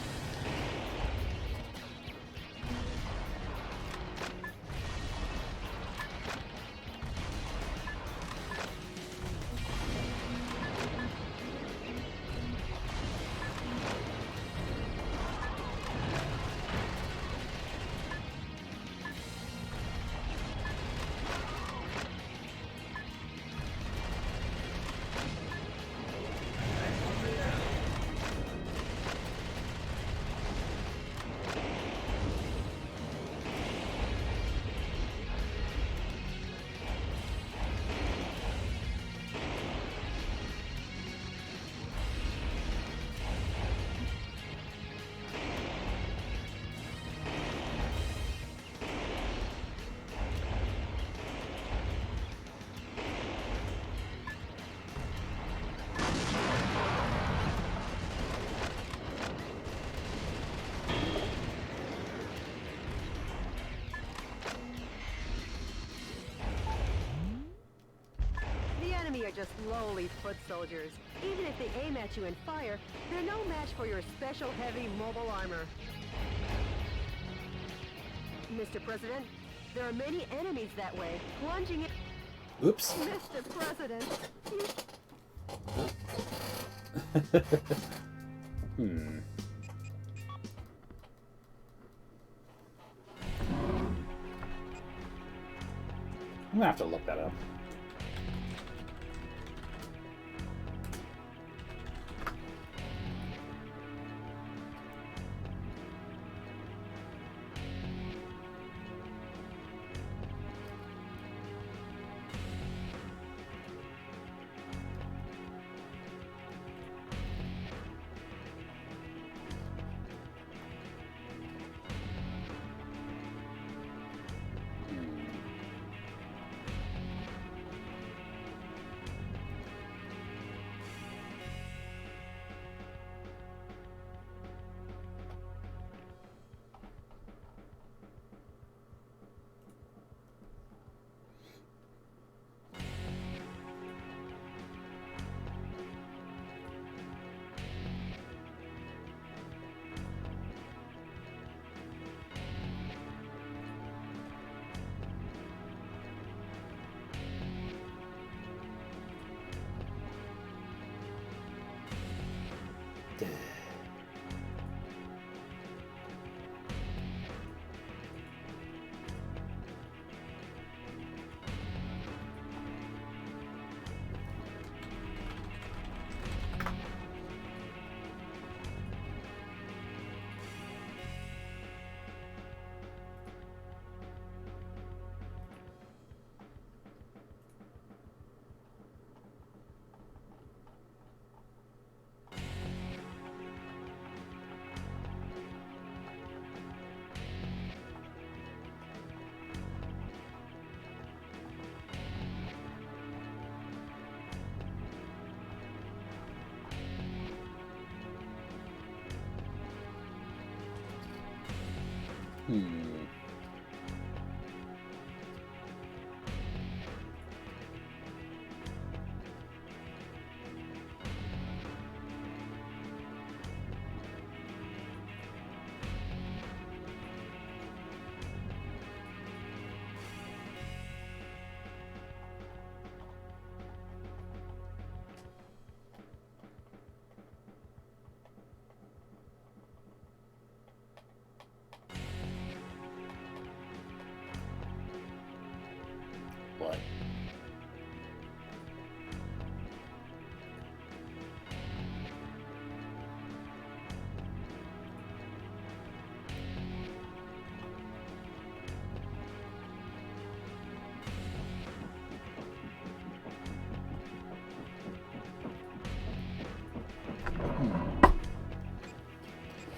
The enemy are just lowly foot soldiers. Even if they aim at you and fire, they're no match for your special heavy mobile armor. Mr. President, there are many enemies that way, plunging in... Oops. Mr. President, you... I'm gonna have to look that up.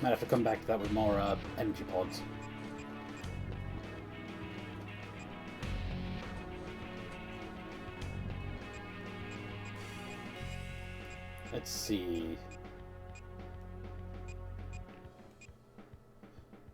Might have to come back to that with more energy pods. Let's see.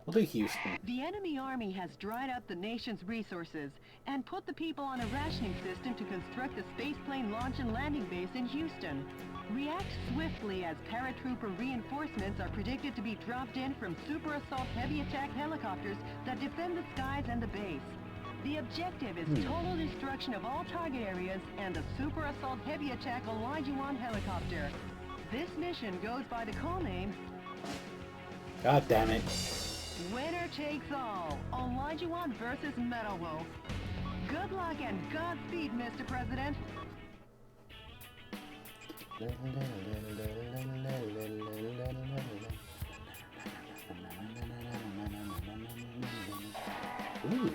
We'll do Houston. The enemy army has dried up the nation's resources and put the people on a rationing system to construct a spaceplane launch and landing base in Houston. React swiftly as paratrooper reinforcements are predicted to be dropped in from Super Assault heavy attack helicopters that defend the skies and the base. The objective is total destruction of all target areas and the Super Assault heavy attack Elijah 1 helicopter. This mission goes by the call name... God damn it. Winner takes all. Elijah 1 versus Metal Wolf. Good luck and Godspeed, Mr. President. Ooh.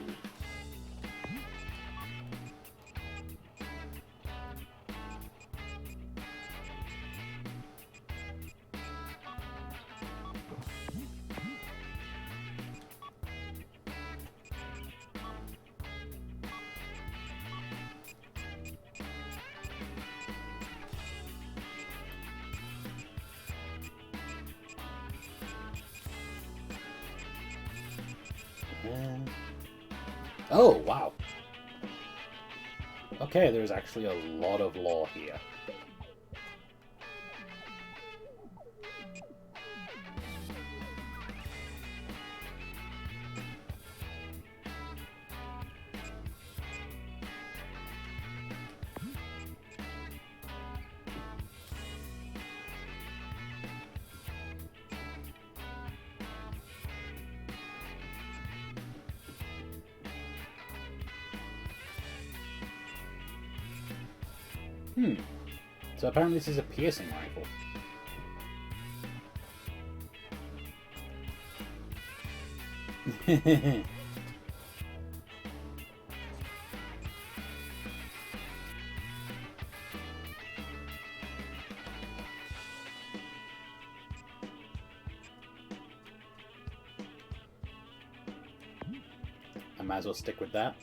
Oh, wow. Okay, there's actually a lot of lore here. So apparently this is a piercing rifle. I might as well stick with that.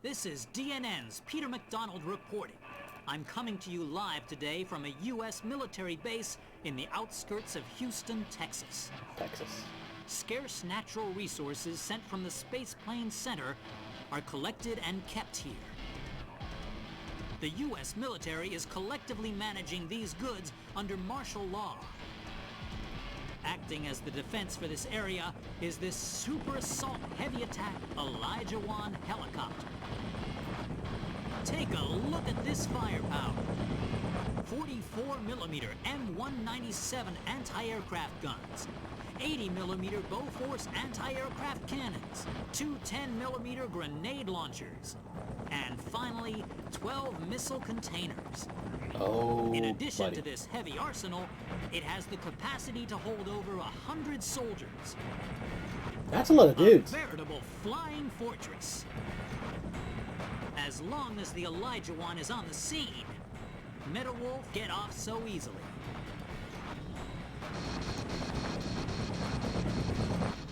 This is DNN's Peter McDonald reporting. I'm coming to you live today from a U.S. military base in the outskirts of Houston, Texas. Scarce natural resources sent from the Spaceplane Center are collected and kept here. The U.S. military is collectively managing these goods under martial law. Acting as the defense for this area is this Super Assault heavy attack Elijah 1 helicopter. Take a look at this firepower. 44mm M197 anti-aircraft guns, 80mm Bofors anti-aircraft cannons, two 10mm grenade launchers, and finally 12 missile containers. Oh, in addition buddy. to this heavy arsenal, it has the capacity to hold over 100 soldiers. That's a lot of dudes. A veritable flying fortress. As long as the Elijah 1 is on the scene, Metal Wolf get off so easily.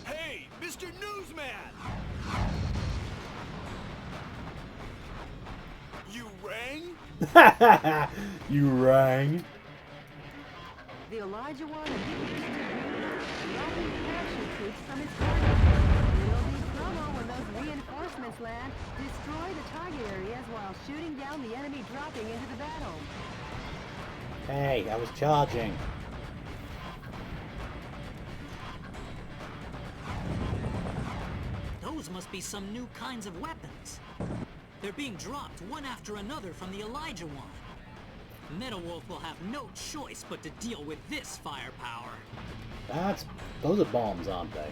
Hey, Mr. Newsman! You rang? You rang. The Elijah 1 dropping parachute troops from its cargo. It'll be promo when those reinforcements land, destroy the target areas while shooting down the enemy dropping into the battle. Hey, I was charging. Those must be some new kinds of weapons. They're being dropped one after another from the Elijah 1. Metal Wolf will have no choice but to deal with this firepower. Those are bombs, aren't they?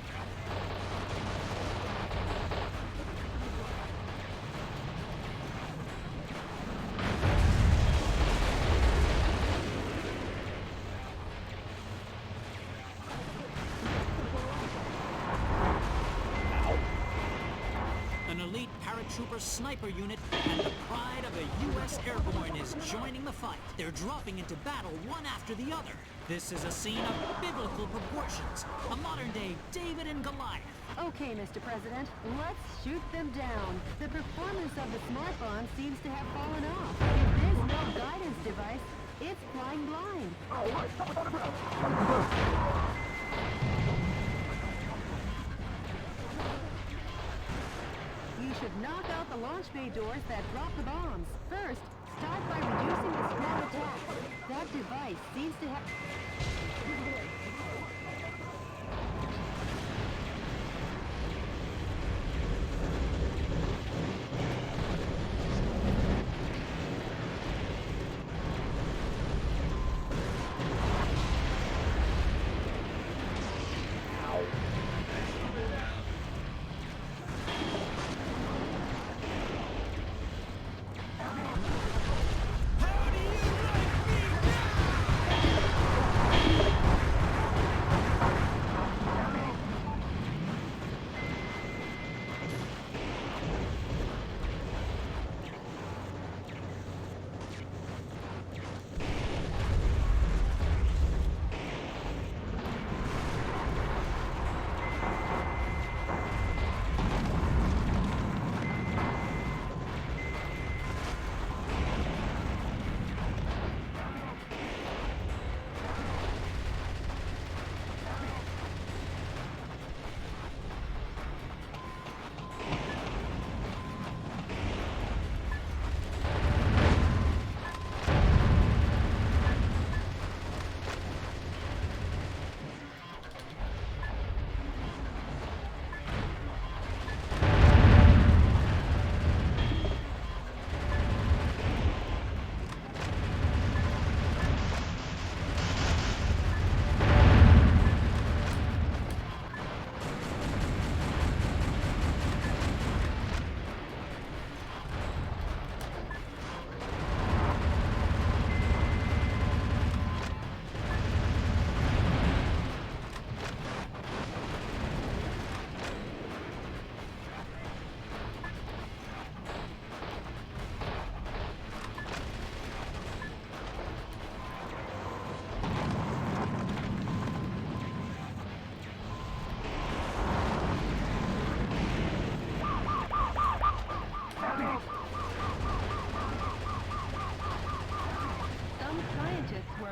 Trooper sniper unit, and the pride of the U.S. Airborne is joining the fight. They're dropping into battle one after the other. This is a scene of biblical proportions, a modern-day David and Goliath. Okay, Mr. President, let's shoot them down. The performance of the smart bomb seems to have fallen off. If there's no guidance device, it's flying blind. You should knock out the launch bay doors that drop the bombs. First, start by reducing the spread attack. That device seems to have...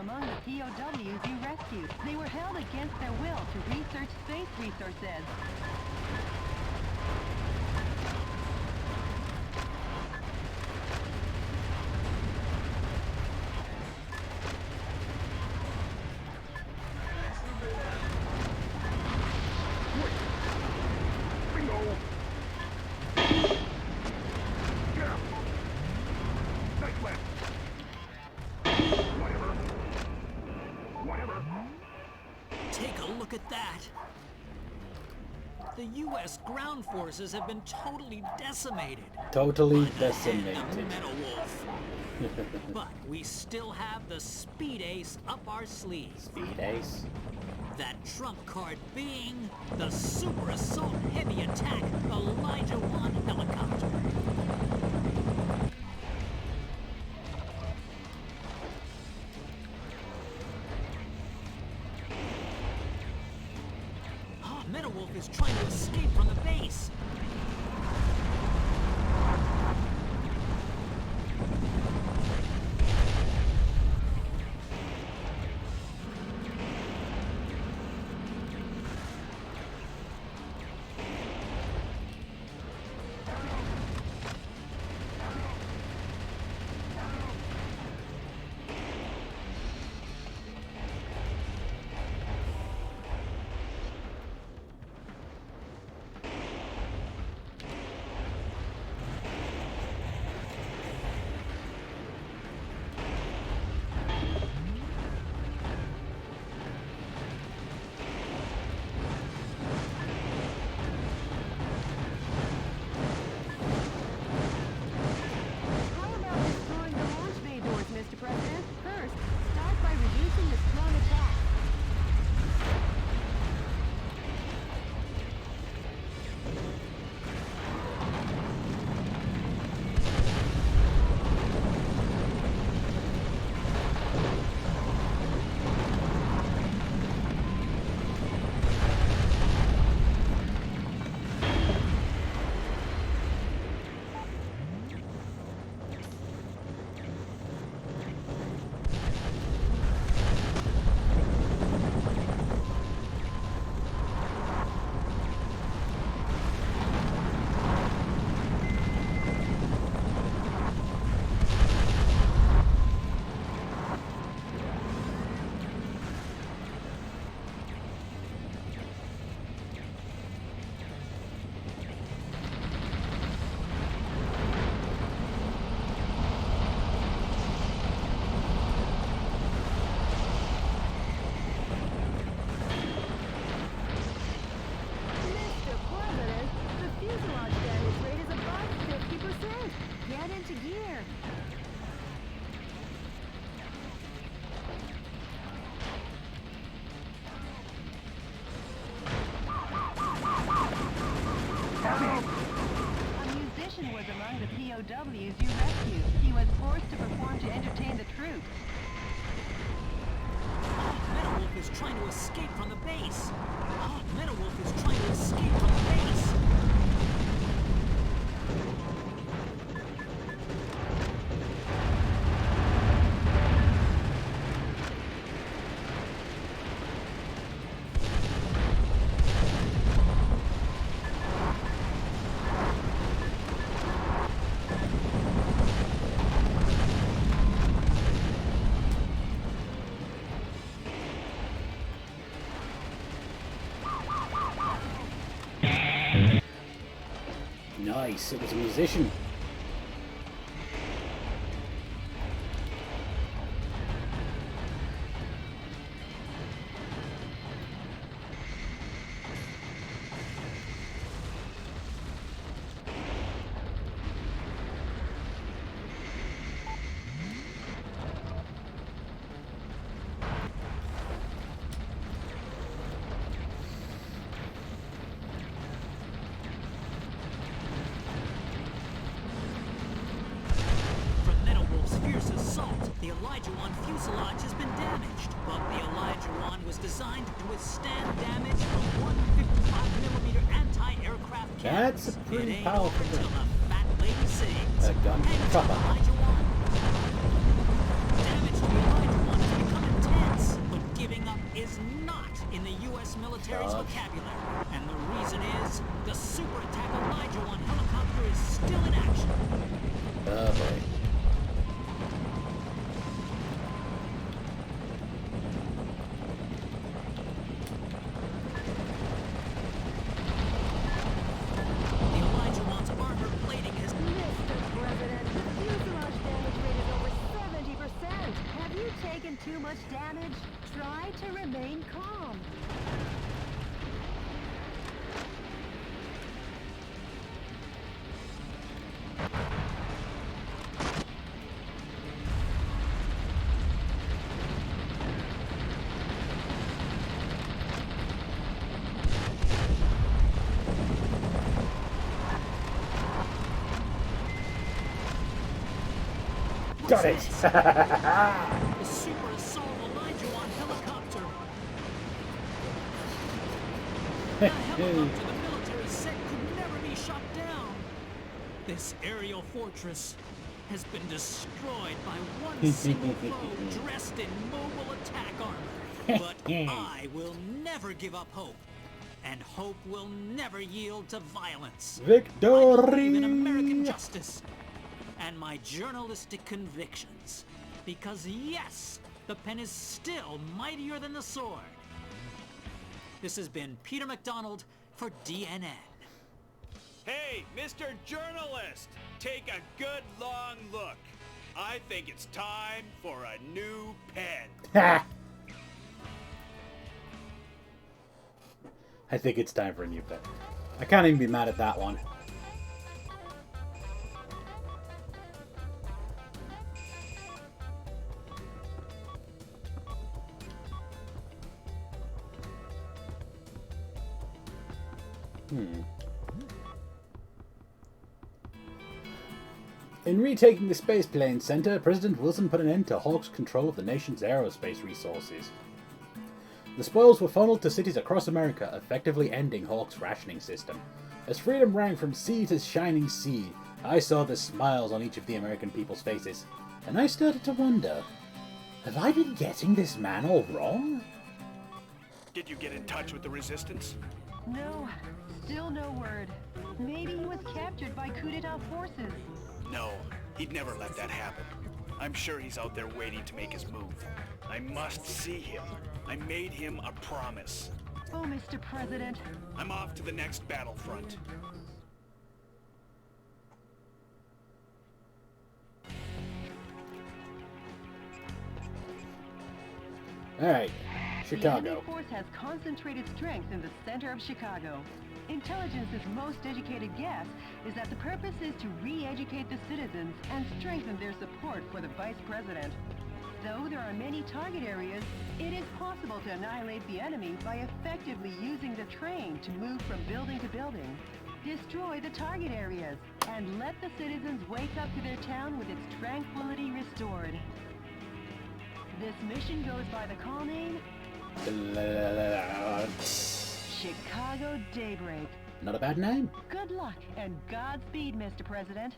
among the POWs you rescued. They were held against their will to research space resources. Take a look at that. The U.S. ground forces have been totally decimated. Totally by the decimated. hand of Metal Wolf. But we still have the Speed Ace up our sleeve. Speed Ace? That trump card being the Super Assault Heavy Attack Elijah 1 helicopter. Metal Wolf is trying to escape from the base. A musician was among the POWs you rescued. He was forced to perform to entertain the troops. Metal Wolf is trying to escape from the base. Metal Wolf is trying to escape from the base. Nice, it was a musician. The Elijah One fuselage has been damaged, but the Elijah One was designed to withstand damage from 155mm anti-aircraft cannons. That's a pretty powerful Until the fat lady sings. That gun. Proper. Elijah One. Damage to the Elijah One has become intense, but giving up is not in the U.S. military's vocabulary. And the reason is, the super attack Elijah One helicopter is still in action. Oh boy. Too much damage? Try to remain calm. Got it! The Super Assault Elijah One helicopter. That helicopter the military said could never be shot down. This aerial fortress has been destroyed by one single foe dressed in mobile attack armor. But I will never give up hope. And hope will never yield to violence. Victory! I believe in American justice and my journalistic convictions. Because yes, the pen is still mightier than the sword. This has been Peter McDonald for DNN. Hey, Mr. Journalist! Take a good long look. I think it's time for a new pen. I think it's time for a new pen. I can't even be mad at that one. In retaking the Spaceplane Center, President Wilson put an end to Hawk's control of the nation's aerospace resources. The spoils were funneled to cities across America, effectively ending Hawk's rationing system. As freedom rang from sea to shining sea, I saw the smiles on each of the American people's faces, and I started to wonder, have I been getting this man all wrong? Did you get in touch with the Resistance? No, still no word. Maybe he was captured by coup d'etat forces. No, he'd never let that happen. I'm sure he's out there waiting to make his move. I must see him. I made him a promise. Oh, Mr. President. I'm off to the next battlefront. Alright, The Chicago. enemy force has concentrated strength in the center of Chicago. Intelligence's most educated guess is that the purpose is to re-educate the citizens and strengthen their support for the vice president. Though there are many target areas, it is possible to annihilate the enemy by effectively using the train to move from building to building. Destroy the target areas and let the citizens wake up to their town with its tranquility restored. This mission goes by the call name Chicago Daybreak. Not a bad name. Good luck and Godspeed, Mr. President.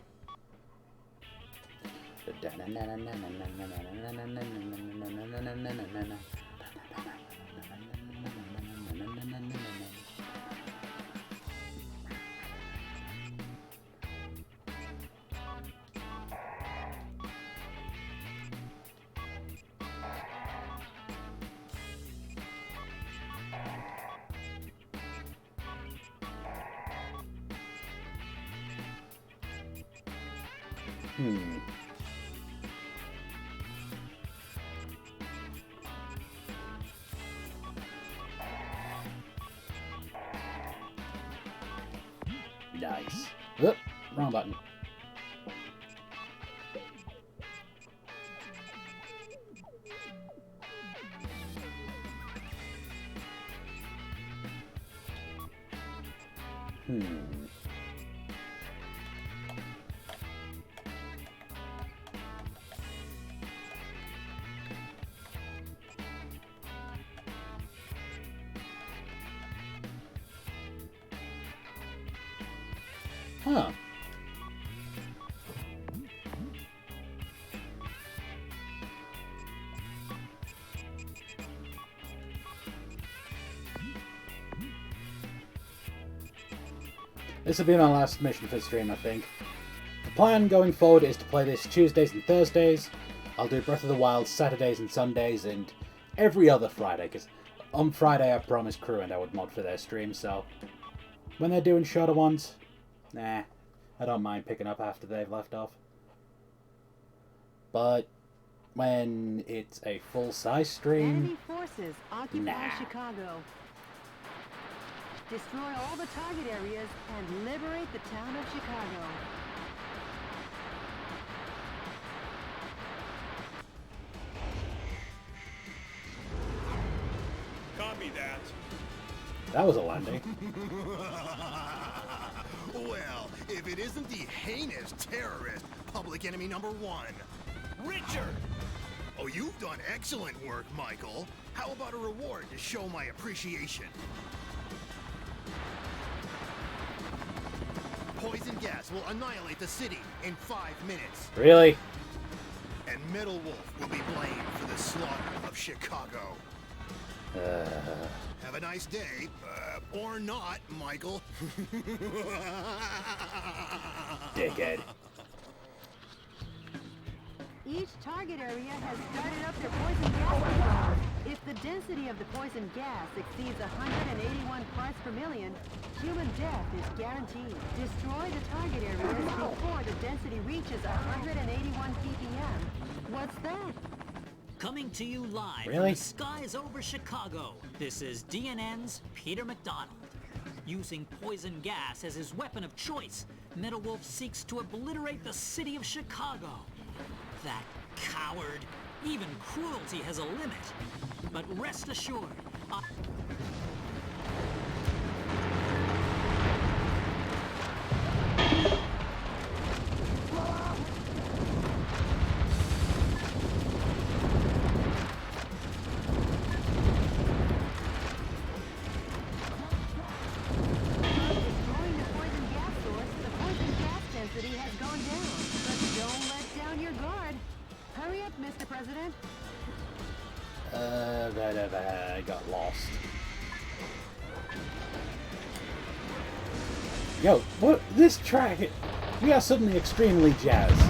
Nice. Oop, wrong button. Huh. This will be my last mission for the stream, I think. The plan going forward is to play this Tuesdays and Thursdays. I'll do Breath of the Wild Saturdays and Sundays and every other Friday, because on Friday I promised Crew and I would mod for their stream, so when they're doing shorter ones, nah, I don't mind picking up after they've left off. But when it's a full-size stream, Enemy forces occupy nah. Chicago. Destroy all the target areas and liberate the town of Chicago. Copy that. that was a landing. Well, if it isn't the heinous terrorist, public enemy number 1. Richard! Oh, you've done excellent work, Michael. How about a reward to show my appreciation? Poison gas will annihilate the city in 5 minutes. Really? And Metal Wolf will be blamed for the slaughter of Chicago. Have a nice day. Or not, Michael. Dickhead. Each target area has started up their poison gas controls. If the density of the poison gas exceeds 181 parts per million, human death is guaranteed. Destroy the target areas before the density reaches 181 ppm. What's that? Coming to you live from Really? the skies over Chicago, this is DNN's Peter McDonald. Using poison gas as his weapon of choice, Metal Wolf seeks to obliterate the city of Chicago. That coward. Even cruelty has a limit. But rest assured, Destroying the poison gas source, the poison gas density has gone down. But don't let down your guard. Hurry up, Mr. President. I got lost. Yo, what? This track, we are suddenly extremely jazzed.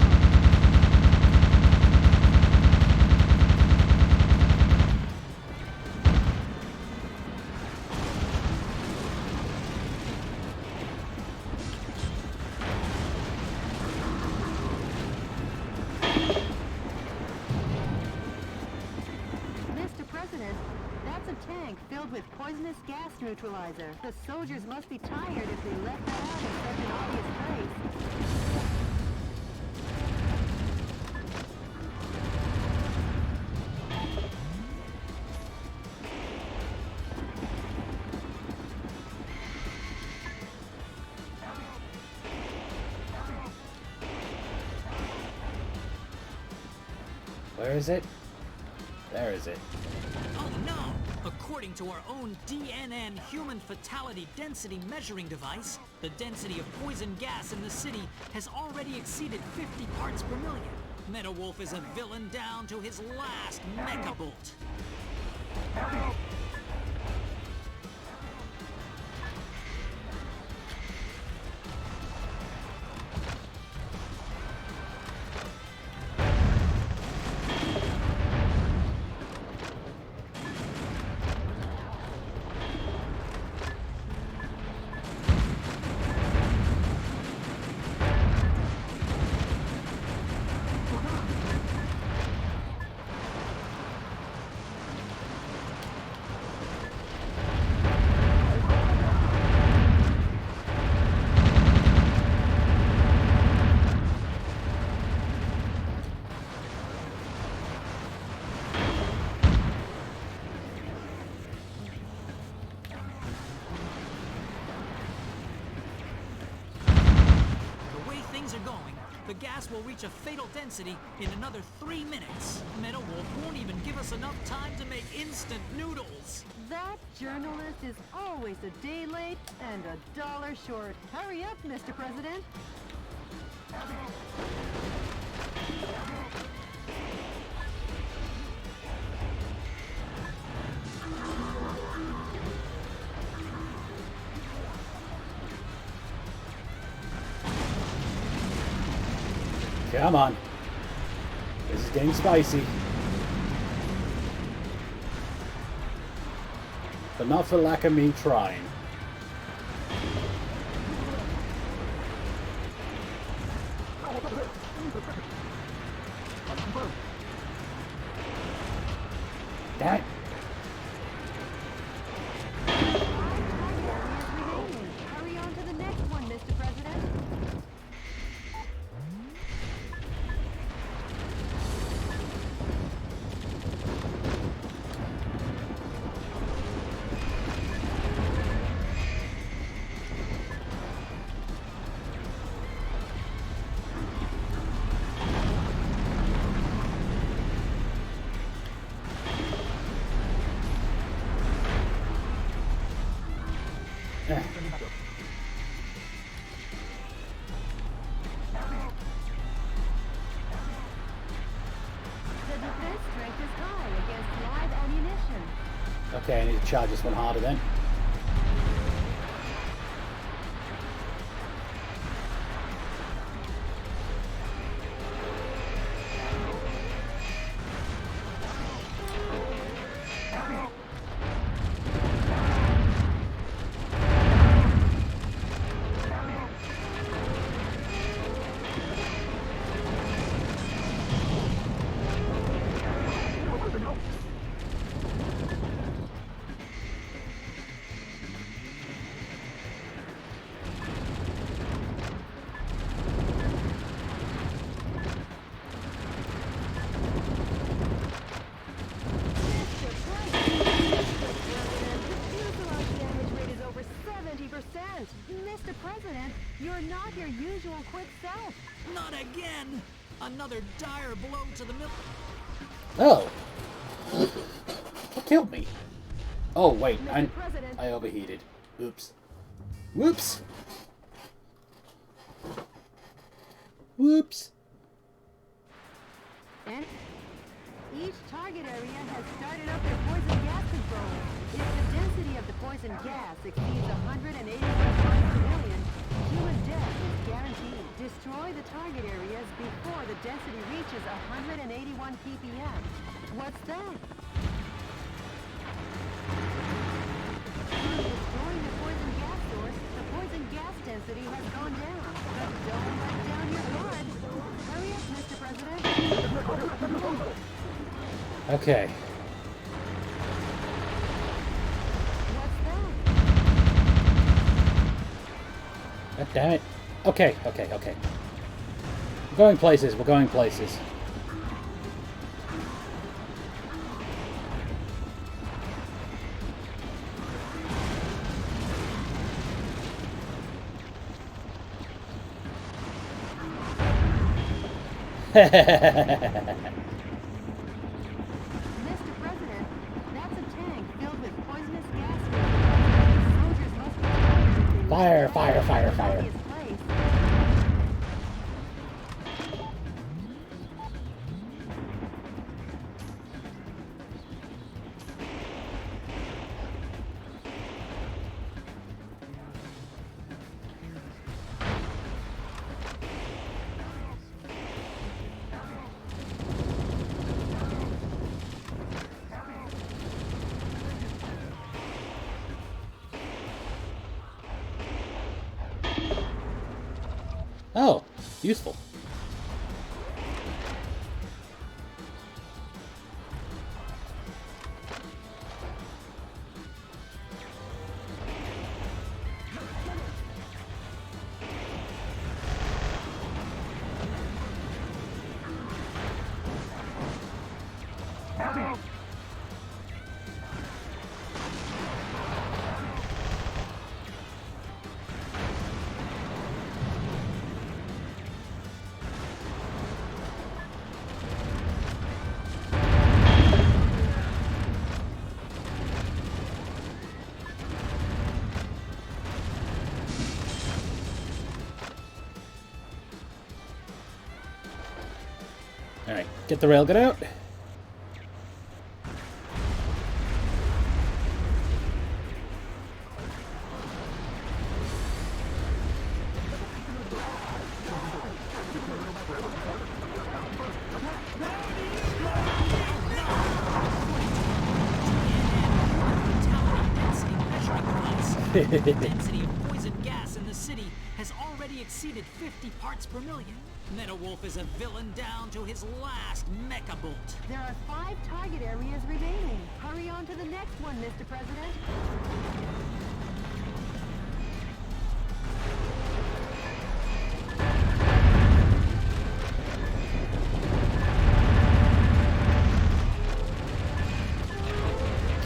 Mr. President, that's a tank filled with poisonous gas neutralizer. The soldiers must be tired if they let that out in such an obvious place. Where is it? There is it. Oh no! According to our own DNN human fatality density measuring device, the density of poison gas in the city has already exceeded 50 parts per million. Metal Wolf is a villain down to his last Mecha Bolt. The gas will reach a fatal density in another 3 minutes. Metal Wolf won't even give us enough time to make instant noodles. That journalist is always a day late and $1 short. Hurry up, Mr. President. Come on. This is getting spicy. But not for lack of me trying. Damn it. Hurry on to the next one, Mr. President. Okay, I need to charge this one harder then. Mr. President, you're not your usual quick self. Not again! Another dire blow to the middle. Oh. What killed me? Oh, wait. I overheated. Oops. Whoops. Whoops. And each target area has started up their poison gas control. If the density of the poison gas exceeds 181 parts per million, human death is guaranteed. Destroy the target areas before the density reaches 181 ppm. What's that? Through destroying the poison gas source, the poison gas density has gone down. But don't let down your guard. Hurry up, Mr. President. Okay. God damn it. Okay. We're going places, Fire, fire, fire, fire. Oh, useful. Alright, get the railgun out. The density of poison gas in the city has already exceeded 50 parts per million. Metal Wolf is a villain down to his last mecha bolt. There are 5 target areas remaining. Hurry on to the next one, Mr. President.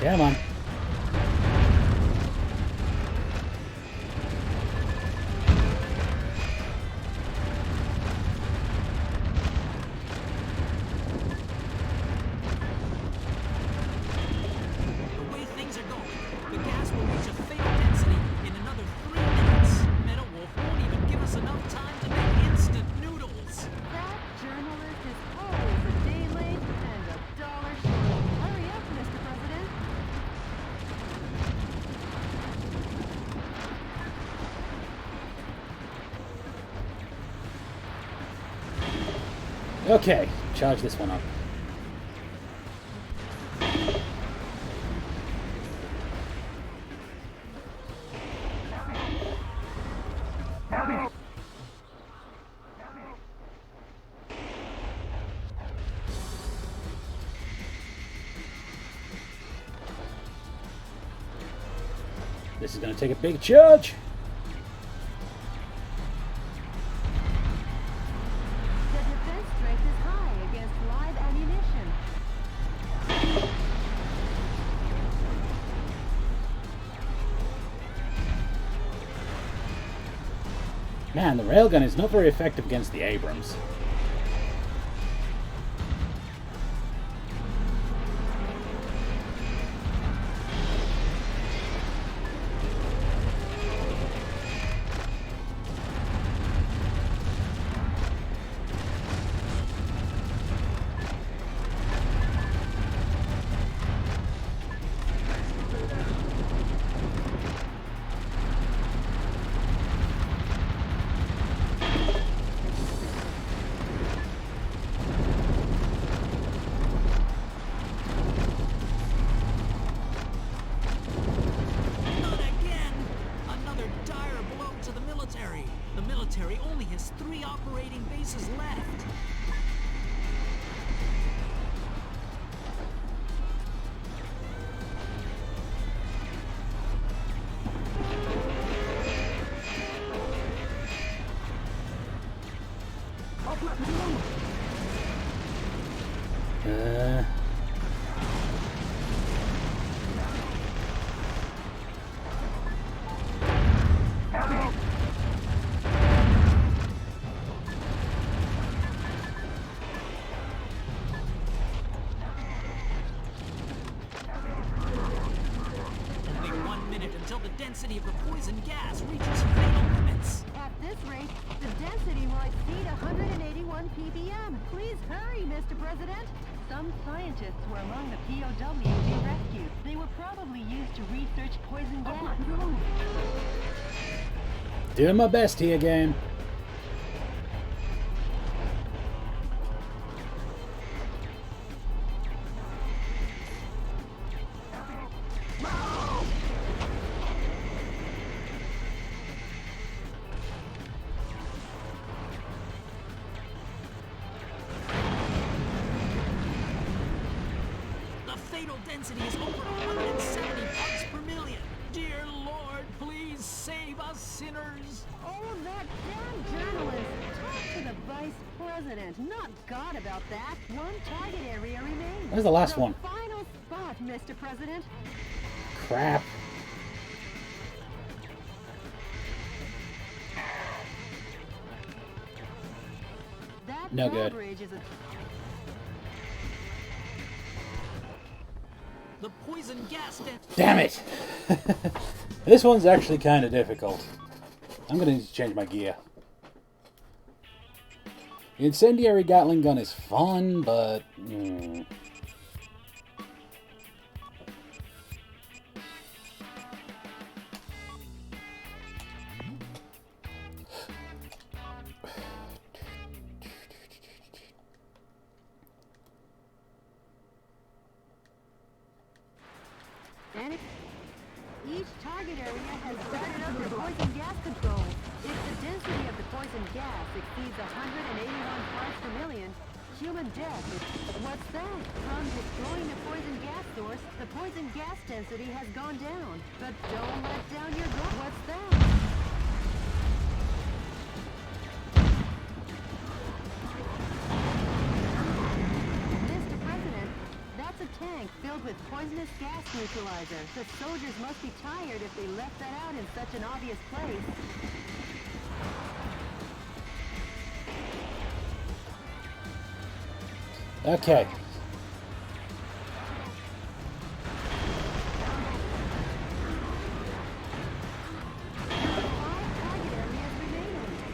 Come on. Okay, charge this one up. This is going to take a big charge. Man, the railgun is not very effective against the Abrams. Only has 3 operating bases left. reaches fatal limits. At this rate, the density will exceed 181 ppm. Please hurry, Mr. President. Some scientists were among the POWs being rescued. They were probably used to research poison gas. Doing my best here, game. The fatal density is over 170 parts per million. Dear Lord, please save us sinners. Oh, that damn journalist! Talk to the vice president, not God, about that. One target area remains. Where's the last one? Final spot, Mr. President. Crap. That No good. bridge is a The poison gas Damn it! This one's actually kind of difficult. I'm gonna need to change my gear. The incendiary Gatling gun is fun, but... And each target area has started up the poison gas control. If the density of the poison gas exceeds 181 parts per million, human death is... What's that? From destroying the poison gas source, the poison gas density has gone down. But don't let down your guard. What's that? Mr. President, that's a tank filled with poisonous gas neutralizer. The soldiers must be tired if they left that out in such an obvious place. Okay.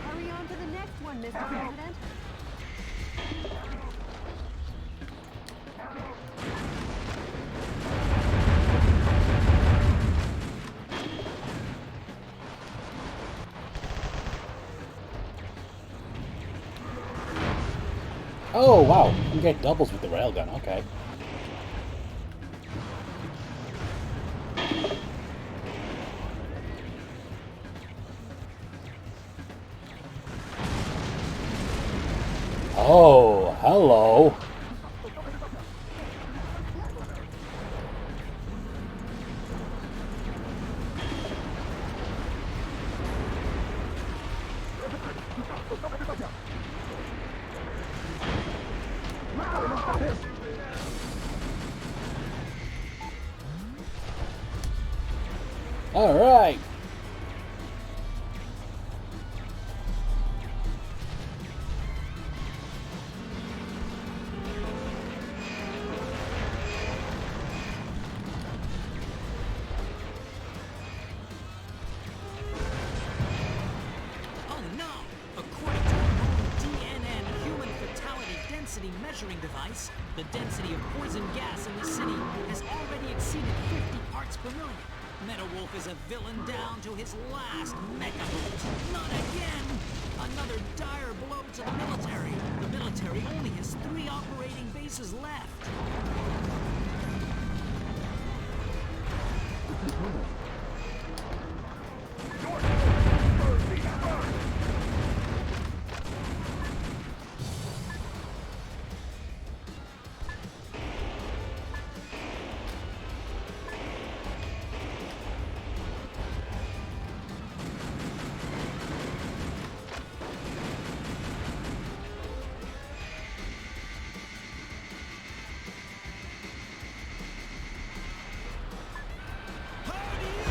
Hurry on to the next one, Mr. President. Oh, wow. You can get doubles with the railgun. Okay. Oh, hello. All right. Oh no! According to a known DNN human fatality density measuring device, the density of poison gas in the city has already exceeded 50 parts per million. Metal Wolf is a villain down to his last mecha boot. Not again! Another dire blow to the military. The military only has 3 operating bases left. How do you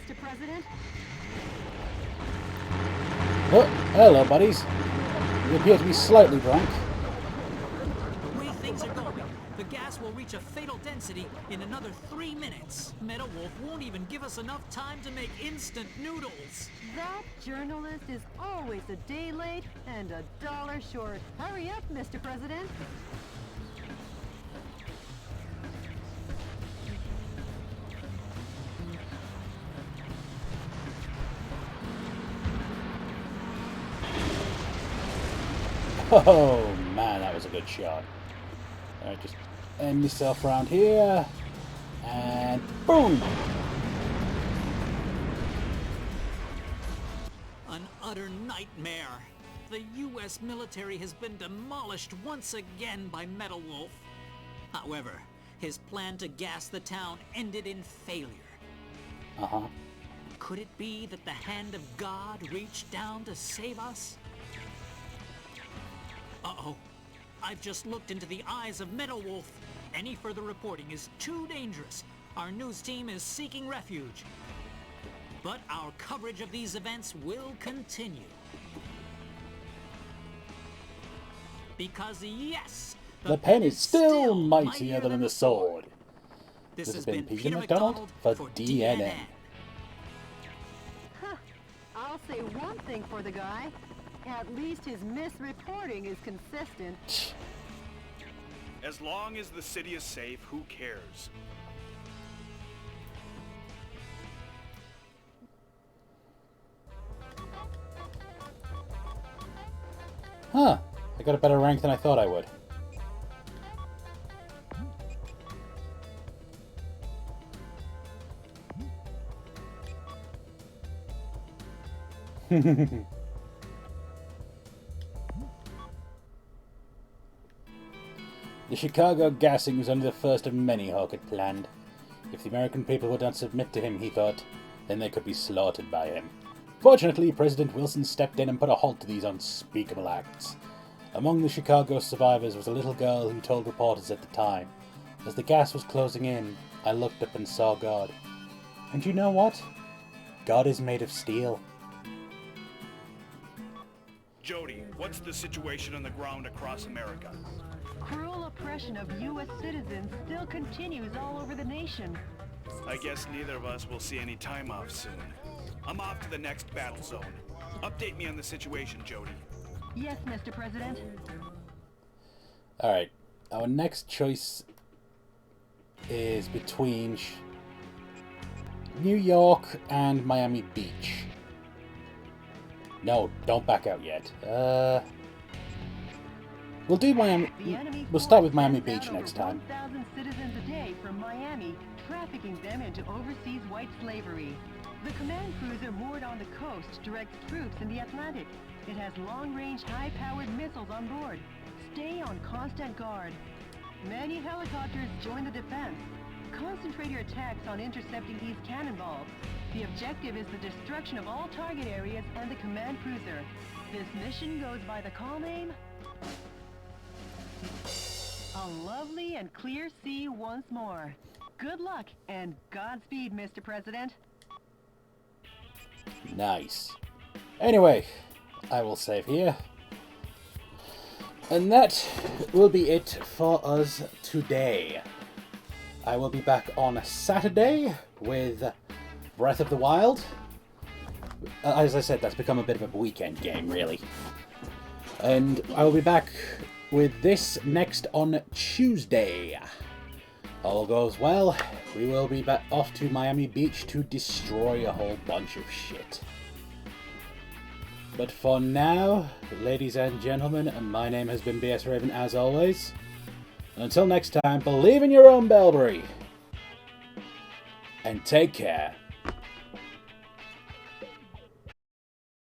Mr. President. Oh, hello, buddies. You appear to be slightly drunk. The way things are going, the gas will reach a fatal density in another 3 minutes. Metal Wolf won't even give us enough time to make instant noodles. That journalist is always a day late and $1 short. Hurry up, Mr. President. Oh man, that was a good shot. Alright, just end yourself around here. And boom! An utter nightmare. The U.S. military has been demolished once again by Metal Wolf. However, his plan to gas the town ended in failure. Uh-huh. Could it be that the hand of God reached down to save us? Uh-oh. I've just looked into the eyes of Metal Wolf. Any further reporting is too dangerous. Our news team is seeking refuge. But our coverage of these events will continue. Because yes, the pen is still mightier than the sword. This has been Peter McDonald for DNN. Huh. I'll say one thing for the guy. At least his misreporting is consistent. As long as the city is safe, who cares? Huh. I got a better rank than I thought I would. The Chicago gassing was only the first of many Hawk had planned. If the American people would not submit to him, he thought, then they could be slaughtered by him. Fortunately, President Wilson stepped in and put a halt to these unspeakable acts. Among the Chicago survivors was a little girl who told reporters at the time, as the gas was closing in, I looked up and saw God. And you know what? God is made of steel. Jody, what's the situation on the ground across America? Cruel oppression of U.S. citizens still continues all over the nation. I guess neither of us will see any time off soon. I'm off to the next battle zone. Update me on the situation, Jody. Yes, Mr. President. Alright, our next choice is between New York and Miami Beach. No, don't back out yet. We'll do Miami. We'll start with Miami Beach next time. 1,000 citizens a day from Miami, trafficking them into overseas white slavery. The command cruiser moored on the coast directs troops in the Atlantic. It has long-range, high-powered missiles on board. Stay on constant guard. Many helicopters join the defense. Concentrate your attacks on intercepting these cannonballs. The objective is the destruction of all target areas and the command cruiser. This mission goes by the call name... A lovely and clear sea once more. Good luck and Godspeed, Mr. President. Nice. Anyway, I will save here. And that will be it for us today. I will be back on Saturday with Breath of the Wild. As I said, that's become a bit of a weekend game, really. And I will be back with this next on Tuesday. All goes well, we will be back off to Miami Beach to destroy a whole bunch of shit. But for now, ladies and gentlemen, my name has been BS Raven as always. And until next time, believe in your own Bellberry. And take care.